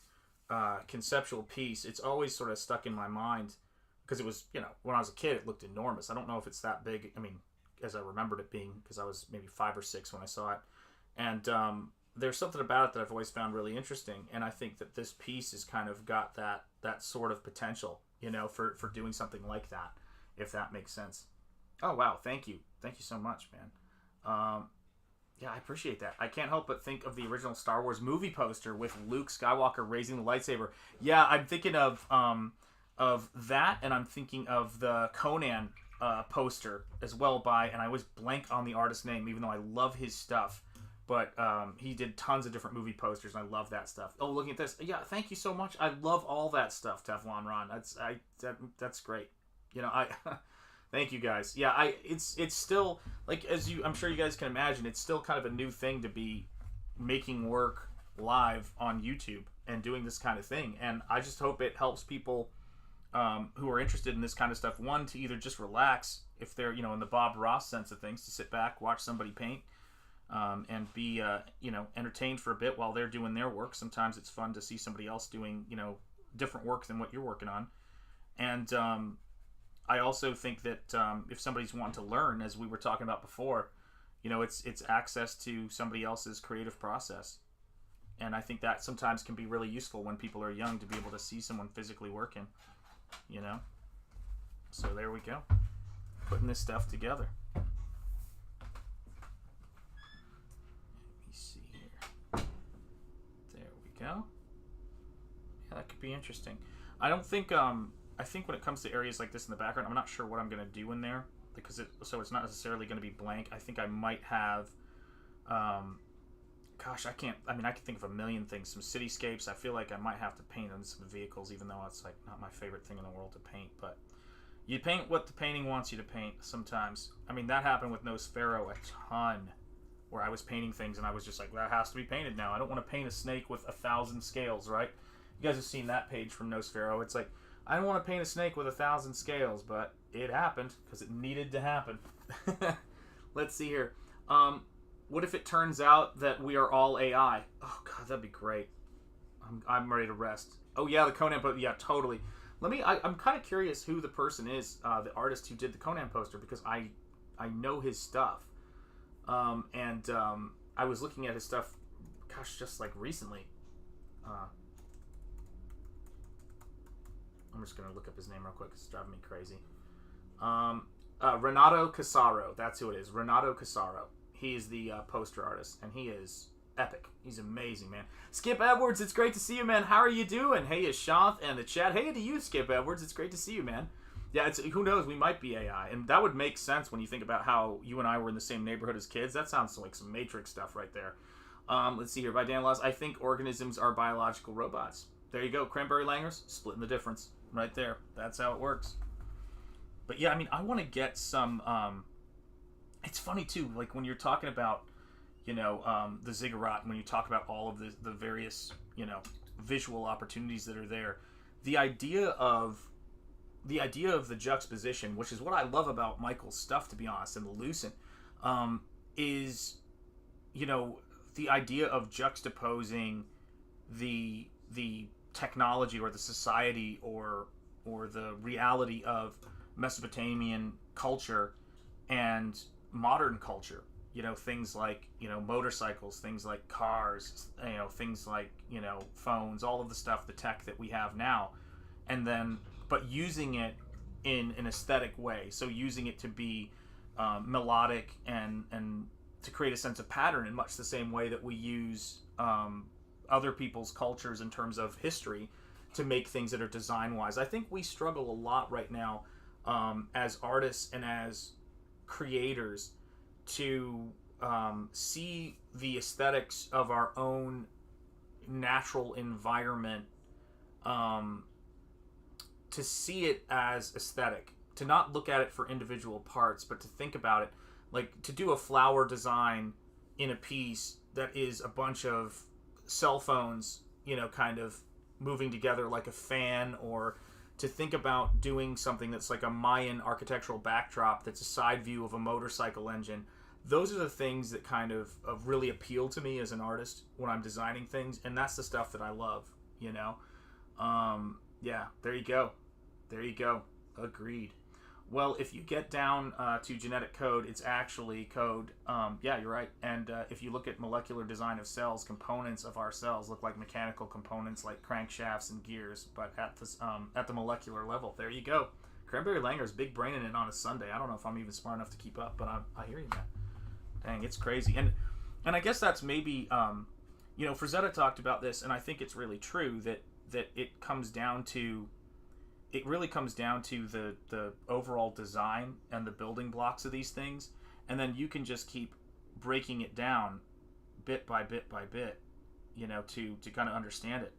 S7: conceptual piece. It's always sort of stuck in my mind because it was, you know, when I was a kid, it looked enormous. I don't know if it's that big. I mean, as I remembered it being, because I was maybe 5 or 6 when I saw it, and there's something about it that I've always found really interesting, and I think that this piece has kind of got that sort of potential, you know, for doing something like that, if that makes sense. Oh wow, thank you so much, man. Yeah, I appreciate that. I can't help but think of the original Star Wars movie poster with Luke Skywalker raising the lightsaber. Yeah, I'm thinking of that, and I'm thinking of the Conan poster as well and I always blank on the artist's name, even though I love his stuff. But he did tons of different movie posters, and I love that stuff. Oh, looking at this. Yeah, thank you so much. I love all that stuff, Teflon Ron. That's great. You know, thank you guys. Yeah, it's still, like, I'm sure you guys can imagine, it's still kind of a new thing to be making work live on YouTube and doing this kind of thing. And I just hope it helps people who are interested in this kind of stuff, one, to either just relax, if they're, you know, in the Bob Ross sense of things, to sit back, watch somebody paint, and be, you know, entertained for a bit while they're doing their work. Sometimes it's fun to see somebody else doing, you know, different work than what you're working on. And I also think that if somebody's wanting to learn, as we were talking about before, you know, it's access to somebody else's creative process. And I think that sometimes can be really useful when people are young, to be able to see someone physically working, you know. So there we go, putting this stuff together. Go. Yeah, that could be interesting. I don't think I think when it comes to areas like this in the background, I'm not sure what I'm going to do in there, because it's not necessarily going to be blank. I think I might have gosh, I can think of a million things. Some cityscapes. I feel like I might have to paint on some vehicles, even though it's like not my favorite thing in the world to paint, but you paint what the painting wants you to paint sometimes. I mean, that happened with Nosfero a ton, where I was painting things and I was just like, that has to be painted now. I don't want to paint a snake with 1,000 scales, right? You guys have seen that page from Nosfero. It's like, I don't want to paint a snake with 1,000 scales, but it happened because it needed to happen. Let's see here. What if it turns out that we are all AI? Oh God, that'd be great. I'm ready to rest. Oh yeah, the Conan, but yeah, totally. I'm kind of curious who the person is, the artist who did the Conan poster, because I know his stuff. I was looking at his stuff, gosh, just like recently. I'm just going to look up his name real quick. It's driving me crazy. Renato Casaro. That's who it is. Renato Casaro. He's the poster artist, and he is epic. He's amazing, man. Skip Edwards, it's great to see you, man. How are you doing? Hey, is Shanth and the chat. Hey to you, Skip Edwards. It's great to see you, man. Yeah, it's, who knows? We might be AI, and that would make sense when you think about how you and I were in the same neighborhood as kids. That sounds like some Matrix stuff right there. Let's see here. By Dan Laws, I think organisms are biological robots. There you go. Cranberry Langers, splitting the difference right there. That's how it works. But yeah, I mean, I want to get some. It's funny too, like when you're talking about, the ziggurat, when you talk about all of the various, visual opportunities that are there, the idea of the juxtaposition, which is what I love about Michael's stuff, to be honest, and the Lucent, is, the idea of juxtaposing the technology or the society or the reality of Mesopotamian culture and modern culture. Things like, motorcycles, things like cars, things like, phones, all of the stuff, the tech that we have now. And then, but using it in an aesthetic way. So using it to be melodic and to create a sense of pattern in much the same way that we use other people's cultures in terms of history to make things that are design-wise. I think we struggle a lot right now as artists and as creators to see the aesthetics of our own natural environment, to see it as aesthetic, to not look at it for individual parts, but to think about it, like to do a flower design in a piece that is a bunch of cell phones, kind of moving together like a fan, or to think about doing something that's like a Mayan architectural backdrop that's a side view of a motorcycle engine. Those are the things that kind of really appeal to me as an artist when I'm designing things, and that's the stuff that I love, Yeah, there you go. There you go. Agreed. Well, if you get down to genetic code, it's actually code. Yeah, you're right. And if you look at molecular design of cells, components of our cells look like mechanical components like crankshafts and gears, but at the molecular level. There you go. Cranberry Langer's big braining it on a Sunday. I don't know if I'm even smart enough to keep up, but I hear you, man. Dang, it's crazy. And I guess that's maybe, Frazetta talked about this, and I think it's really true that it really comes down to the overall design and the building blocks of these things, and then you can just keep breaking it down bit by bit by bit, to kind of understand it.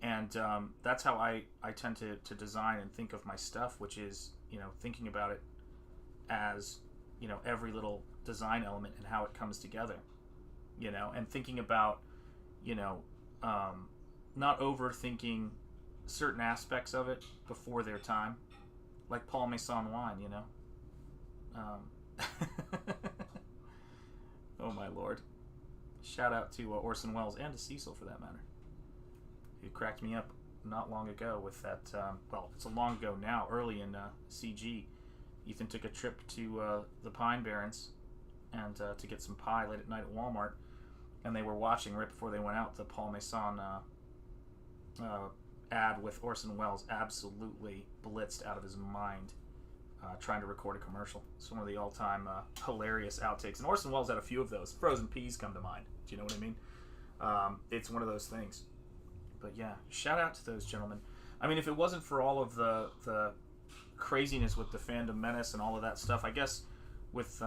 S7: And that's how I tend to design and think of my stuff, which is, thinking about it as, every little design element and how it comes together, and thinking about, not overthinking certain aspects of it before their time, like Paul Masson wine, Oh my lord. Shout out to Orson Welles, and to Cecil for that matter, who cracked me up not long ago with that, well, it's a long ago now, early in CG. Ethan took a trip to the Pine Barrens and to get some pie late at night at Walmart, and they were watching right before they went out the Paul Masson ad with Orson Welles absolutely blitzed out of his mind trying to record a commercial. It's one of the all-time hilarious outtakes, and Orson Welles had a few of those. Frozen peas come to mind. Do you know what I mean? It's one of those things. But yeah, shout out to those gentlemen. I mean, if it wasn't for all of the craziness with the fandom menace and all of that stuff, I guess with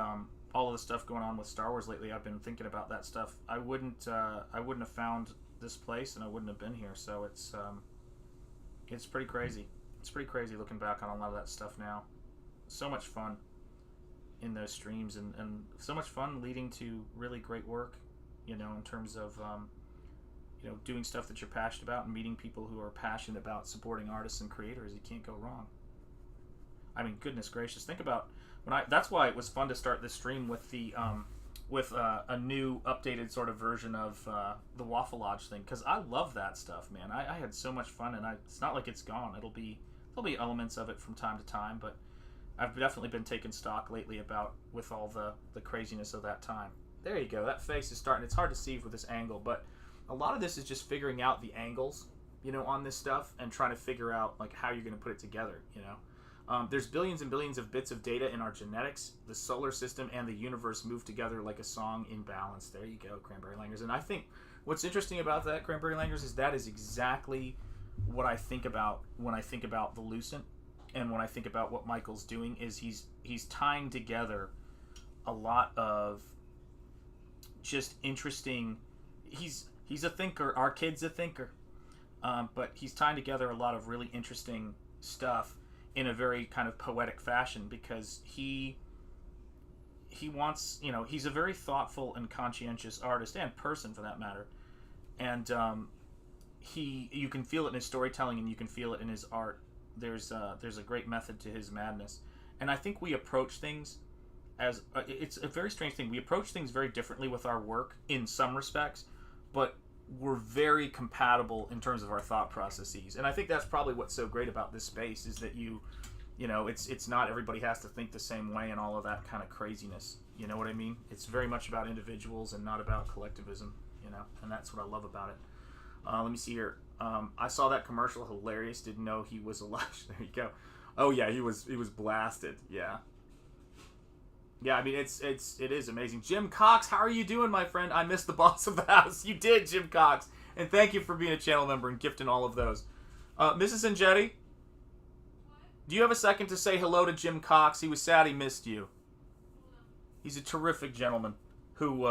S7: all of the stuff going on with Star Wars lately, I've been thinking about that stuff. I wouldn't have found this place, and I wouldn't have been here. So it's pretty crazy. It's pretty crazy looking back on a lot of that stuff now. So much fun in those streams, and so much fun leading to really great work, in terms of doing stuff that you're passionate about and meeting people who are passionate about supporting artists and creators. You can't go wrong. I mean, goodness gracious, think about that's why it was fun to start this stream with the a new updated sort of version of the Waffle Lodge thing, because I love that stuff, man. I had so much fun, and it's not like it's gone. There'll be elements of it from time to time, but I've definitely been taking stock lately with all the craziness of that time. There you go. That face is starting. It's hard to see with this angle, but a lot of this is just figuring out the angles, on this stuff, and trying to figure out like how you're going to put it together. There's billions and billions of bits of data in our genetics. The solar system and the universe move together like a song in balance. There you go, Cranberry Langers. And I think what's interesting about that, Cranberry Langers, is that is exactly what I think about when I think about the Lucent and when I think about what Michael's doing, is he's tying together a lot of just interesting. He's a thinker. Our kid's a thinker, but he's tying together a lot of really interesting stuff in a very kind of poetic fashion, because he wants, he's a very thoughtful and conscientious artist, and person for that matter, and you can feel it in his storytelling, and you can feel it in his art. There's a great method to his madness, and I think we approach things as it's a very strange thing. We approach things very differently with our work in some respects, but we're very compatible in terms of our thought processes. And I think that's probably what's so great about this space, is that it's not everybody has to think the same way and all of that kind of craziness. You know what I mean? It's very much about individuals and not about collectivism, and that's what I love about it. Let me see here. I saw that commercial, hilarious. Didn't know he was alive. There you go. Oh yeah, he was blasted. Yeah. Yeah, I mean, it is amazing. Jim Cox, how are you doing, my friend? I missed the boss of the house. You did, Jim Cox. And thank you for being a channel member and gifting all of those. Mrs. Enjeti, do you have a second to say hello to Jim Cox? He was sad he missed you. He's a terrific gentleman who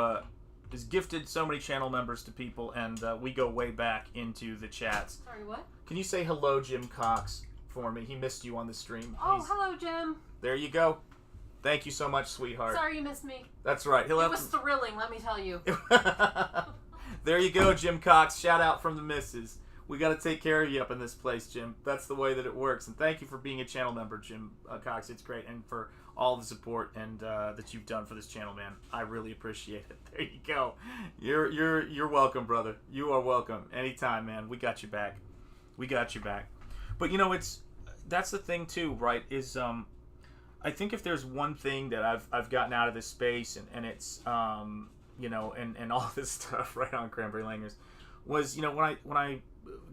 S7: has gifted so many channel members to people, and we go way back into the chats.
S8: Sorry, what?
S7: Can you say hello, Jim Cox, for me? He missed you on the stream.
S8: Oh, hello, Jim.
S7: There you go. Thank you so much, sweetheart.
S8: Sorry you missed me.
S7: That's right.
S8: It was thrilling, let me tell you.
S7: There you go, Jim Cox. Shout out from the missus. We got to take care of you up in this place, Jim. That's the way that it works. And thank you for being a channel member, Jim Cox. It's great. And for all the support and that you've done for this channel, man. I really appreciate it. There you go. You're welcome, brother. You are welcome. Anytime, man. We got you back. We got you back. But that's the thing too, right? Is I think if there's one thing that I've gotten out of this space, and it's and all this stuff right on Cranberry Langers, was when I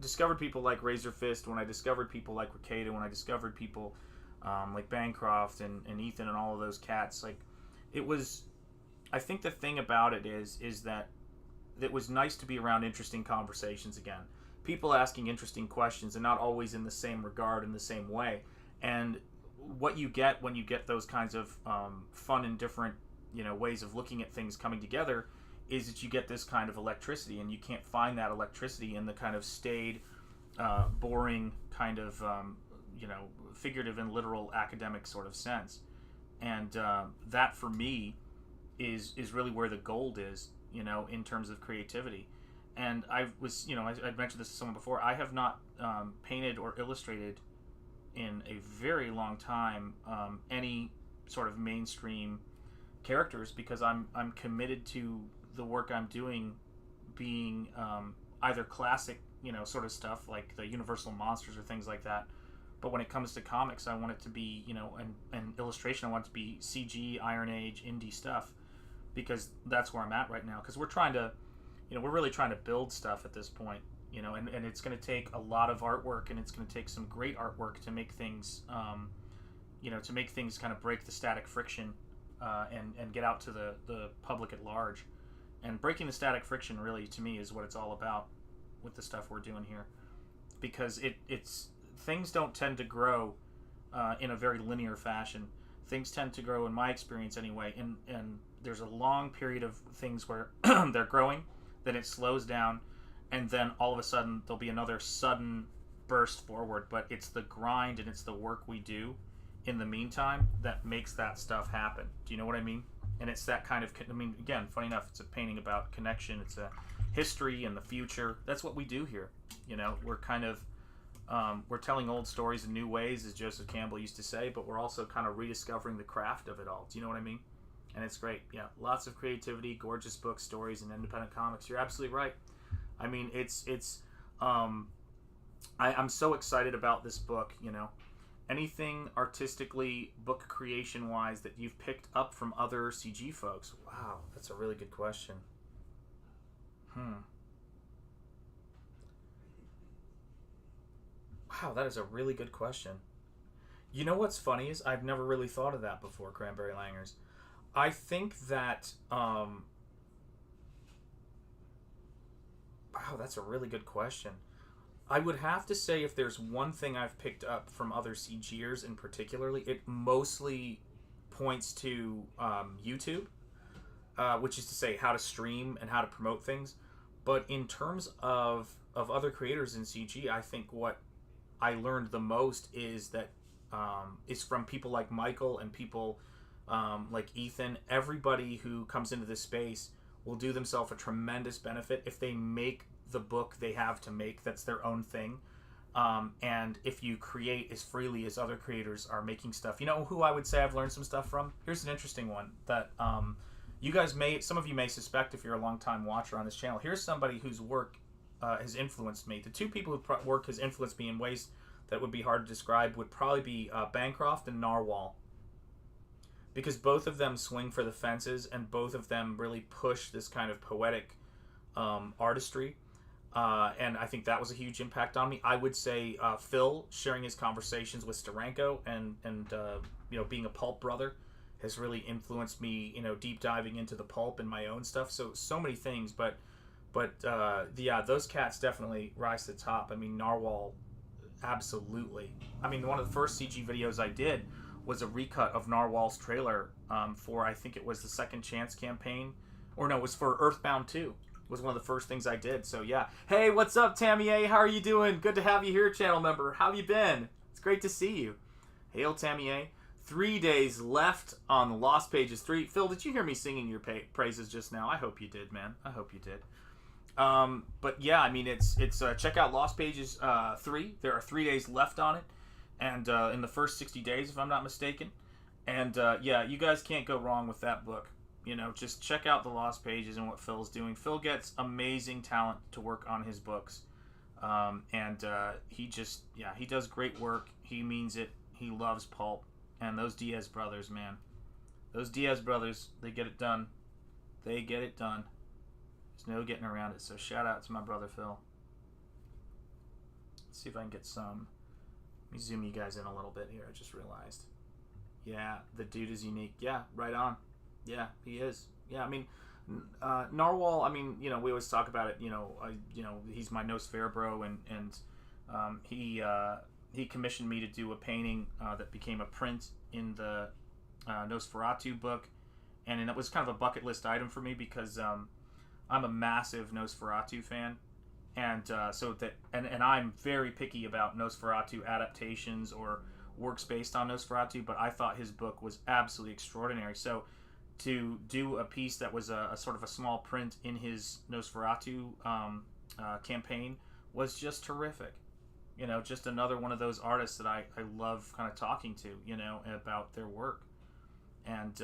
S7: discovered people like RAZÖRFIST, when I discovered people like Ricada, when I discovered people like Bancroft and Ethan and all of those cats, like it was. I think the thing about it is that it was nice to be around interesting conversations again. People asking interesting questions, and not always in the same regard, in the same way. And what you get when you get those kinds of fun and different ways of looking at things coming together is that you get this kind of electricity, and you can't find that electricity in the kind of staid, boring kind of figurative and literal academic sort of sense. And that for me is really where the gold is, in terms of creativity. And I mentioned this to someone before. I have not painted or illustrated in a very long time any sort of mainstream characters, because I'm committed to the work I'm doing being either classic sort of stuff like the Universal Monsters or things like that, but when it comes to comics, I want it to be and illustration, I want it to be CG, Iron Age, indie stuff, because that's where I'm at right now, because we're really trying to build stuff at this point. And it's going to take a lot of artwork, and it's going to take some great artwork to make things, to make things kind of break the static friction and get out to the public at large. And breaking the static friction, really, to me, is what it's all about with the stuff we're doing here. Because it's things don't tend to grow in a very linear fashion. Things tend to grow, in my experience anyway, and there's a long period of things where they're growing, then it slows down, and then all of a sudden there'll be another sudden burst forward. But it's the grind and it's the work we do in the meantime that makes that stuff happen. Do you know what I mean? And it's that kind of, again, funny enough, it's a painting about connection. It's a history and the future. That's what we do here. We're kind of, we're telling old stories in new ways, as Joseph Campbell used to say, but we're also kind of rediscovering the craft of it all. Do you know what I mean? And it's great. Yeah, lots of creativity, gorgeous books, stories, and independent comics. You're absolutely right. I mean, I'm so excited about this book, Anything artistically, book creation-wise, that you've picked up from other CG folks? Wow, that's a really good question. Wow, that is a really good question. You know what's funny is I've never really thought of that before, Cranberry Langers. I think that... wow, that's a really good question. I would have to say if there's one thing I've picked up from other CGers in particularly, it mostly points to YouTube, which is to say how to stream and how to promote things. But in terms of other creators in CG, I think what I learned the most is that is from people like Michael and people like Ethan. Everybody who comes into this space will do themselves a tremendous benefit if they make the book they have to make. That's their own thing. And if you create as freely as other creators are making stuff, you know who I would say I've learned some stuff from? Here's an interesting one that you guys some of you may suspect if you're a long-time watcher on this channel. Here's somebody whose work has influenced me. The two people whose work has influenced me in ways that would be hard to describe would probably be Bancroft and Narwhal. Because both of them swing for the fences and both of them really push this kind of poetic artistry. And I think that was a huge impact on me. I would say Phil sharing his conversations with Steranko and you know, being a pulp brother has really influenced me, you know, deep diving into the pulp and my own stuff. So many things, but yeah, those cats definitely rise to the top. I mean, Narwhal, absolutely. I mean, one of the first CG videos I did was a recut of Narwhal's trailer for, I think it was the Second Chance campaign, or no, it was for Earthbound 2. Was one of the first things I did. So yeah. Hey, what's up, Tammy A? How are you doing? Good to have you here, channel member. How have you been? It's great to see you. Hail, Tammy A. 3 days left on the Lost Pages 3. Phil, did you hear me singing your praises just now? I hope you did, man. I hope you did. But yeah, I mean, it's check out Lost Pages 3. There are 3 days left on it, and in the first 60 days, if I'm not mistaken. And yeah, you guys can't go wrong with that book. You know, just check out the Lost Pages and what Phil's doing. Phil gets amazing talent to work on his books. And he just, yeah, he does great work. He means it. He loves pulp. And those Diaz brothers, man. Those Diaz brothers, they get it done. They get it done. There's no getting around it. So shout out to my brother Phil. Let's see if I can get some. Let me zoom you guys in a little bit here. I just realized. Yeah, the dude is unique. Yeah, right on. Yeah, he is. Yeah, I mean, Narwhal. I mean, you know, we always talk about it. You know, he's my Nosfero bro, and he commissioned me to do a painting that became a print in the Nosferatu book, and it was kind of a bucket list item for me because I'm a massive Nosferatu fan, and so that and I'm very picky about Nosferatu adaptations or works based on Nosferatu, but I thought his book was absolutely extraordinary. So to do a piece that was a sort of a small print in his Nosferatu campaign was just terrific. You know, just another one of those artists that I love kind of talking to, you know, about their work. And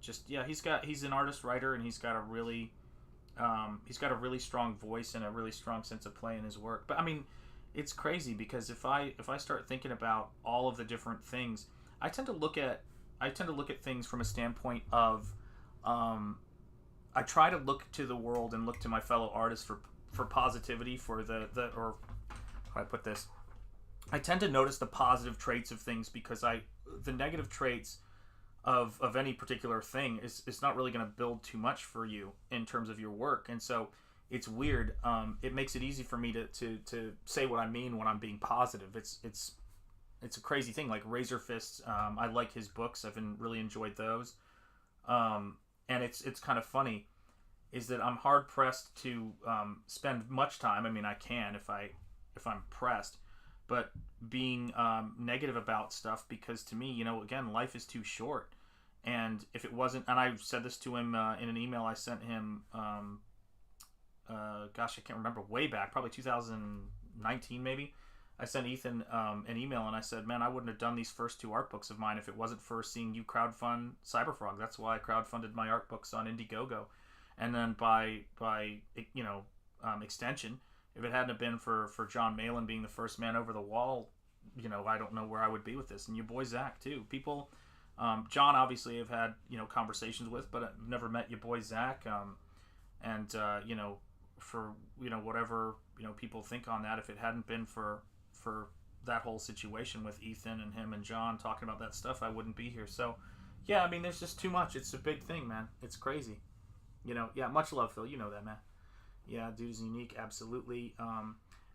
S7: just, yeah, he's an artist writer, and he's got a really strong voice and a really strong sense of play in his work. But I mean, it's crazy because if I start thinking about all of the different things, I tend to look at things from a standpoint of I try to look to the world and look to my fellow artists for positivity, for the or how do I put this? I tend to notice the positive traits of things because the negative traits of any particular thing is not really going to build too much for you in terms of your work. And so it's weird. It makes it easy for me to say what I mean when I'm being positive. It's a crazy thing. Like RAZÖRFIST, I like his books. I've really enjoyed those. And it's kind of funny is that I'm hard pressed to spend much time. I mean, I can if I'm pressed, but being negative about stuff, because to me, you know, again, life is too short. And if it wasn't, and I said this to him in an email I sent him, gosh, I can't remember, way back, probably 2019 maybe. I sent Ethan an email and I said, man, I wouldn't have done these first two art books of mine if it wasn't for seeing you crowdfund Cyberfrog. That's why I crowdfunded my art books on Indiegogo. And then by you know, extension, if it hadn't have been for John Malin being the first man over the wall, you know, I don't know where I would be with this. And your boy Zach too. People, John obviously I've had, you know, conversations with, but I've never met your boy Zach. And you know, for, you know, whatever, you know, people think on that, if it hadn't been for that whole situation with Ethan and him and John talking about that stuff, I wouldn't be here. So yeah, I mean, there's just too much. It's a big thing, man. It's crazy. You know, yeah, much love, Phil. You know that, man. Yeah, dude is unique, absolutely.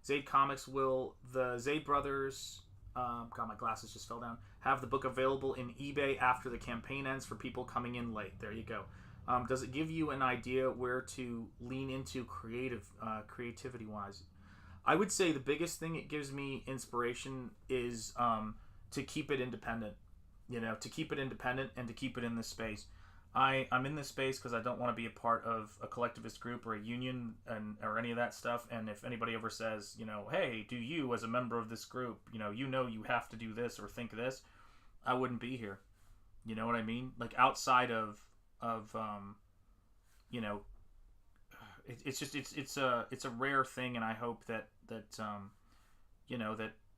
S7: Zaid Comics will, the Zaid brothers, God, my glasses just fell down, have the book available in eBay after the campaign ends for people coming in late. There you go. Does it give you an idea where to lean into creativity-wise? I would say the biggest thing it gives me inspiration is to keep it independent. To keep it independent and to keep it in this space. I'm in this space because I don't want to be a part of a collectivist group or a union or any of that stuff. And if anybody ever says, hey, do you as a member of this group, you have to do this or think this, I wouldn't be here. You know what I mean? Like outside of it's a rare thing, and I hope that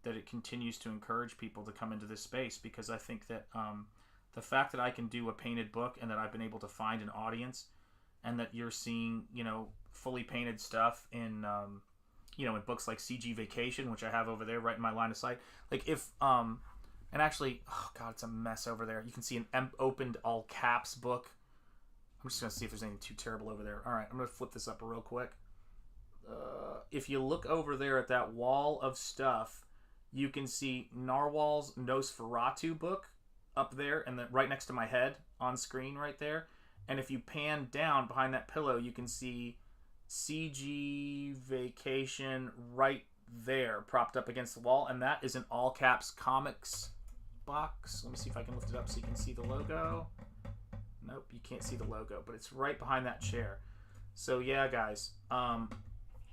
S7: it continues to encourage people to come into this space, because I think that the fact that I can do a painted book and that I've been able to find an audience, and that you're seeing, fully painted stuff in books like CG Vacation, which I have over there right in my line of sight. Like if, and actually, oh God, it's a mess over there. You can see an opened all caps book. I'm just going to see if there's anything too terrible over there. All right, I'm going to flip this up real quick. If you look over there at that wall of stuff, you can see Narwhal's Nosferatu book up there, and right next to my head on screen right there. And if you pan down behind that pillow, you can see CG Vacation right there, propped up against the wall, and that is an all caps comics box. Let me see if I can lift it up so you can see the logo. Nope, you can't see the logo, but it's right behind that chair. So yeah, guys,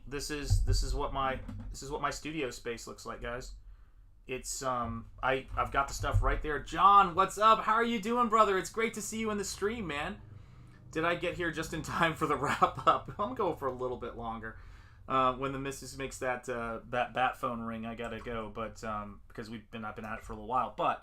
S7: this is what my studio space looks like, guys. It's I've got the stuff right there. John, what's up? How are you doing, brother? It's great to see you in the stream, man. Did I get here just in time for the wrap up? I'm going for a little bit longer. When the missus makes that bat phone ring, I gotta go. But because I've been at it for a little while. But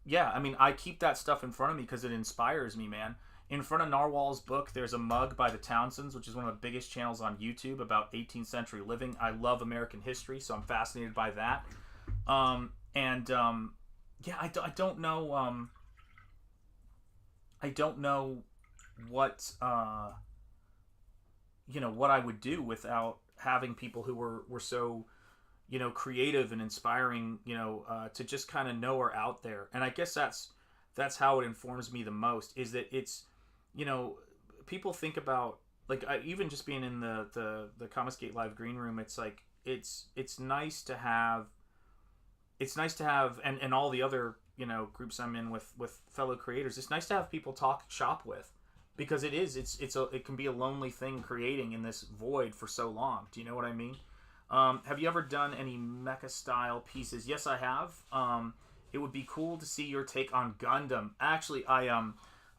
S7: yeah, I mean, I keep that stuff in front of me because it inspires me, man. In front of Narwhal's book, there's a mug by the Townsends, which is one of the biggest channels on YouTube about 18th century living. I love American history, so I'm fascinated by that. Yeah, I don't know. I don't know what what I would do without having people who were so creative and inspiring, to just kind of know are out there. And I guess that's how it informs me the most, is that it's, people think about, like, even just being in the Comicsgate Live green room, it's like, it's nice to have, and all the other, groups I'm in with fellow creators, it's nice to have people talk shop with, because it can be a lonely thing creating in this void for so long. Do you know what I mean? Have you ever done any mecha style pieces? Yes, I have. It would be cool to see your take on Gundam. Actually,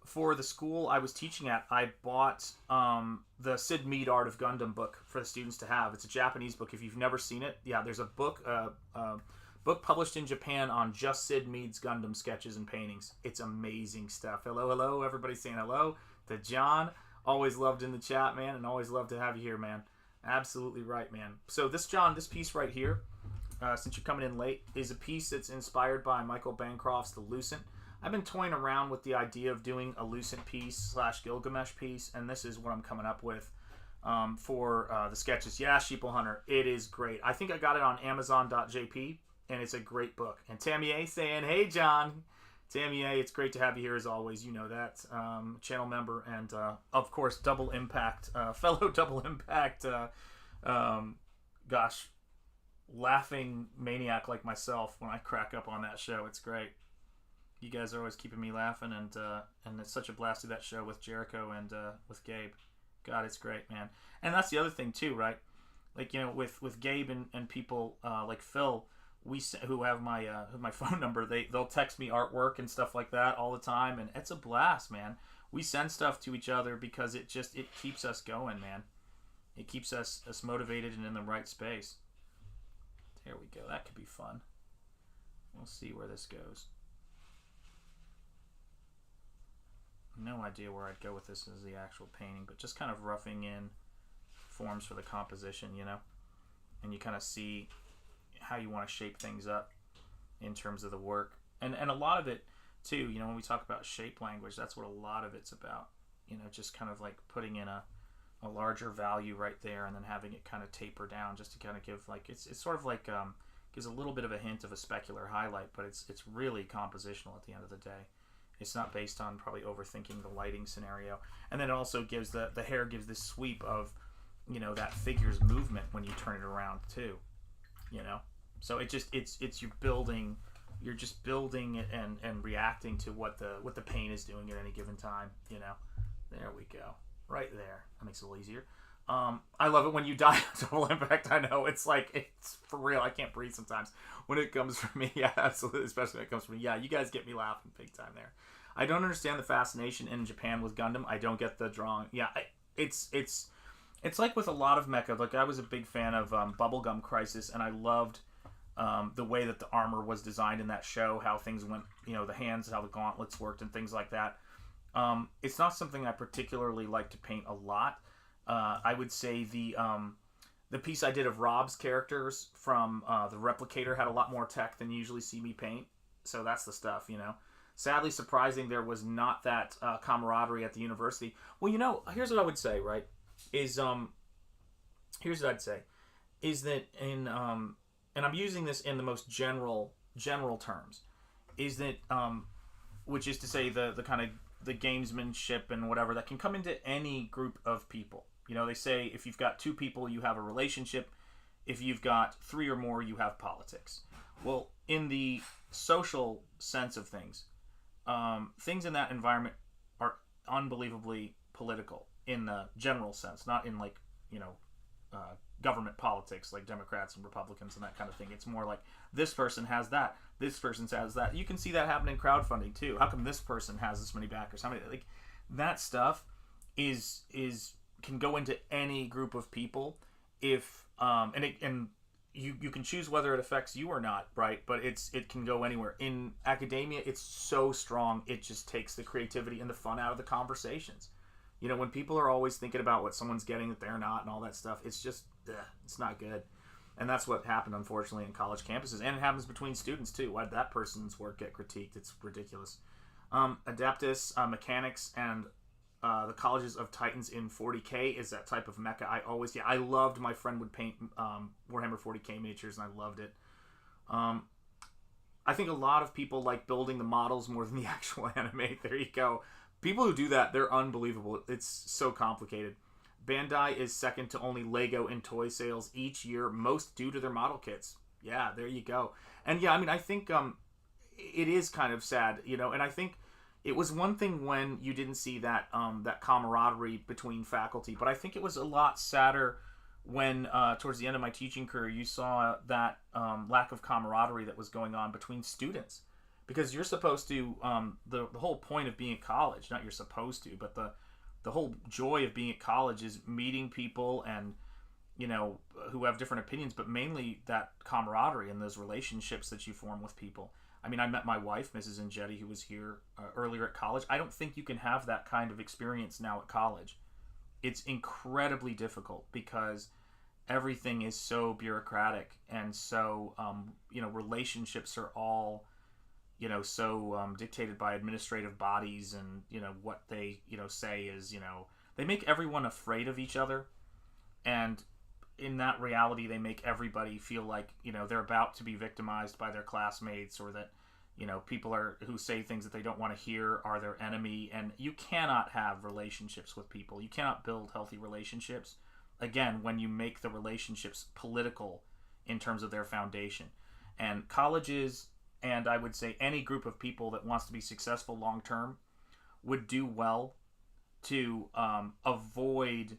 S7: for the school I was teaching at, I bought the Sid Mead Art of Gundam book for the students to have. It's a Japanese book. If you've never seen it, yeah, there's a book published in Japan on just Sid Mead's Gundam sketches and paintings. It's amazing stuff. Hello, everybody saying hello to John. Always loved in the chat, man, and always love to have you here, man. Absolutely right, man. So this piece right here, since you're coming in late, is a piece that's inspired by Michael Bancroft's The Lucent. I've been toying around with the idea of doing a Lucent piece / Gilgamesh piece, and this is what I'm coming up with for the sketches. Yeah, Sheeple Hunter, it is great. I think I got it on Amazon.jp, and it's a great book. And Tammy A saying, hey, John. Tammy A, it's great to have you here as always. You know that. Channel member and, of course, Double Impact, fellow Double Impact, laughing maniac like myself when I crack up on that show. It's great. You guys are always keeping me laughing, and it's such a blast to do that show with Jericho and with Gabe. God, it's great, man. And that's the other thing, too, right? Like, with Gabe and people like Phil, who have my phone number, they'll text me artwork and stuff like that all the time, and it's a blast, man. We send stuff to each other because it keeps us going, man. It keeps us motivated and in the right space. There we go. That could be fun. We'll see where this goes. No idea where I'd go with this as the actual painting, but just kind of roughing in forms for the composition, and you kind of see how you want to shape things up in terms of the work, and a lot of it too, when we talk about shape language, that's what a lot of it's about, just kind of like putting in a a larger value right there, and then having it kind of taper down just to kind of give like it's sort of like gives a little bit of a hint of a specular highlight, but it's really compositional at the end of the day. It's not based on probably overthinking the lighting scenario, and then it also gives the hair gives this sweep of, you know, that figure's movement when you turn it around too, you know. So it just it's you're just building it and reacting to what the paint is doing at any given time, you know. There we go, right there. That makes it a little easier. I love it when you die on Double Impact. I know it's for real. I can't breathe sometimes when it comes from me. Yeah, absolutely. Especially when it comes from me. Yeah, you guys get me laughing big time there. I don't understand the fascination in Japan with Gundam. I don't get the drawing. Yeah, it's like with a lot of mecha. Like I was a big fan of Bubblegum Crisis, and I loved the way that the armor was designed in that show. How things went, you know, the hands, how the gauntlets worked, and things like that. It's not something I particularly like to paint a lot. I would say the piece I did of Rob's characters from the Replicator had a lot more tech than you usually see me paint. So that's the stuff, you know. Sadly surprising there was not that camaraderie at the university. Well, you know, here's what I would say, right? Is here's what I'd say. Is that in and I'm using this in the most general terms, is that which is to say the kind of the gamesmanship and whatever that can come into any group of people. You know, they say if you've got 2 people, you have a relationship. If you've got 3 or more, you have politics. Well, in the social sense of things, things in that environment are unbelievably political in the general sense, not in like, you know, government politics like Democrats and Republicans and that kind of thing. It's more like this person has that, this person has that. You can see that happen in crowdfunding too. How come this person has this many backers? How many, like that stuff is can go into any group of people if and you can choose whether it affects you or not, right? But it can go anywhere. In academia, it's so strong. It just takes the creativity and the fun out of the conversations. You know, when people are always thinking about what someone's getting that they're not and all that stuff, it's just, it's not good. And that's what happened, unfortunately, in college campuses. And it happens between students, too. Why'd that person's work get critiqued? It's ridiculous. Adeptus, Mechanics, and the Colleges of Titans in 40K is that type of mecha. I loved, my friend would paint Warhammer 40K miniatures, and I loved it. I think a lot of people like building the models more than the actual anime. There you go. People who do that, they're unbelievable. It's so complicated. Bandai is second to only Lego in toy sales each year, most due to their model kits. Yeah, there you go. And yeah, I mean, I think it is kind of sad, you know, and I think it was one thing when you didn't see that that camaraderie between faculty, but I think it was a lot sadder when towards the end of my teaching career, you saw that lack of camaraderie that was going on between students. Because you're supposed to, the whole point of being at college, not you're supposed to, but the whole joy of being at college is meeting people and, you know, who have different opinions, but mainly that camaraderie and those relationships that you form with people. I mean, I met my wife, Mrs. Enjeti, who was here earlier at college. I don't think you can have that kind of experience now at college. It's incredibly difficult because everything is so bureaucratic and so, you know, relationships are all, you know, so dictated by administrative bodies, and, you know, what they, you know, say is, you know, they make everyone afraid of each other, and in that reality they make everybody feel like, you know, they're about to be victimized by their classmates, or that, you know, people are who say things that they don't want to hear are their enemy. And you cannot have relationships with people. You cannot build healthy relationships, again, when you make the relationships political in terms of their foundation. And colleges, and I would say any group of people that wants to be successful long term, would do well to avoid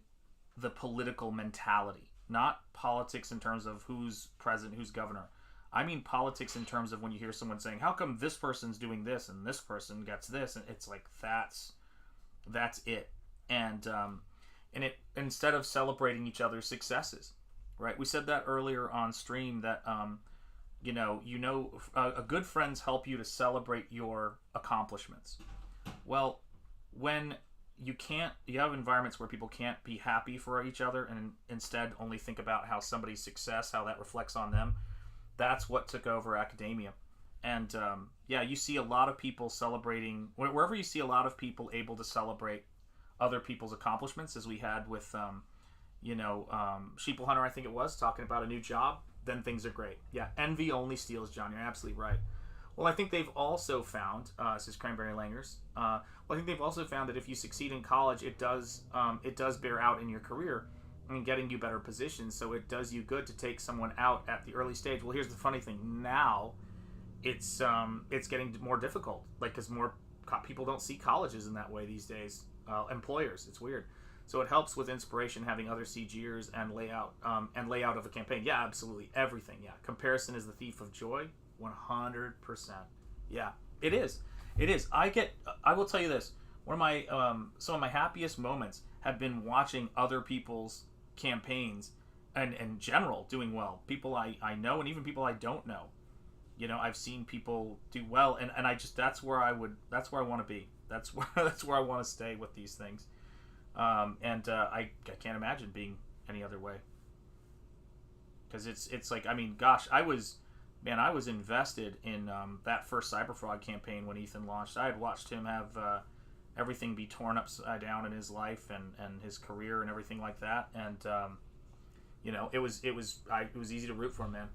S7: the political mentality. Not politics in terms of who's president, who's governor. I mean politics in terms of when you hear someone saying, how come this person's doing this and this person gets this? And it's like, that's it. And it, instead of celebrating each other's successes, right? We said that earlier on stream that, a good friends help you to celebrate your accomplishments. Well, when you have environments where people can't be happy for each other and instead only think about how somebody's success, how that reflects on them. That's what took over academia. And you see a lot of people celebrating, wherever you see a lot of people able to celebrate other people's accomplishments, as we had with, Sheeple Hunter, I think it was, talking about a new job, then things are great. Yeah, envy only steals, John. You're absolutely right. Well, I think they've also found, says Cranberry Langers, I think they've also found that if you succeed in college, it does bear out in your career and getting you better positions. So it does you good to take someone out at the early stage. Well, here's the funny thing. Now, it's getting more difficult, like, because more people don't see colleges in that way these days. Employers, it's weird. So it helps with inspiration having other CGers and layout of a campaign. Yeah, absolutely, everything. Yeah, comparison is the thief of joy. 100%. Yeah, it is. It is. I will tell you this. One of my some of my happiest moments have been watching other people's campaigns and in general doing well. People I know and even people I don't know. I've seen people do well, and that's where I want to be. That's where I want to stay with these things. I can't imagine being any other way. Because it's like, I mean, gosh, I was invested in that first Cyberfrog campaign when Ethan launched. I had watched him have everything be torn upside down in his life and his career and everything like that. And it was easy to root for him, man.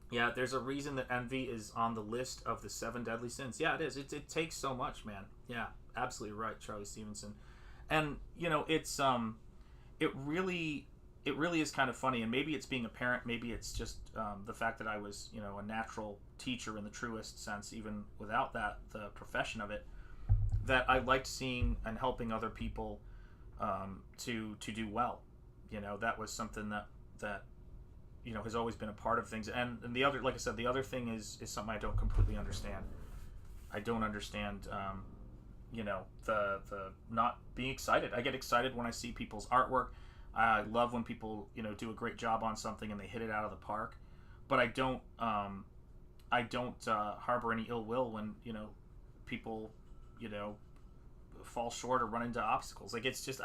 S7: Yeah, there's a reason that envy is on the list of the 7 deadly sins. Yeah, it is. It takes so much, man. Yeah, absolutely right, Charlie Stevenson. And it really is kind of funny, and maybe it's being a parent, maybe it's just the fact that I was a natural teacher in the truest sense, even without the profession of it, that I liked seeing and helping other people to do well. That was something that has always been a part of things. And the other, like I said, the other thing is something I don't completely understand. I don't understand the not being excited. I get excited when I see people's artwork. I love when people do a great job on something and they hit it out of the park. But I don't harbor any ill will when people fall short or run into obstacles. Like it's just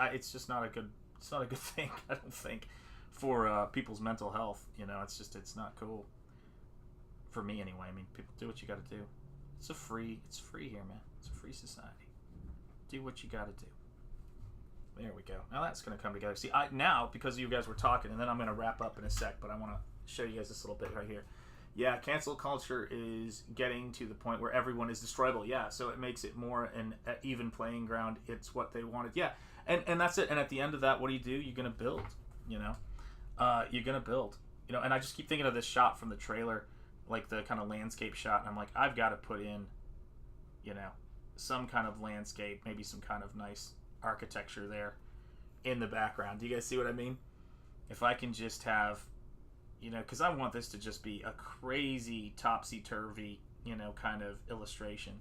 S7: not a good thing. I don't think for people's mental health. It's not cool for me anyway. I mean, people do what you got to do. It's free here, man. It's a free society. Do what you got to do. There we go. Now that's going to come together. See, now, because you guys were talking, and then I'm going to wrap up in a sec, but I want to show you guys this little bit right here. Yeah, cancel culture is getting to the point where everyone is destroyable. Yeah, so it makes it more an even playing ground. It's what they wanted. Yeah, and that's it. And at the end of that, what do? You're going to build, you're going to build. And I just keep thinking of this shot from the trailer, like the kind of landscape shot, and I'm like, I've got to put in, some kind of landscape, maybe some kind of nice architecture there in the background. Do you guys see what I mean? If I can just have, because I want this to just be a crazy topsy-turvy, kind of illustration,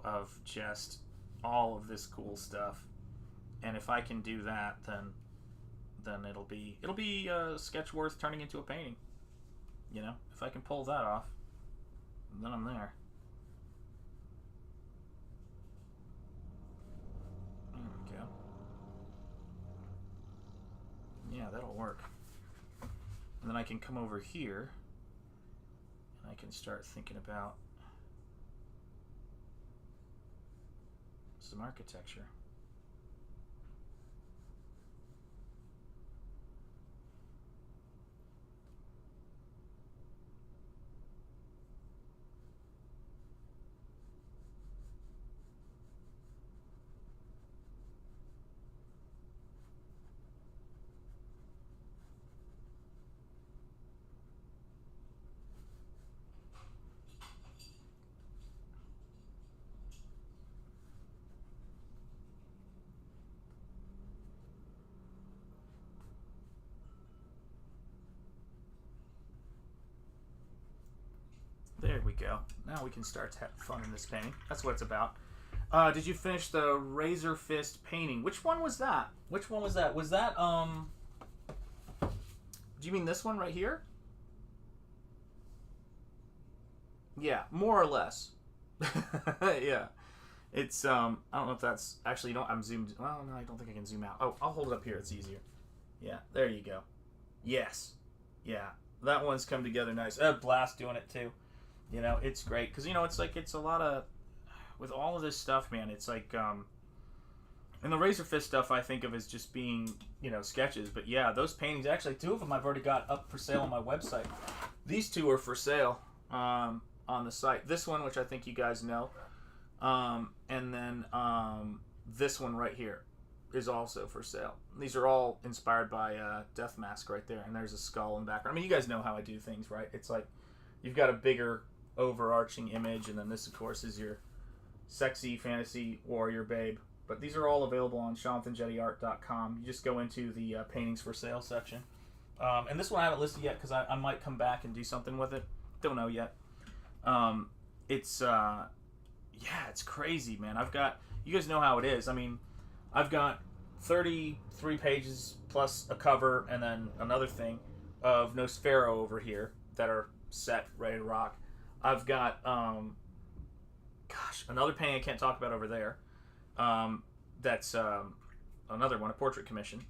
S7: of just all of this cool stuff. And if I can do that, then it'll be a sketch worth turning into a painting. If I can pull that off, then I'm there. Yeah, that'll work. And then I can come over here and I can start thinking about some architecture. There we go. Now we can start to have fun in this painting. That's what it's about. Did you finish the RAZÖRFIST painting? Which one was that? Was that, do you mean this one right here? Yeah, more or less. Yeah. It's, I don't know if that's, actually, I'm zoomed, well, no, I don't think I can zoom out. Oh, I'll hold it up here, it's easier. Yeah, there you go. Yes. Yeah, that one's come together nice. Blast doing it too. It's great because it's like it's a lot of, with all of this stuff, man. It's like And the RAZÖRFIST stuff I think of as just being, you know, sketches. But yeah, those paintings, actually 2 of them I've already got up for sale on my website. These 2 are for sale on the site. This one, which I think you guys know, and then this one right here is also for sale. These are all inspired by Death Mask right there, and there's a skull in the background. I mean, you guys know how I do things, right? It's like you've got a bigger overarching image, and then this, of course, is your sexy fantasy warrior babe. But these are all available on shanthenjetiart.com. You just go into the paintings for sale section. And this one I haven't listed yet because I might come back and do something with it. Don't know yet. It's crazy, man. I've got, you guys know how it is. I mean, I've got 33 pages plus a cover and then another thing of Nosfero over here that are set, ready to rock. I've got, another painting I can't talk about over there. That's another one, a portrait commission.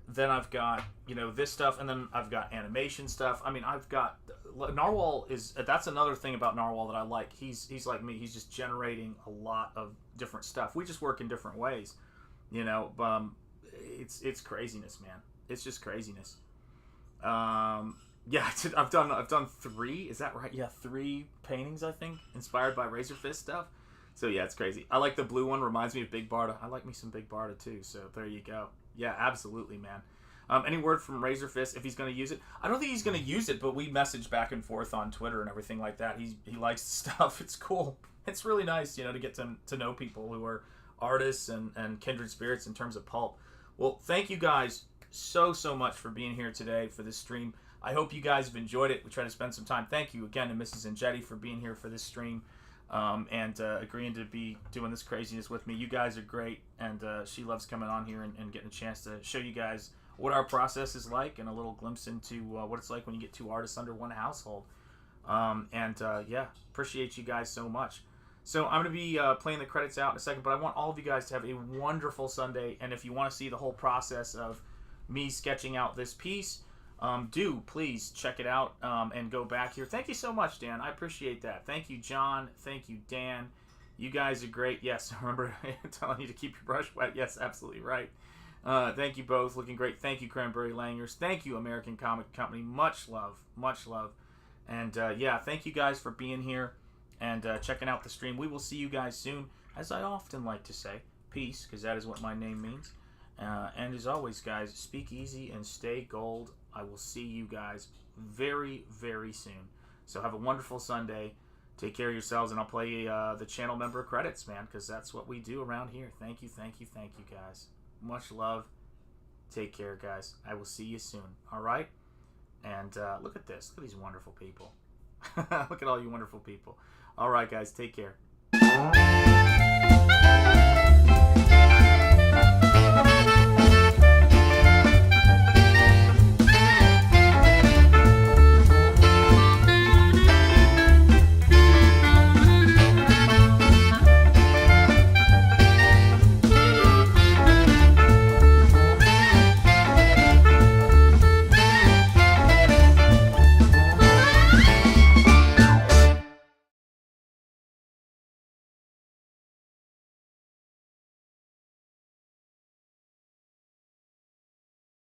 S7: Then I've got, you know, this stuff, and then I've got animation stuff. I mean, I've got Narwhal that's another thing about Narwhal that I like. He's like me. He's just generating a lot of different stuff. We just work in different ways, you know. It's craziness, man. It's just craziness. Yeah, I've done 3. Is that right? Yeah, 3 paintings I think inspired by RAZÖRFIST stuff. So yeah, it's crazy. I like the blue one. Reminds me of Big Barda. I like me some Big Barda too. So there you go. Yeah, absolutely, man. Any word from RAZÖRFIST if he's going to use it? I don't think he's going to use it, but we message back and forth on Twitter and everything like that. He likes the stuff. It's cool. It's really nice, you know, to get to know people who are artists and kindred spirits in terms of pulp. Well, thank you guys so much for being here today for this stream. I hope you guys have enjoyed it. We try to spend some time. Thank you again to Mrs. Enjeti for being here for this stream. And agreeing to be doing this craziness with me. You guys are great, and she loves coming on here and getting a chance to show you guys what our process is like and a little glimpse into what it's like when you get 2 artists under one household. Yeah, appreciate you guys so much. So I'm going to be playing the credits out in a second, but I want all of you guys to have a wonderful Sunday, and if you want to see the whole process of me sketching out this piece, do please check it out and go back here. Thank you so much, Dan. I appreciate that. Thank you, John. Thank you, Dan. You guys are great. Yes, remember telling you to keep your brush wet. Yes, absolutely right. Thank you both. Looking great. Thank you, Cranberry Langers. Thank you, American Comic Company. Much love. Much love. And yeah, thank you guys for being here and checking out the stream. We will see you guys soon. As I often like to say, peace, because that is what my name means. And as always, guys, speak easy and stay gold. I will see you guys very, very soon. So have a wonderful Sunday. Take care of yourselves, and I'll play the channel member credits, man, because that's what we do around here. Thank you, guys. Much love. Take care, guys. I will see you soon. All right? And look at this. Look at these wonderful people. Look at all you wonderful people. All right, guys. Take care.